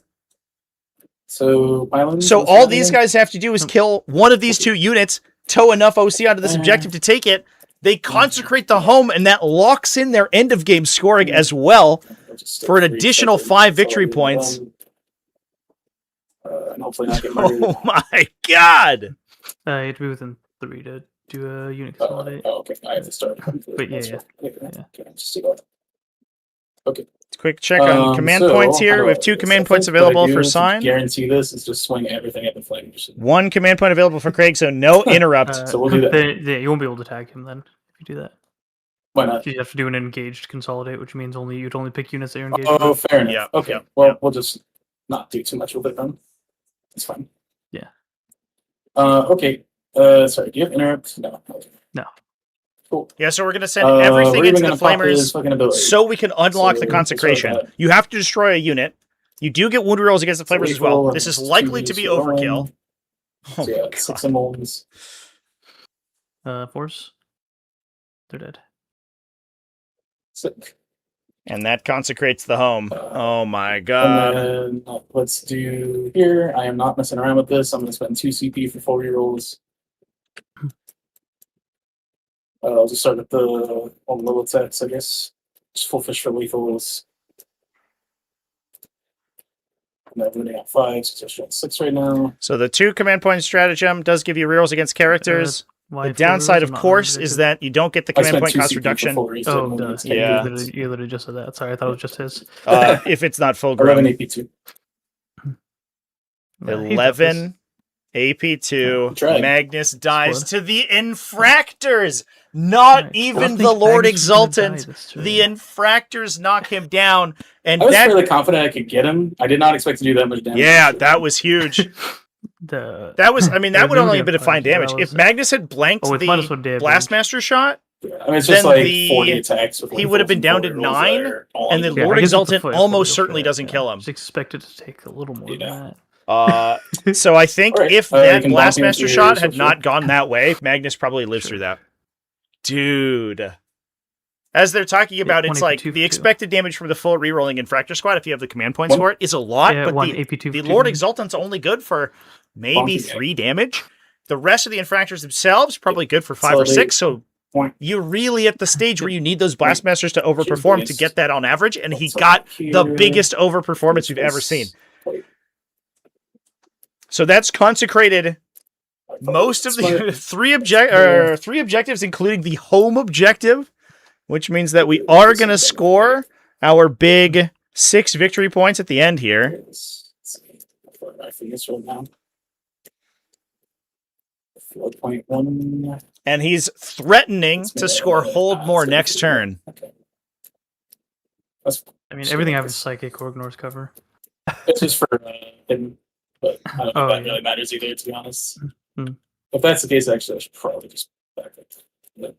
So, Pylons, So what's all happening? these guys have to do is kill one of these 2 units, tow enough OC onto this objective to take it. They consecrate the home, and that locks in their end of game scoring as well. I'll just for an take 3 additional seconds. 5 victory So, points. And hopefully not get murdered. Oh my god! You have to be within 3 to do a unit Oh, consolidate. okay. I have to start. But yeah, That's yeah. right. Yeah. Okay, just see what. Okay. Quick check on command points how here. do We have I 2 do this? command I points think what I available do for to sign. Guarantee this is just swing everything at the flame. 1 command point available for Craig, so no interrupt. So we'll do that. Yeah, you won't be able to tag him then if you do that. Why not? You have to do an engaged consolidate, which means you'd only pick units that you're engaged Oh, with. fair enough. Yeah, Okay. yeah, Well, yeah. we'll just not do too much with it then. It's fine. Yeah. Okay. Sorry. Do you have interrupt? No. Okay. No. Cool. Yeah, so we're going to send everything we're into even the gonna pop his flamers fucking ability. so we can unlock So, the let's consecration. start with You have to destroy a unit. You do get wound rolls against the flamers as well. Reroll This is and likely to be 2d for overkill. one. Oh So, yeah, my 6 god. emoluments. Force. They're dead. Sick. And that consecrates the home. Oh my And god. then let's do here. I am not messing around with this. I'm going to spend 2 CP for 4 rerolls. I'll just start with the all the little attacks, I guess. Just full fish for lethals. And I'm running at 5, so I'm 6 right now. So the 2 command point stratagem does give you rerolls against characters. Why The 4 downside, rerolls? of I'm not course, remembering is it. that you don't get the I command spent point 2 cost CP reduction for 4 reasons. Oh, duh. Yeah. You literally just said that. Sorry, I thought it was just his. if it's not full 11 grown. AP2. He got this. 11 AP2. Tried. Magnus dies Squad. to the Infractors. Not Right. even I think the Lord Magnus was gonna die Exultant. this turn. The Infractors knock him down. And I was that, fairly confident I could get him. I did not expect to do that much damage. yeah, that was huge. That was, I mean, that would only have been a fine damage. If Magnus had blanked it's minus 1 the damage. Blastmaster shot, Yeah, I mean, it's just then like the- 40 attacks. With he would have been down to 9, and the Lord I guess Exultant with the almost foil, certainly yeah, doesn't yeah. kill him. Just expected to take a little more Yeah. than that. So I think Alright, if you that can bump him Blastmaster to shot your had social. not gone that way, Magnus probably lives Sure. through that. Dude. As they're talking about, it's 1 like AP2 the for expected damage from the full rerolling Infractor Squad, if you have the command points One- for it, is a lot, Yeah, but 1 the AP2 the for Lord 2. Exultant's only good for maybe Bumpy 3 damage. The rest of the Infractors themselves probably good for 5 or So 6, so Point. you're really at the stage where you need those Blastmasters to overperform to Jeez. get that on average, and he Let's got look here. the biggest overperformance we've ever seen. So that's consecrated most of the three objectives, including the home objective, which means that we are going to score our big 6 victory points at the end here. Let's see. I think it's right now. 4.1. And he's threatening to score hold more next turn. Okay. That's, I mean, everything I have is psychic or ignores cover. it's just for hidden, but I don't know Oh, if that yeah. really matters either, to be honest. Hmm. If that's the case, actually, I should probably just back it.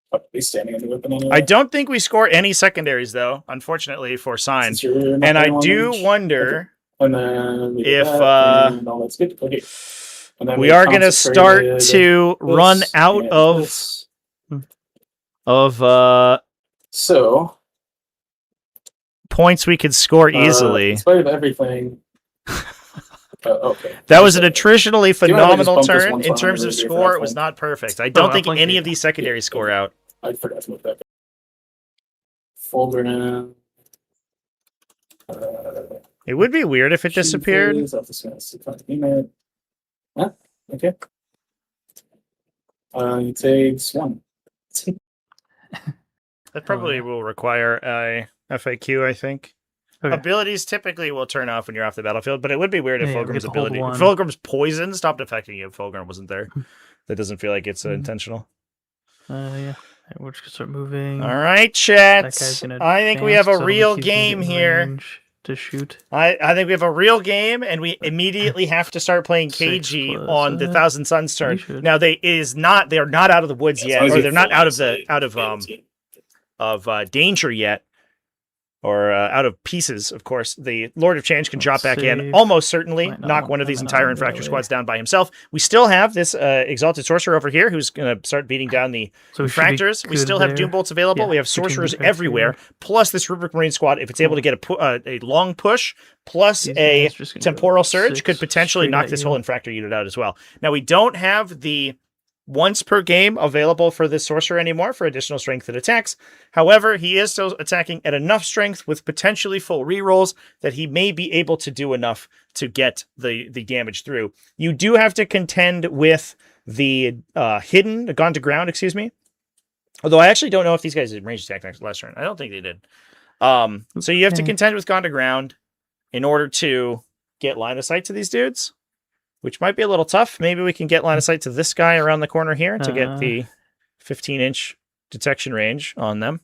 Probably standing in the weapon anyway. I don't think we score any secondaries, though, unfortunately, for sign. Since you're not And I very long do range. wonder And then we if, did that, and all that's good. Okay. And then we are going to start consecrated to run this out and of this. So points we could score easily. in spite of everything. Okay. That was an attritionally you mind if I just phenomenal bump this turn. one In for terms of 100 score, it was for not perfect. I don't I think think any it- of these secondaries score out. I forgot to move that. Full grenade. It would be weird if it disappeared. Huh? Okay. He takes 1. That probably will require a FAQ, I think. Okay. Abilities typically will turn off when you're off the battlefield, but it would be weird if Yeah, we Fulgrim's get the hold ability, one. if Fulgrim's poison stopped affecting you if Fulgrim wasn't there. That doesn't feel like it's Mhm. intentional. Yeah. We're just gonna start moving. All right, That guy's chat. gonna I think we advance, have a so real he's gonna get game in here. range to shoot. I think we have a real game, and we immediately have to start playing 6 KG plus, on the Thousand Suns turn. should. Now they are not out of the woods yet, or they're not out of danger yet, or out of pieces. Of course, the Lord of Change can drop back in save. almost certainly, Might not knock want one of these that entire on Infractor melee. squads down by himself. We still have this Exalted Sorcerer over here who's going to start beating down the So we should be Infractors. We good still have there. Doom Bolts available. Yeah, We have between Sorcerers defense everywhere. here. Plus this Rubric Marine squad, if it's able to get a long push, plus These a guys just gonna go Temporal Surge, 6 could potentially straight knock at this you. whole Infractor unit out as well. Now, we don't have the once per game available for this Sorcerer anymore for additional strength and attacks. However, he is still attacking at enough strength with potentially full rerolls that he may be able to do enough to get the damage through. You do have to contend with the Gone to Ground, excuse me. Although I actually don't know if these guys did range attack next last turn. I don't think they did. So you have to Okay. contend with Gone to Ground in order to get line of sight to these dudes, which might be a little tough. Maybe we can get line of sight to this guy around the corner here to get the 15-inch detection range on them.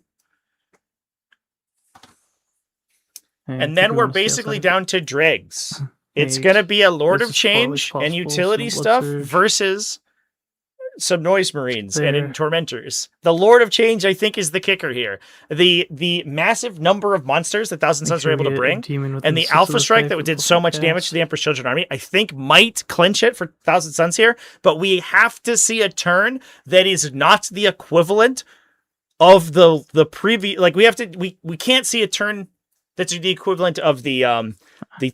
Yeah, I And think then we we're wanna stay basically outside. down to dregs. It's Mage. going to be a Lord This of is probably Change and possible, utility some stuff Blood Surge. versus some Noise Marines and There. Tormentors. The Lord of Change, I think, is the kicker here. The massive number of monsters that Thousand Make Suns sure are able we to get a bring, demon within and the 6 of Alpha those Strike guys that with did plus so one much damage cast. to the Emperor's Children army, I think might clinch it for Thousand Suns here, but we have to see a turn that is not the equivalent of the previous, like we can't see a turn that's the equivalent of the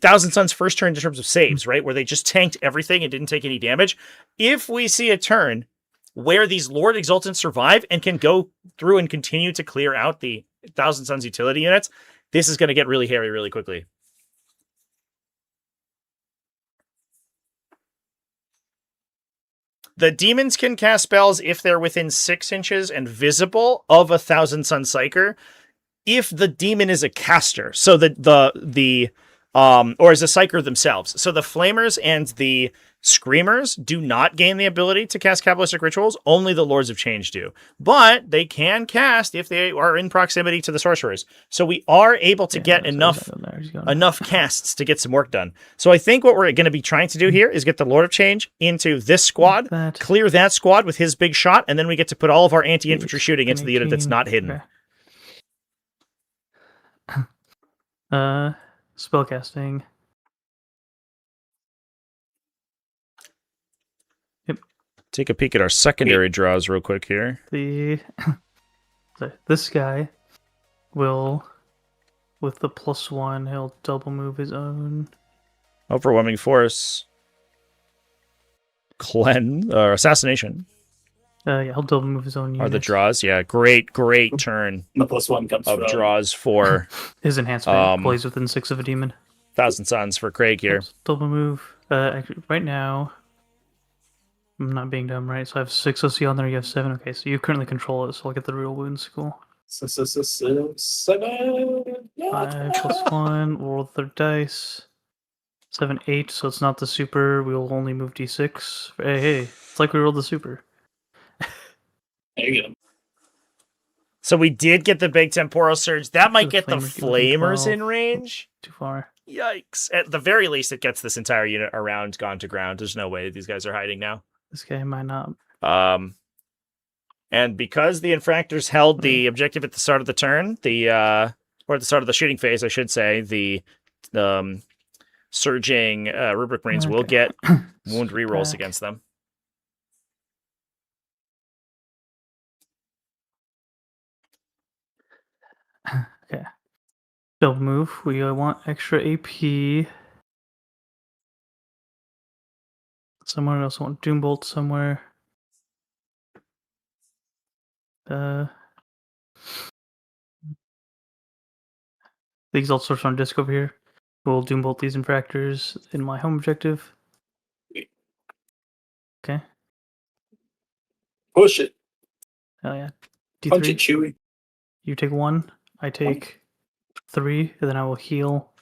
Thousand Suns first turn in terms of saves, right? Where they just tanked everything and didn't take any damage. If we see a turn where these Lord Exultants survive and can go through and continue to clear out the Thousand Suns utility units, this is going to get really hairy really quickly. The demons can cast spells if they're within 6 inches and visible of a Thousand Sun Psyker. If the demon is a caster, so or is a Psyker themselves. So the Flamers and the Screamers do not gain the ability to cast Kabbalistic Rituals. Only the Lords of Change do. But they can cast if they are in proximity to the Sorcerers. So we are able to get enough casts to get some work done. So I think what we're going to be trying to do here is get the Lord of Change into this squad, clear that squad with his big shot, and then we get to put all of our anti-infantry shooting into the unit that's not hidden. Okay. Spellcasting. Yep. Take a peek at our secondary draws real quick here. This guy will, with the +1, he'll double move his own. Overwhelming Force. Assassination. Yeah, he'll double move his own unit. Are the draws? Yeah, great turn. The +1 comes of from draws for his enhancement plays within 6 of a demon. Thousand Suns for Craig here. Double move. Actually, right now, I'm not being dumb, right? So I have 6 OC on there. You have 7. Okay, so you currently control it. So I'll get the real wounds. Cool. 7. 5 +1. Roll the third dice. 7, 8. So it's not the super. We will only move D6. Hey, it's like we rolled the super. There you go. So we did get the big temporal surge. That might get the Flamers Flamers in range. Too far. Yikes. At the very least, it gets this entire unit around gone to ground. There's no way these guys are hiding now. This guy might not. And because the Infractors held the objective at the start of the turn, or at the start of the shooting phase, I should say, the surging Rubric Marines will get wound rerolls against them. Okay. Double move. We want extra AP. Someone else want Doombolt somewhere. The Exalt Source on disc over here. We'll Doombolt these Infractors in my home objective. Okay. Push it. Hell yeah. Punch D3. it, Chewie. You take 1. I take 3, and then I will heal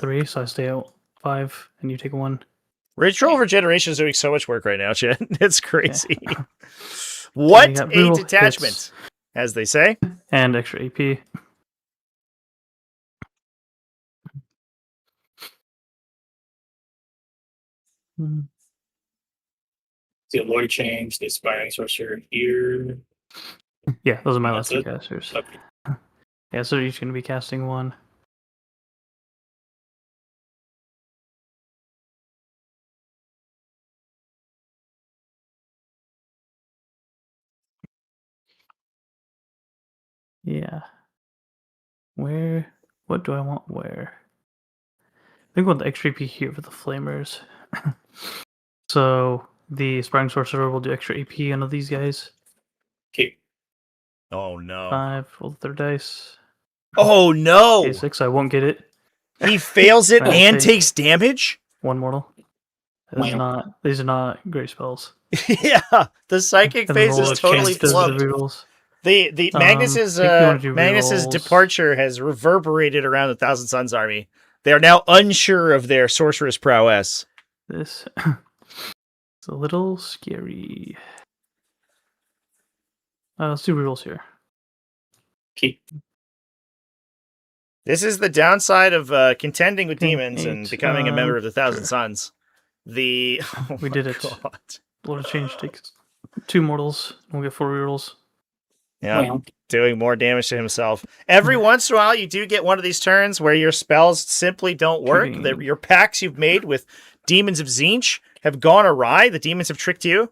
3, so I stay at 5, and you take 1. Ritual Regeneration is doing so much work right now, Chet. It's crazy. What a detachment, hits, as they say. And extra AP. See a Lord Change, the Aspiring Sorcerer here. Yeah, those are my last 2 casters. Okay. Yeah, so you're each going to be casting 1. Yeah. What do I want where? I think I want the extra AP here for the Flamers. So the Aspiring Sorcerer will do extra AP on these guys. Okay. Oh no. 5, roll the third dice. Oh no! Okay, 6, I won't get it. He fails it and takes damage? 1 mortal. These are not great spells. Yeah, the psychic phase is totally flubbed. The Magnus's departure has reverberated around the Thousand Suns army. They are now unsure of their sorceress prowess. This is a little scary. Let's do rerolls here. Okay. This is the downside of contending with demons and becoming a member of the Thousand Suns. We did it. God. Lord of Change takes 2 mortals. We'll get 4 rerolls. Yeah, doing more damage to himself. Every once in a while, you do get one of these turns where your spells simply don't work. Your pacts you've made with demons of Tzeentch have gone awry. The demons have tricked you.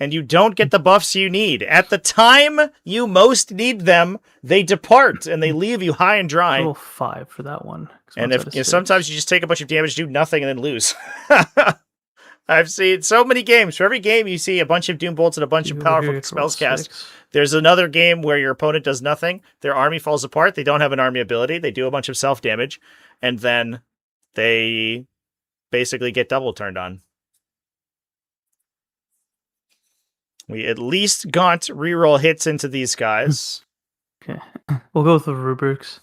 and you don't get the buffs you need. At the time you most need them, they depart and they leave you high and dry. Level 5 for that one. 'cause And one's if out of you know, 6. sometimes you just take a bunch of damage, do nothing, and then lose. I've seen so many games. For every game, you see a bunch of Doom Bolts and a bunch of Over powerful here, roll spells cast. 6. There's another game where your opponent does nothing. Their army falls apart. They don't have an army ability. They do a bunch of self-damage. And then they basically get double turned on. We at least got reroll hits into these guys. Okay. We'll go with the rubrics.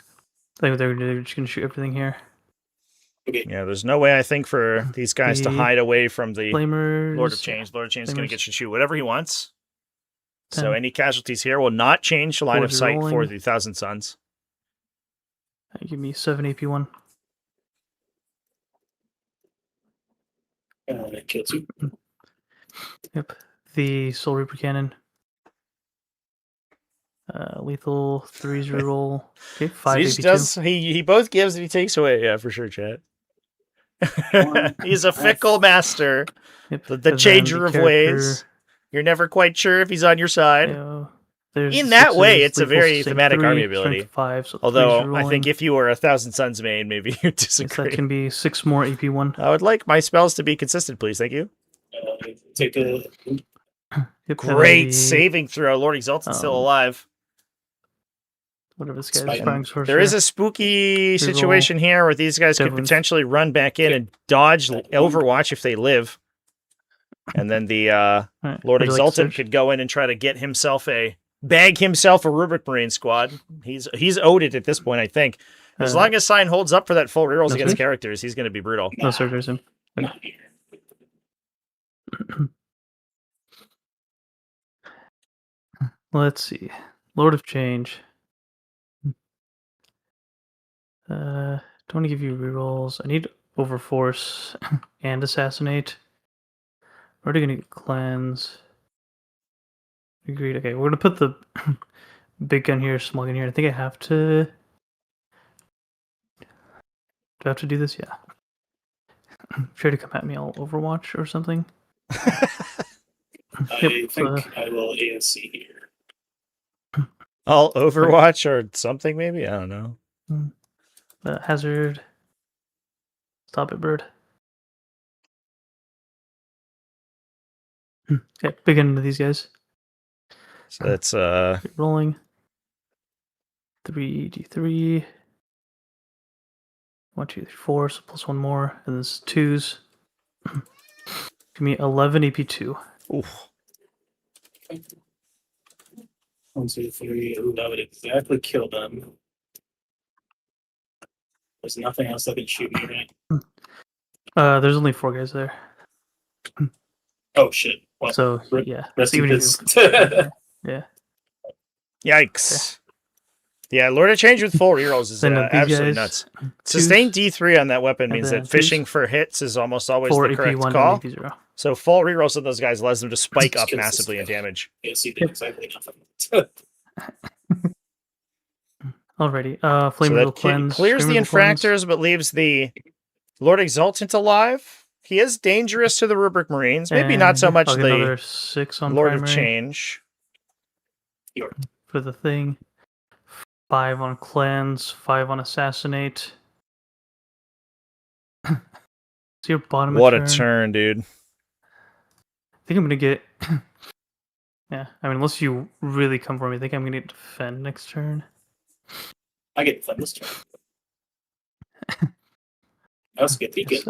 I think they're just going to shoot everything here. Okay. Yeah, there's no way, I think, for these guys to The hide away from the Flamers. Lord of Change. Lord of Change is going Flamers. to get to shoot whatever he wants. So 10. any casualties here will not change the line of Forwards sight for rolling. the Thousand Suns. Give me 7 AP1. Kill 2. Yep. The Soul Reaper Cannon. Lethal 3's reroll. Okay, 5 So AP2. he both gives and he takes away. Yeah, for sure, chat. He's a fickle master. Yep. The and then changer of character, ways. You're never quite sure if he's on your side. There's In that way, sixes, it's a lethal very sync thematic 3, army strength ability. 5, so Although, 3's I think rerolling. if you were a Thousand Suns main, maybe you'd Yes, that disagree. can be 6 more AP1. I would like my spells to be consistent, please. Thank you. Take a Yep, and then Great the- saving throw. Lord Exalted's still alive. Whatever this guy's Spike. firing sorcerer. There is a spooky situation here where these guys could Devlin's- potentially run back in and dodge Overwatch if they live. And then the Alright, Lord would you like to Exalted search? could go in and try to get himself bag himself a Rubric Marine squad. He's owed it at this point, I think. As long as Sign holds up for that full rerolls no against search? characters, he's going to be brutal. No surgeries him. not here. Let's see. Lord of Change. Don't want to give you rerolls. I need Overforce and Assassinate. We're already gonna get Cleanse. Agreed. Okay, we're gonna put the big gun here, small gun here. I think I have to. Do I have to do this? Yeah. Try to come at me all Overwatch or something. I Yep, think I will ASC here. All Overwatch or something, maybe? I don't know. Hazard. Stop it, bird. Okay, big end into these guys. So that's Keep rolling. 3d3. 1, 2, 3, 4, so plus 1 more, and this is 2s. Give me 11 AP2. oof. 1, 2, 3. Ooh, that would exactly kill them. There's nothing else that can shoot me, right? There's only 4 guys there. Oh shit. Well, So, re- yeah. rest in Even peace. yeah. Yikes. Yeah, Lord of Change with full rerolls is Then these absolutely guys, nuts. 2s, Sustained D3 on that weapon and means then that fishing 2s, for hits is almost always 4 the correct AP1 call. and AP0. So full rerolls of those guys allows them to spike up Just kills massively in this guy. damage. ASC did exactly nothing. Alrighty. So Flame that Riddle Cleanse. clears the Flame Riddle Cleanse. Infractors, but leaves the Lord Exaltant alive. He is dangerous to the Rubric Marines. Maybe not so And much I'll get the another 6 on Lord primary of Change. for the thing. 5 on Cleanse, 5 on Assassinate. It's your bottom What of a turn. turn, dude. I think I'm gonna get. Yeah, I mean, unless you really come for me, I think I'm gonna get defend next turn. I get fun this turn. I also get peek it.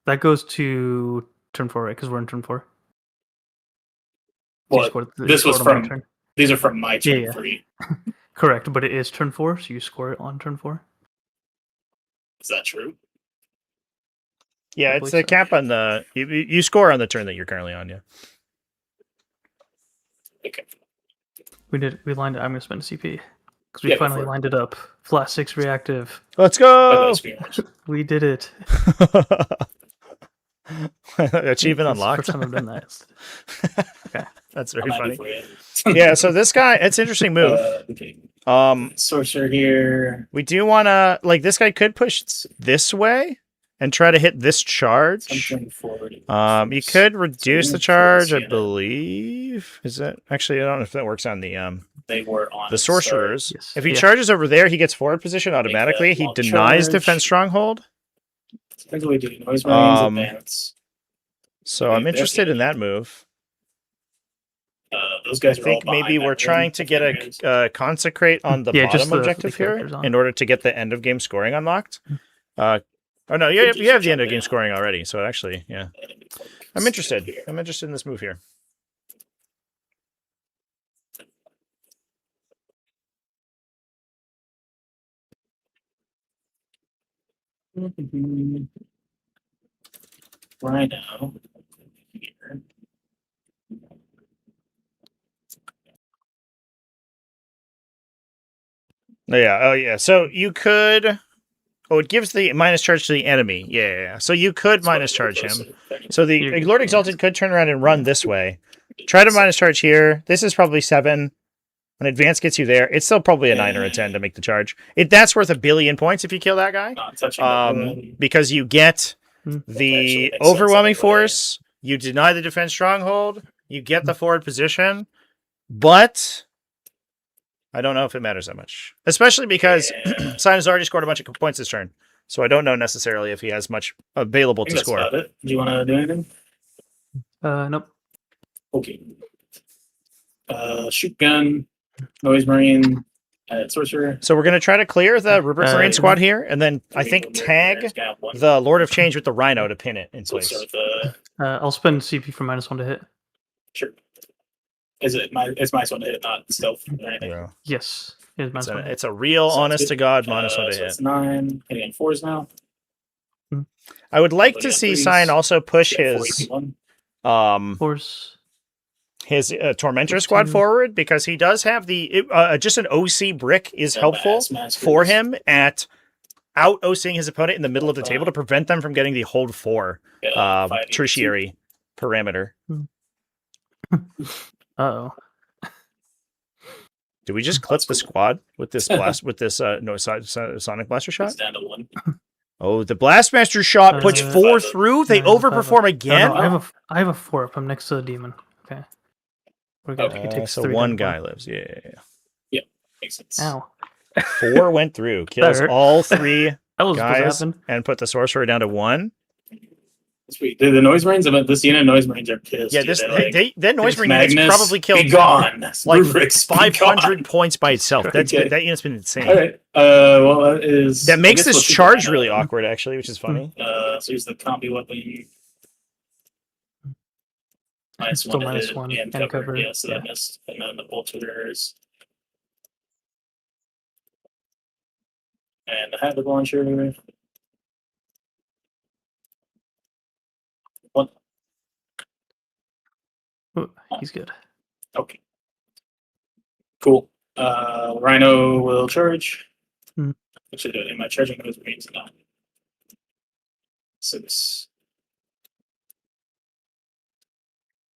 That goes to turn 4, right? Because we're in turn 4. So you Well, scored- you this was scored on my from- turn. These are from my turn Yeah. 3. Correct, but it is turn 4, so you score it on turn 4. Is that true? Yeah, I it's believe the so. cap on the... You score on the turn that you're currently on, yeah. Okay. We lined it. I'm gonna spend a CP because we Yeah, go finally for it. lined it up. Flat 6 reactive. Let's Oh, go! nice screen watch. We did it. Achievement It's the unlocked. First time I've done that. That's I'm very happy funny. for you. Yeah, so this guy, it's an interesting move. Okay. Um, Sorcerer here. we do want to... Like, this guy could push this way, and try to hit this charge. Something forward. You could reduce the Something charge, I forward, believe. Is that actually? I don't know if that works on the They were on the at start. sorcerers. Yes. If he Yeah. charges over there, he gets forward position automatically. that He long denies charge. defense stronghold. That's what we do. Noise Marines Um, advance. So Okay, I'm that's interested good. in that move. Those I guys are all think maybe behind we're that trying ring, to the get fingers. a consecrate on the Yeah, just bottom the objective here characters on. in order to get the end of game scoring unlocked. Oh no, you have the end of game scoring already. So actually, yeah, I'm interested. I'm interested in this move here. Rhino. Here. Oh yeah. So you could. Oh, it gives the minus charge to the enemy. Yeah. So you could That's what minus we're charge close him. to. So the You're good, Lord yeah. Exalted could turn around and run this way. Try to minus charge here. This is probably 7. An advance gets you there. It's still probably a 9 or a 10 to make the charge. That's worth 1 billion points if you kill that guy. Not touching the Because you get Hmm. the Actually makes sense overwhelming anyway. force. You deny the defense stronghold. You get the forward position. But I don't know if it matters that much. Especially because Yeah. Simon's already scored a bunch of points this turn. So I don't know necessarily if he has much available I to think that's score. about it. Do you want to do anything? Nope. Okay. Shoot gun, Noise Marine, Sorcerer. So we're going to try to clear the Rupert Marine yeah. squad here. And then I think tag the Lord of Change with the Rhino to pin it in So let's place. start with the I'll spend CP for -1 to hit. sure. Is it my? It's -1 to hit, not stealth or anything. Yeah. Yes. It is It's, -1 to hit. it's a real, Sounds honest good. to God, -1 to So hit. it's 9. Hitting on 4s now. I would like Putting to on see 3s. Sign also push Yeah, 4 his AP1. Force. Tormentor squad 2. forward because he does have the just an OC brick is Yeah, helpful mass for groups. him at out OCing his opponent in the middle of the table to prevent them from getting the hold 4 Yeah, 5 tertiary parameter. Uh-oh. Did we just clip the squad with this blast with this sonic blaster shot? It's down to 1. Oh, the blastmaster shot puts 4 5. through. They 9, 5. overperform again. No, I have a 4 up. I'm next to the demon. Okay. We're good. He takes So 3 one down. guy lives. Yeah. Makes sense. Ow. 4 went through, kills hurt. all 3 That was supposed to guys, happen. and put the sorcerer down to 1. Sweet. The Noise Marines, this unit of Noise Marines are pissed. Yeah, dude. this They're like, that noise "This ring unit's Magnus, probably be killed gone. like Rubric's be 500 gone." points by itself. That's Okay. that unit's been insane. All right. Well, that is. That I makes guess we'll this shoot charge the really Rhino. awkward, actually, which is funny. So here's the combi weapon. -1 Still to hit -1 and and cover. cover, Yeah, so that yeah. missed. And then the bolters. And the Havoc launcher. 1. Ooh, he's good. Okay. Cool. Rhino will charge. Hmm. Actually, am I charging those Marines? No. 6.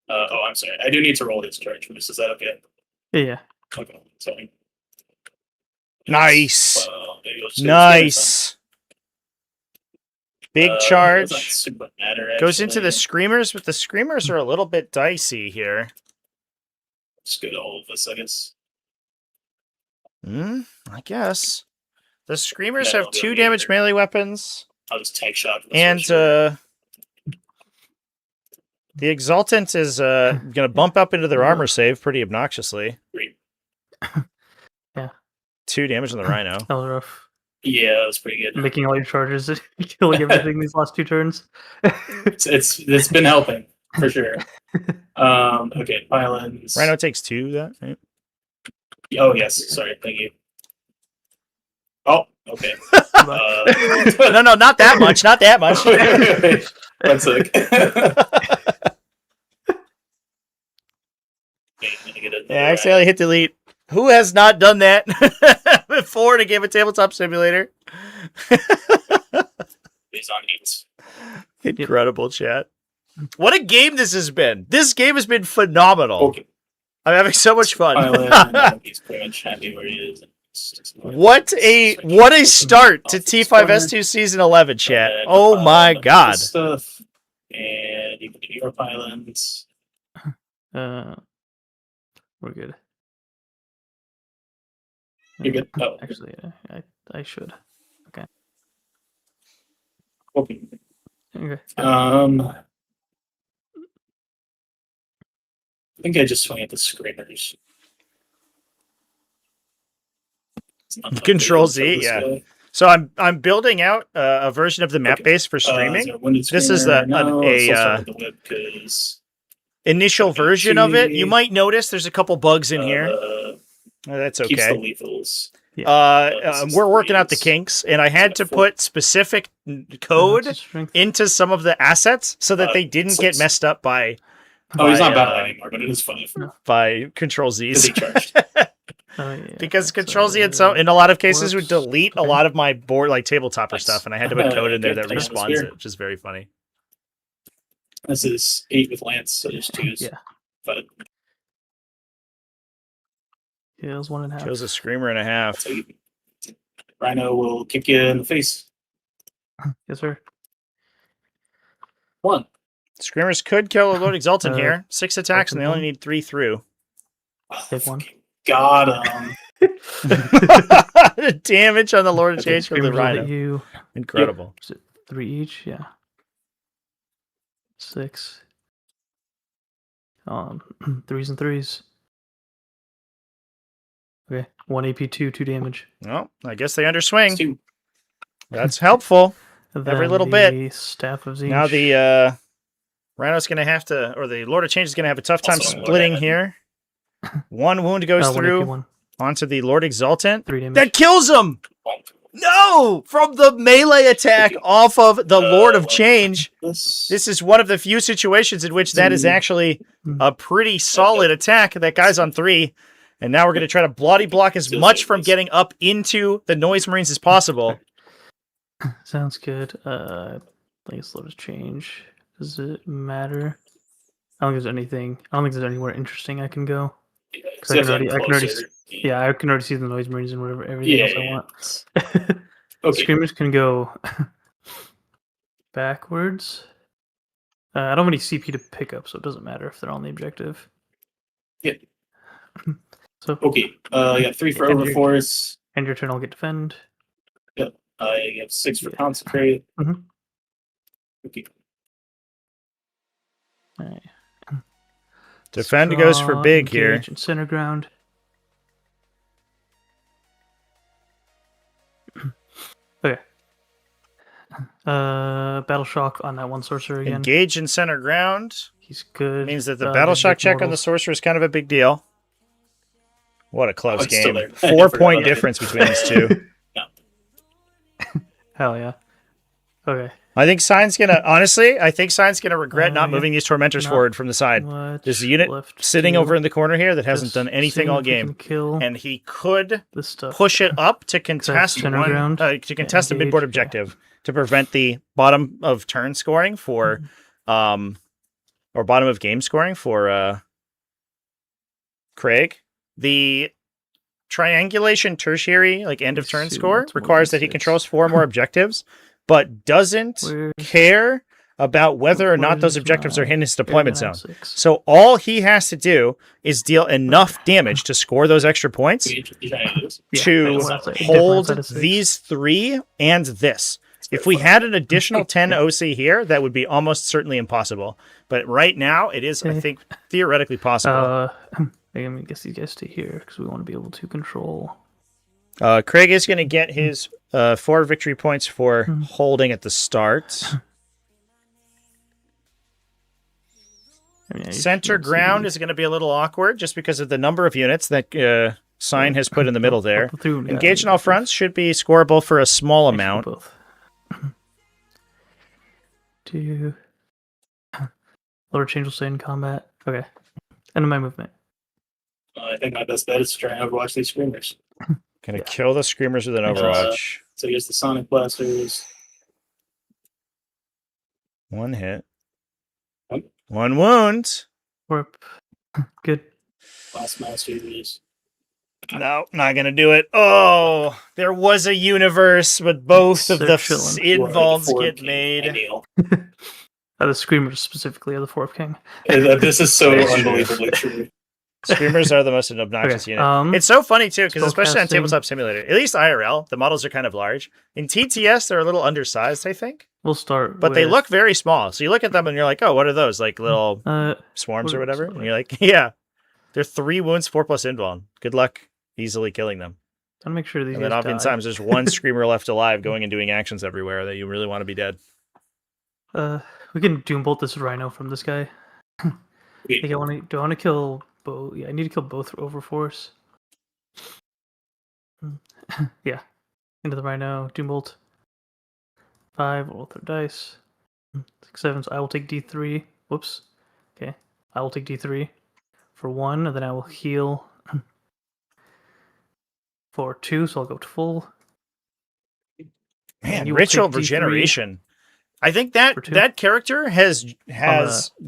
I'm sorry. I do need to roll his charge first. Is that okay? Yeah. Okay. Sorry. Nice. Maybe we'll just do this Nice. Big game. charge. Doesn't super matter, Goes into the actually. screamers, but the screamers are a little bit dicey here. Just go to all of this, I guess. I guess. The screamers No, have they'll 2 be damage there. melee weapons. I'll just tank shot. for the And sorcerer. the Exultant is going to bump up into their armor save pretty obnoxiously. Great. 2 damage on the Rhino. That was rough. Yeah, that was pretty good. Making all your charges, killing everything these last 2 turns. It's been helping for sure. Okay, pylons. Rhino takes 2, that right? Oh yes, sorry, thank you. Oh, okay. No, not that much. Not that much. One sec. Yeah, I accidentally hit delete. Who has not done that before in a game of Tabletop Simulator? He's on 8. Incredible, chat. What a game this has been. This game has been phenomenal. Okay. I'm having so much fun. Pylon, he's pretty much happy where he is. What a start to T5S2 Season 11, chat. Oh my god. Stuff, and you can do Europe Islands. We're good. You're good. Oh, Actually, I should. okay. Okay. I think I just swing at the screamers. It's not Control updated Z, for this yeah. guy. So I'm building out a version of the map base for Is streaming. there a wounded This is screamer? No, let's still a start with the whip because initial Okay, version of it. You see. might notice there's a couple bugs in here. That's keeps the okay. lethals. We're working out the kinks, and I had to put specific code into some of the assets so that they didn't get messed up by Oh, he's not by, battling anymore, but it is funny by Control because Z's. he charged. Because Control Z in a lot of cases would Whoops. delete a Okay. lot of my board, like tabletopper Nice. stuff, and I had to put code in there that Good. respawns Weird. it, which is very funny. This is 8 with Lance, so there's 2s. Yeah. But Kills 1.5. Kills a screamer and a half. so Rhino will kick you in the face. Yes, sir. 1. Screamers could kill a Lord Exultant Uh, here. 6 attacks, and they only one. need 3 through. Take one. Got him. The damage on the Lord of Change from the Screamers will hit Rhino. you. Incredible. Is it 3 each? Yeah. 6. 3s and 3s. Okay. 1 AP, 2 damage. Well, I guess they underswing. 2. That's helpful. Every Then little bit. the Staff of Zinch. Now the Rhino's going to have to, or the Lord of Change is going to have a tough time Also, splitting Lord here. 1 wound goes 1 AP, through 1. onto the Lord Exultant. 3 damage. That kills him! No! From the melee attack off of the Lord of Change. This is one of the few situations in which that is actually a pretty solid attack. That guy's on 3. And now we're going to try to bloody block as much from getting up into the Noise Marines as possible. Sounds good. I think it's Lotus Change. Does it matter? I don't think there's anything. I don't think there's anywhere interesting I can go. Because I can already yeah, I can already see the Noise Marines and whatever everything else I want. Okay. Screamers can go backwards. I don't have any CP to pick up, so it doesn't matter if they're on the objective. Yeah. So Okay. I got 3 for And Overforce. end your turn, I'll get defend. I have 6 for Consecrate. Mhm. Okay. All right. Defend goes for big here. Engage and center ground. Okay. Battle shock on that one sorcerer again. Engage in center ground. He's good. Means that the battle shock check on the sorcerer is kind of a big deal. What a close it's still game. there. 4-point difference between these two. Hell yeah. Okay. I think Sign's gonna regret not yeah. moving these tormentors Not forward from the side. There's a unit left sitting to over in the corner here that hasn't just done anything seeing all if we can game, Kill and he could this stuff. push it up to contest center ground. a Engage, midboard yeah. objective to prevent the bottom of turn scoring for or bottom of game scoring for Craig. The triangulation tertiary, like end of turn Let's see, score, that's more requires than that he 6. controls 4 more objectives, but doesn't Where's- care about whether or not those where's objectives are my in his deployment area zone. 6? So all he has to do is deal enough damage to score those extra points Yeah, to that's like- hold different side of 6. these 3 and this. If we had an additional 10 OC here, that would be almost certainly impossible. But right now, it is, I Okay. think, theoretically possible. I'm gonna guess these guys stay here because we want to be able to control. Craig is going to get his 4 victory points for holding at the start. I mean, yeah, you Center should see ground is going to be a little awkward just because of the number of units that Sign has put in the middle there. up through- yeah, Engage in all fronts should be scoreable for a small actually amount. Both. 2. Lord Change will stay in combat. Okay. End of my movement. I think my best bet is to try and overwatch these screamers. Gonna kill the screamers with an Overwatch. So here's the Sonic Blasters. 1 hit. Oh. 1 wound. Warp. Good. Blast Masters. No, not gonna do it. Oh, there was a universe, but both of They're the chilling. involves Four get king, made. ideal. The screamers specifically are the fourth king. This is so That's true. unbelievably true. Screamers are the most obnoxious Okay, unit. It's so funny too, because especially on spellcasting. Tabletop Simulator, at least IRL, the models are kind of large. In TTS, they're a little undersized, I think, We'll start. but they with, look very small. So you look at them and you're like, oh, what are those? Like little swarms or what- whatever. And you're like, yeah, they're 3 wounds, 4+ invuln. Good luck easily killing them. Gotta make sure these And then guys die. oftentimes there's one screamer left alive going and doing actions everywhere that you really want to be dead. We can doombolt this rhino from this guy. I think do I want to kill both? Yeah, I need to kill both Overforce. Yeah, into the rhino, doombolt. 5, roll 3 dice. 6, 7. So I will take D3. Whoops. Okay, I will take D3 for 1, and then I will heal for 2. So I'll go to full. Man, you will ritual take D3 regeneration. I think that for 2. that character has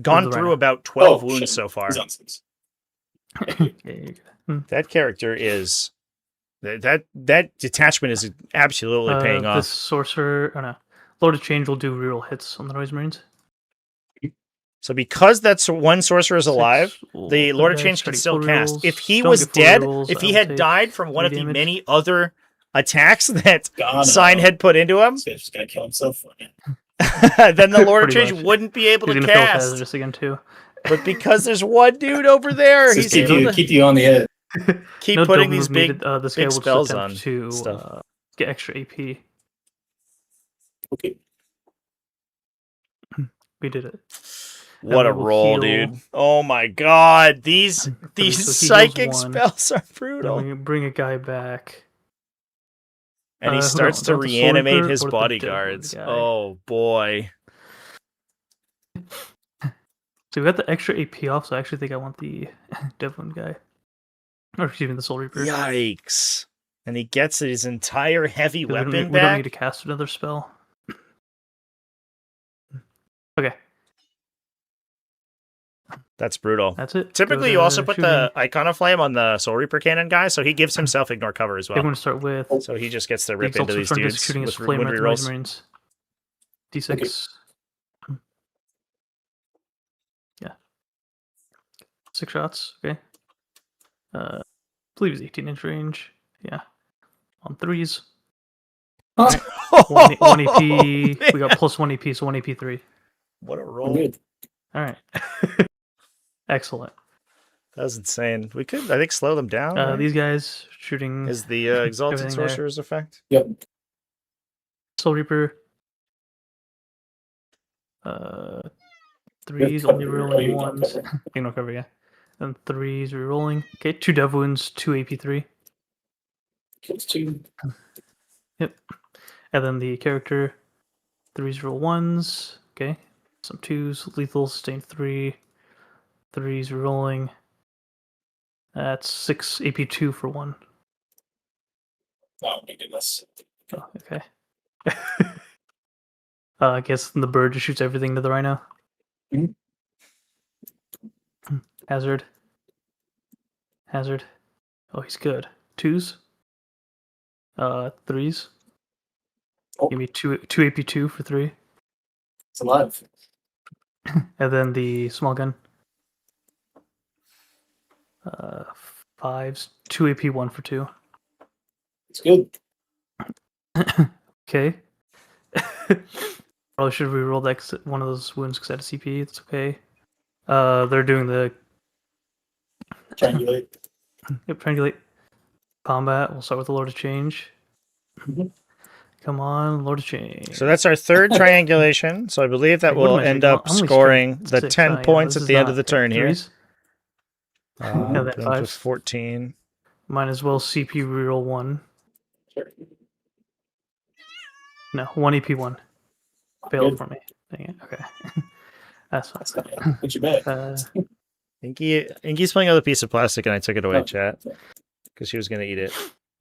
gone the through rhino. about 12 Oh, wounds shit. so far. He's on 6. Yeah, you're good. That character is that detachment is absolutely paying This off. sorcerer, oh no, Lord of Change will do reroll hits on the Noise Marines. So because that's one sorcerer is 6, alive, roll the 3 Lord of dice, Change can try to get still 4 cast. rerolls. If he Don't was get 4 dead, rerolls, if I he will had take died from one 3 of the damage. many other attacks that God, Sign no. had put into him, This guy's just gonna kill himself. then the Lord of Pretty Change much. wouldn't be able He's to gonna fail cast. hazardous again too. But because there's one dude over there, Just he's able to keep you on the edge. keep No putting double these move big needed. This guy big will just spells attempt on to stuff. get extra AP. Okay. We did it. What a we will roll, heal. dude. Oh my god. These So he heals psychic 1. spells are brutal. Then we bring a guy back. And he Who starts do to I want? The Soul reanimate Reaper his or the Devil bodyguards. guy? Oh boy. So we got the extra AP off, so I actually think I want the Devlin guy. Or excuse me, the Soul Reaper. Yikes. And he gets his entire heavy 'Cause weapon we don't back. need to cast another spell. Okay, That's brutal. that's it. Typically, Go you to also put shooting. the Icon of Flame on the Soul Reaper cannon guy, so he gives himself ignore cover as I'm well. going to start with So he just gets to the rip into Exalted these Front dudes shooting his with flame wound at the Noise rerolls. Marines. D6. Yeah. 6 shots. Okay. I believe it's 18-inch range. Yeah. On 3s. 1 AP. We got plus 1 AP, so 1 AP 3. What a We're roll. good. All right. Excellent. That was insane. We could, I think, slow them down. right? These guys shooting Is the Exalted everything there. Sorcerer's effect? Yep. Soul Reaper. 3s only rolling 1s. Ignore cover, yeah. And 3s re-rolling. Okay, 2 Dev Wounds, 2 AP3. Kills 2. Yep. And then the character, 3s roll 1s. Okay. Some 2s, lethal, sustain 3. 3s re-rolling. That's 6 AP2 for 1. Oh my goodness. Oh, okay. I guess the bird just shoots everything to the rhino. Mhm. Hazard. Hazard. Oh, he's good. 2s. 3s. Oh. Give me 2 AP2 for 3. It's alive. And then the small gun. 5s. 2 AP1 for 2. It's good. Okay. Probably should re-roll that one of those wounds because I had a CP. It's okay. They're doing the Triangulate. triangulate combat. We'll start with the Lord of Change. Mhm. Come on, Lord of Change. So that's our third triangulation. So I believe that Wait, what will am I end saying? up I'm only scoring strength the 6. 10 Yeah, points this at is the end not of the turn here. 3s. And then Put him to 5s. 14. Might as well CP reroll 1. Sure. No, 1 AP1. Failed Good. for me. Dang it. Okay. That's fine. That's not Put you back. Inky's playing with a piece of plastic and I took it away, Oh, chat, okay. because she was going to eat it.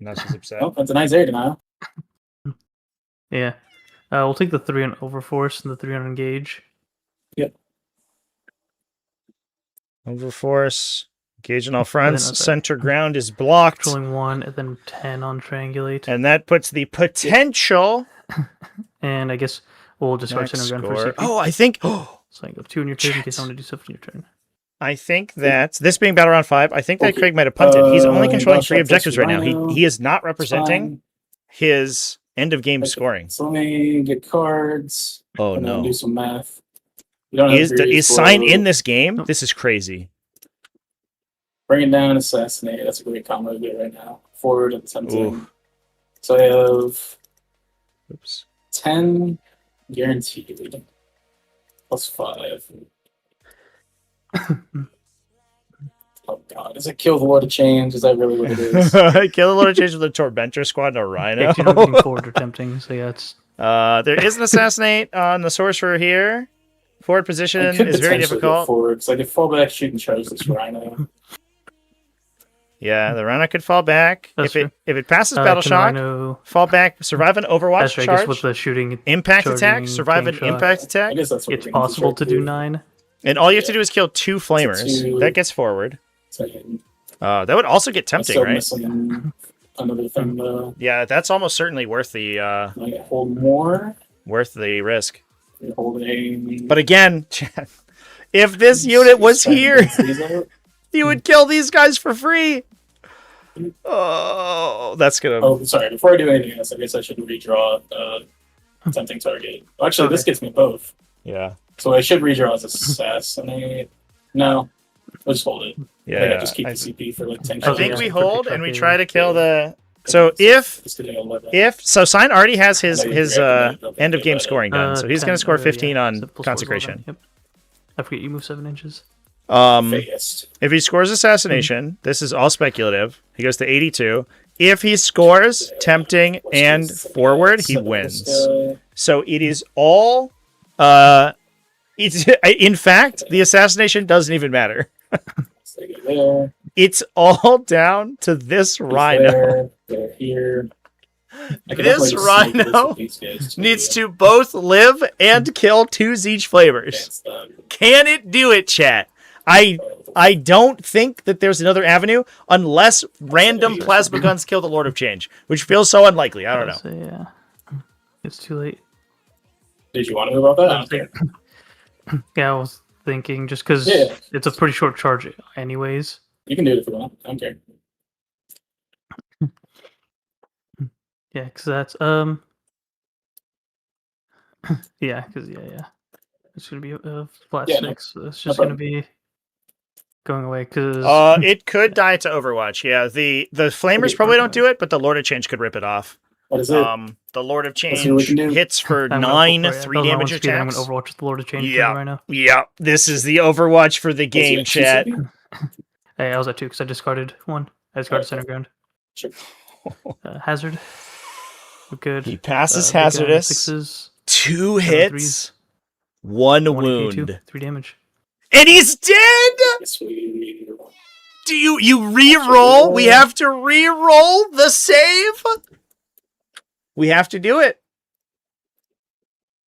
Now she's upset. Oh, that's a nice air denial. Yeah. We'll take the 3 on Overforce and the 3 on Engage. Overforce. Engage on all fronts. sorry. Center ground is blocked. Controlling 1 and then 10 on triangulate. And that puts the potential. And I guess we'll discard Max center ground for score. safety. Oh, I think. Oh, So I go 2 on your turn in case Shit. I want to do stuff on your turn. I think that this being battle round 5, I think that Okay. Craig might have punted. He's only controlling Battle 3 Shock objectives versus right now. Rhino. He is not It's representing fine. his end of game Okay. scoring. So let me get cards. Oh and then no. do some math. You don't have Is to Sign in this game? Nope. This is crazy. Bring it down, assassinate. That's a great combo to do right now. Forward and tempting. Ooh. So I have Oops. 10 guaranteed. Plus 5. Oh god, is it kill the Lord of Change? Is that really what it is? Kill a little change with a Tormentor squad and a Rhino. Yeah, 'cause you're not getting forward or tempting, so yeah, it's There is an assassinate on the sorcerer here. Forward I position could is very potentially go difficult. forward because I could fall back, shoot, and charge this Rhino. Yeah, the Rhino could fall back. That's if it passes true. battle Can shock, Rhino, fall back, survive an Overwatch that's right, I guess charge, with the shooting, impact attack, charging, survive an taking shock. impact I attack, guess that's what it's we're gonna possible try to do 9. and all you have to Yeah. do is kill 2 flamers. Two. That gets forward. So I can- That would also get I'm tempting, still right? missing another thing though. Yeah, that's almost certainly worth the I can hold more. risk. Holding. But again, if this unit was here, you would kill these guys for free. Oh, that's gonna. Oh, sorry. Before I do anything else, I guess I should redraw tempting target. Well, actually, this gets me both. Yeah. So I should redraw as assassinate. No, we'll just hold it. Yeah. I think I just keep the CP for like 10 I Okay, think yeah. we For hold TikTok, and we yeah. try to kill the. So if Sign already has his end of game scoring done, so he's 10, going to score yeah, 15 so on plus 4 is consecration. 11, Yep. I forget you move 7 inches. If he scores assassination, this is all speculative. He goes to 82. If he scores tempting and forward, he wins. So it is all. In fact, the assassination doesn't even matter. It's all down to this Rhino. They're here. This Rhino needs to both live and kill 2 Zeech flavors. Can it do it, chat? I don't think that there's another avenue unless random plasma guns kill the Lord of Change, which feels so unlikely. I don't know. So, yeah. It's too late. Did you want to move about that? I don't care. Yeah, I was thinking just because Yeah. it's a pretty short charge anyways. You can do it if you want. I don't care. Yeah, because that's yeah, because yeah, it's gonna be flat Yeah, 6. So it's just no gonna be going away because It could die to Overwatch. Yeah, the Flamers probably don't do it, but the Lord of Change could rip it off. What is it? The Lord of Let's see what we Change can do. hits for I'm 9 gonna 3 damage I'm attacks. gonna Overwatch the Lord of Change Yeah. right now. Yeah, this is the Overwatch for the game, Is it chat. CCP? Hey, I was at 2 because I discarded 1. I discarded Okay. center ground. Sure. Hazard. We're good. He passes Big guy on hazardous. 6s, 2 7 hits, threes. 1 1 AP, 2, wound, 3 damage. and he's dead. Yes, we Do you re-roll? We have to re-roll the save. We have to do it,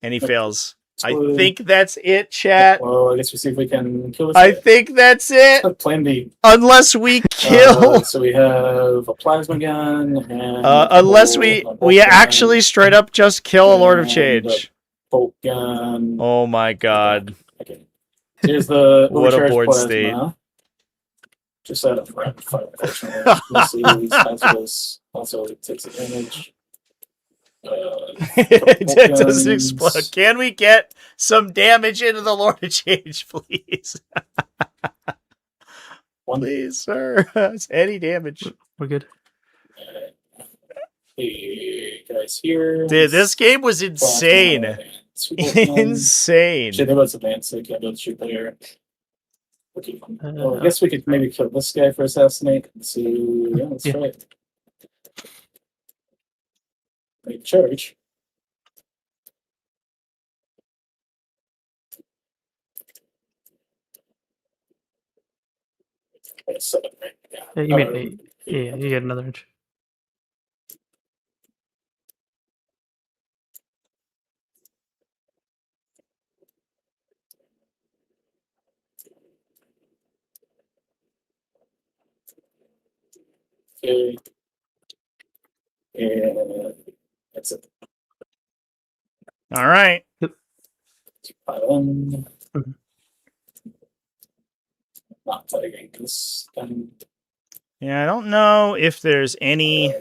and he fails. I think that's it, chat. Well, I guess we see if we can kill this. I guy. think that's it. Plan B. Unless we kill. So we have a plasma gun. And Unless a we bolt gun, actually straight up just kill a Lord of and Change. Bolt gun. Oh my god. Okay. Here's the What a overcharged board plasma. state. Just out of rapid fire, unfortunately. Misses, hazardous, also takes advantage. It doesn't guns. explode. Can we get some damage into the Lord of Change, please? One. Please, sir. Any damage. We're good. Hey, guys here. Dude, this game was insane. Insane. Shit, that was advanced, so you can't be able to shoot there. Okay. Well, I Uh, guess we could maybe kill this guy for assassinate. So, yeah, let's Yeah. try it. Make charge. Okay, 7, right? Yeah. Yeah, you made 8. Yeah, you get another inch. Okay. And that's it. All right. Um, Mhm. not tagging this. Yeah, I don't know if there's any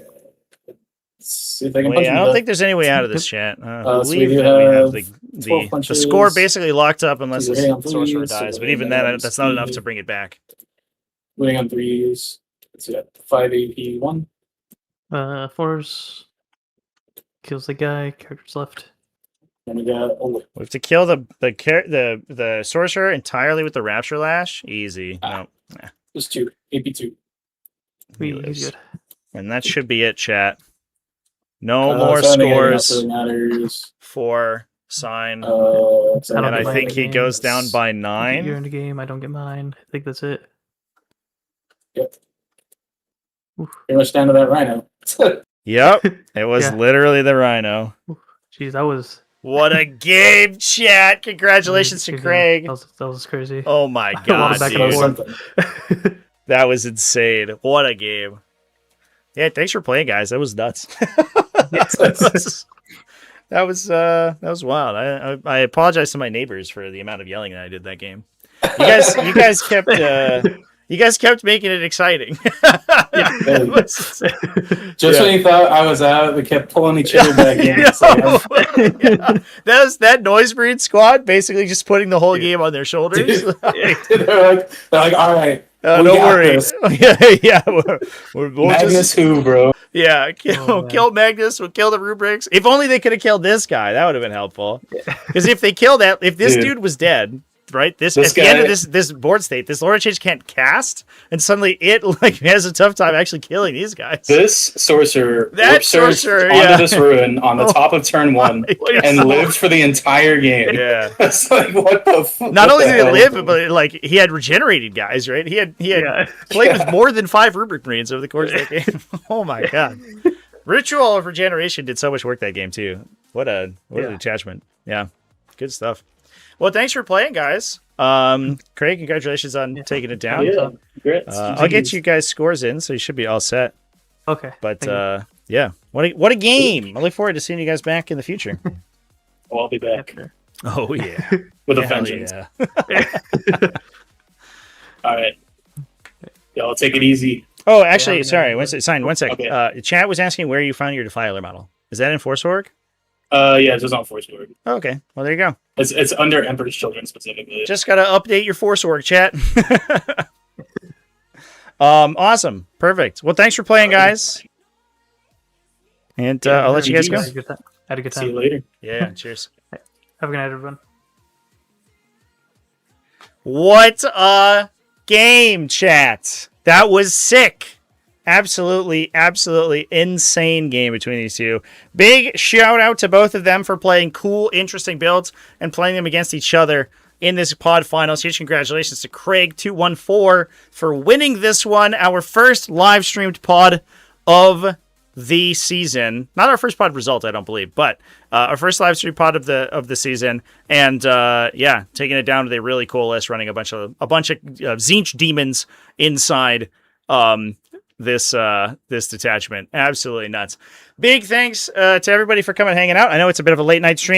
See if I can way. punch I him don't to think there's any way out of this chat. I so we believe do that we have have the 12 the score punches. basically locked up unless So the we're hitting on sorcerer threes, so dies. we're But even hitting then, on that's not enough to speed. bring it back. Winning on threes. Let's see that. 5 AP 1. 4s kills the guy. Characters left. And we got We have to kill the sorcerer entirely with the rapture lash. Easy. No, just 2. AP 2. he He's lives. good. And that should be it, chat. No more So I don't think anything else scores really matters. for sign. So I don't And I get mine think in the he game. goes down by You're 9. in the game. I don't get mine. I think that's it. Yep. Oof. Pretty much down to that rhino. Yep, it was Yeah. literally the rhino. Jeez, that was What a game, chat! Congratulations to good game. Craig. That was crazy. Oh my A lot god, of back That and was dude. forth. something. That was insane. What a game. Yeah, thanks for playing, guys. That was nuts. that was wild. I apologize to my neighbors for the amount of yelling that I did that game. You guys kept making it exciting. It was- Just when you thought I was out, we kept pulling each other back in. Yeah. It's like, Yeah. That noise breed squad basically just putting the whole game on their shoulders. Dude. they're like, all right, we don't got worry. this. Yeah. We'll Magnus just, who, bro? yeah, Oh, man. kill Magnus. We'll kill the rubrics. If only they could have killed this guy. That would have been helpful. Because if they kill that, if this dude was dead, right? This at the end of this board state, this Lord Change can't cast, and suddenly it has a tough time actually killing these guys. This sorcerer That whip surged sorcerer, onto yeah. this ruin on the top of turn 1 and lived for the entire game. Yeah. It's like, what the fuck? Not only did he live, but like he had regenerated guys, right? He had played with more than 5 rubric marines over the course of that game. Oh my god. Ritual of Regeneration did so much work that game too. What an attachment. Yeah. Good stuff. Well, thanks for playing, guys. Craig, congratulations on taking it down. Yeah, great. I'll get you guys scores in, so you should be all set. Okay. But thank yeah, what a game! I look forward to seeing you guys back in the future. Oh, I'll be you. back Sure. Oh yeah, with a Hell vengeance. yeah. All right. Yeah, I'll take it easy. Oh, actually, Yeah, sorry. yeah. One sec. Okay. Chat was asking where you found your Defiler model. Is that in Force Org? Yeah, it's just on Force Word. Oh, okay. Well, there you go. It's under Emperor's Children specifically. Just gotta update your Force Org, chat. Awesome. Perfect. Well, thanks for playing, guys. And I'll let you guys go. Had a good See you time. later. Yeah. Cheers. Have a good night, everyone. What a game, chat. That was sick. Absolutely insane game between these two. Big shout out to both of them for playing cool, interesting builds and playing them against each other in this pod finals. Huge congratulations to Craig214 for winning this one. Our first live streamed pod of the season. Not our first pod result, I don't believe, but our first live stream pod of the season. And yeah, taking it down to the really cool list, running a bunch of Tzeentch demons inside this detachment. Absolutely nuts. Big thanks to everybody for coming and hanging out. I know it's a bit of a late night stream.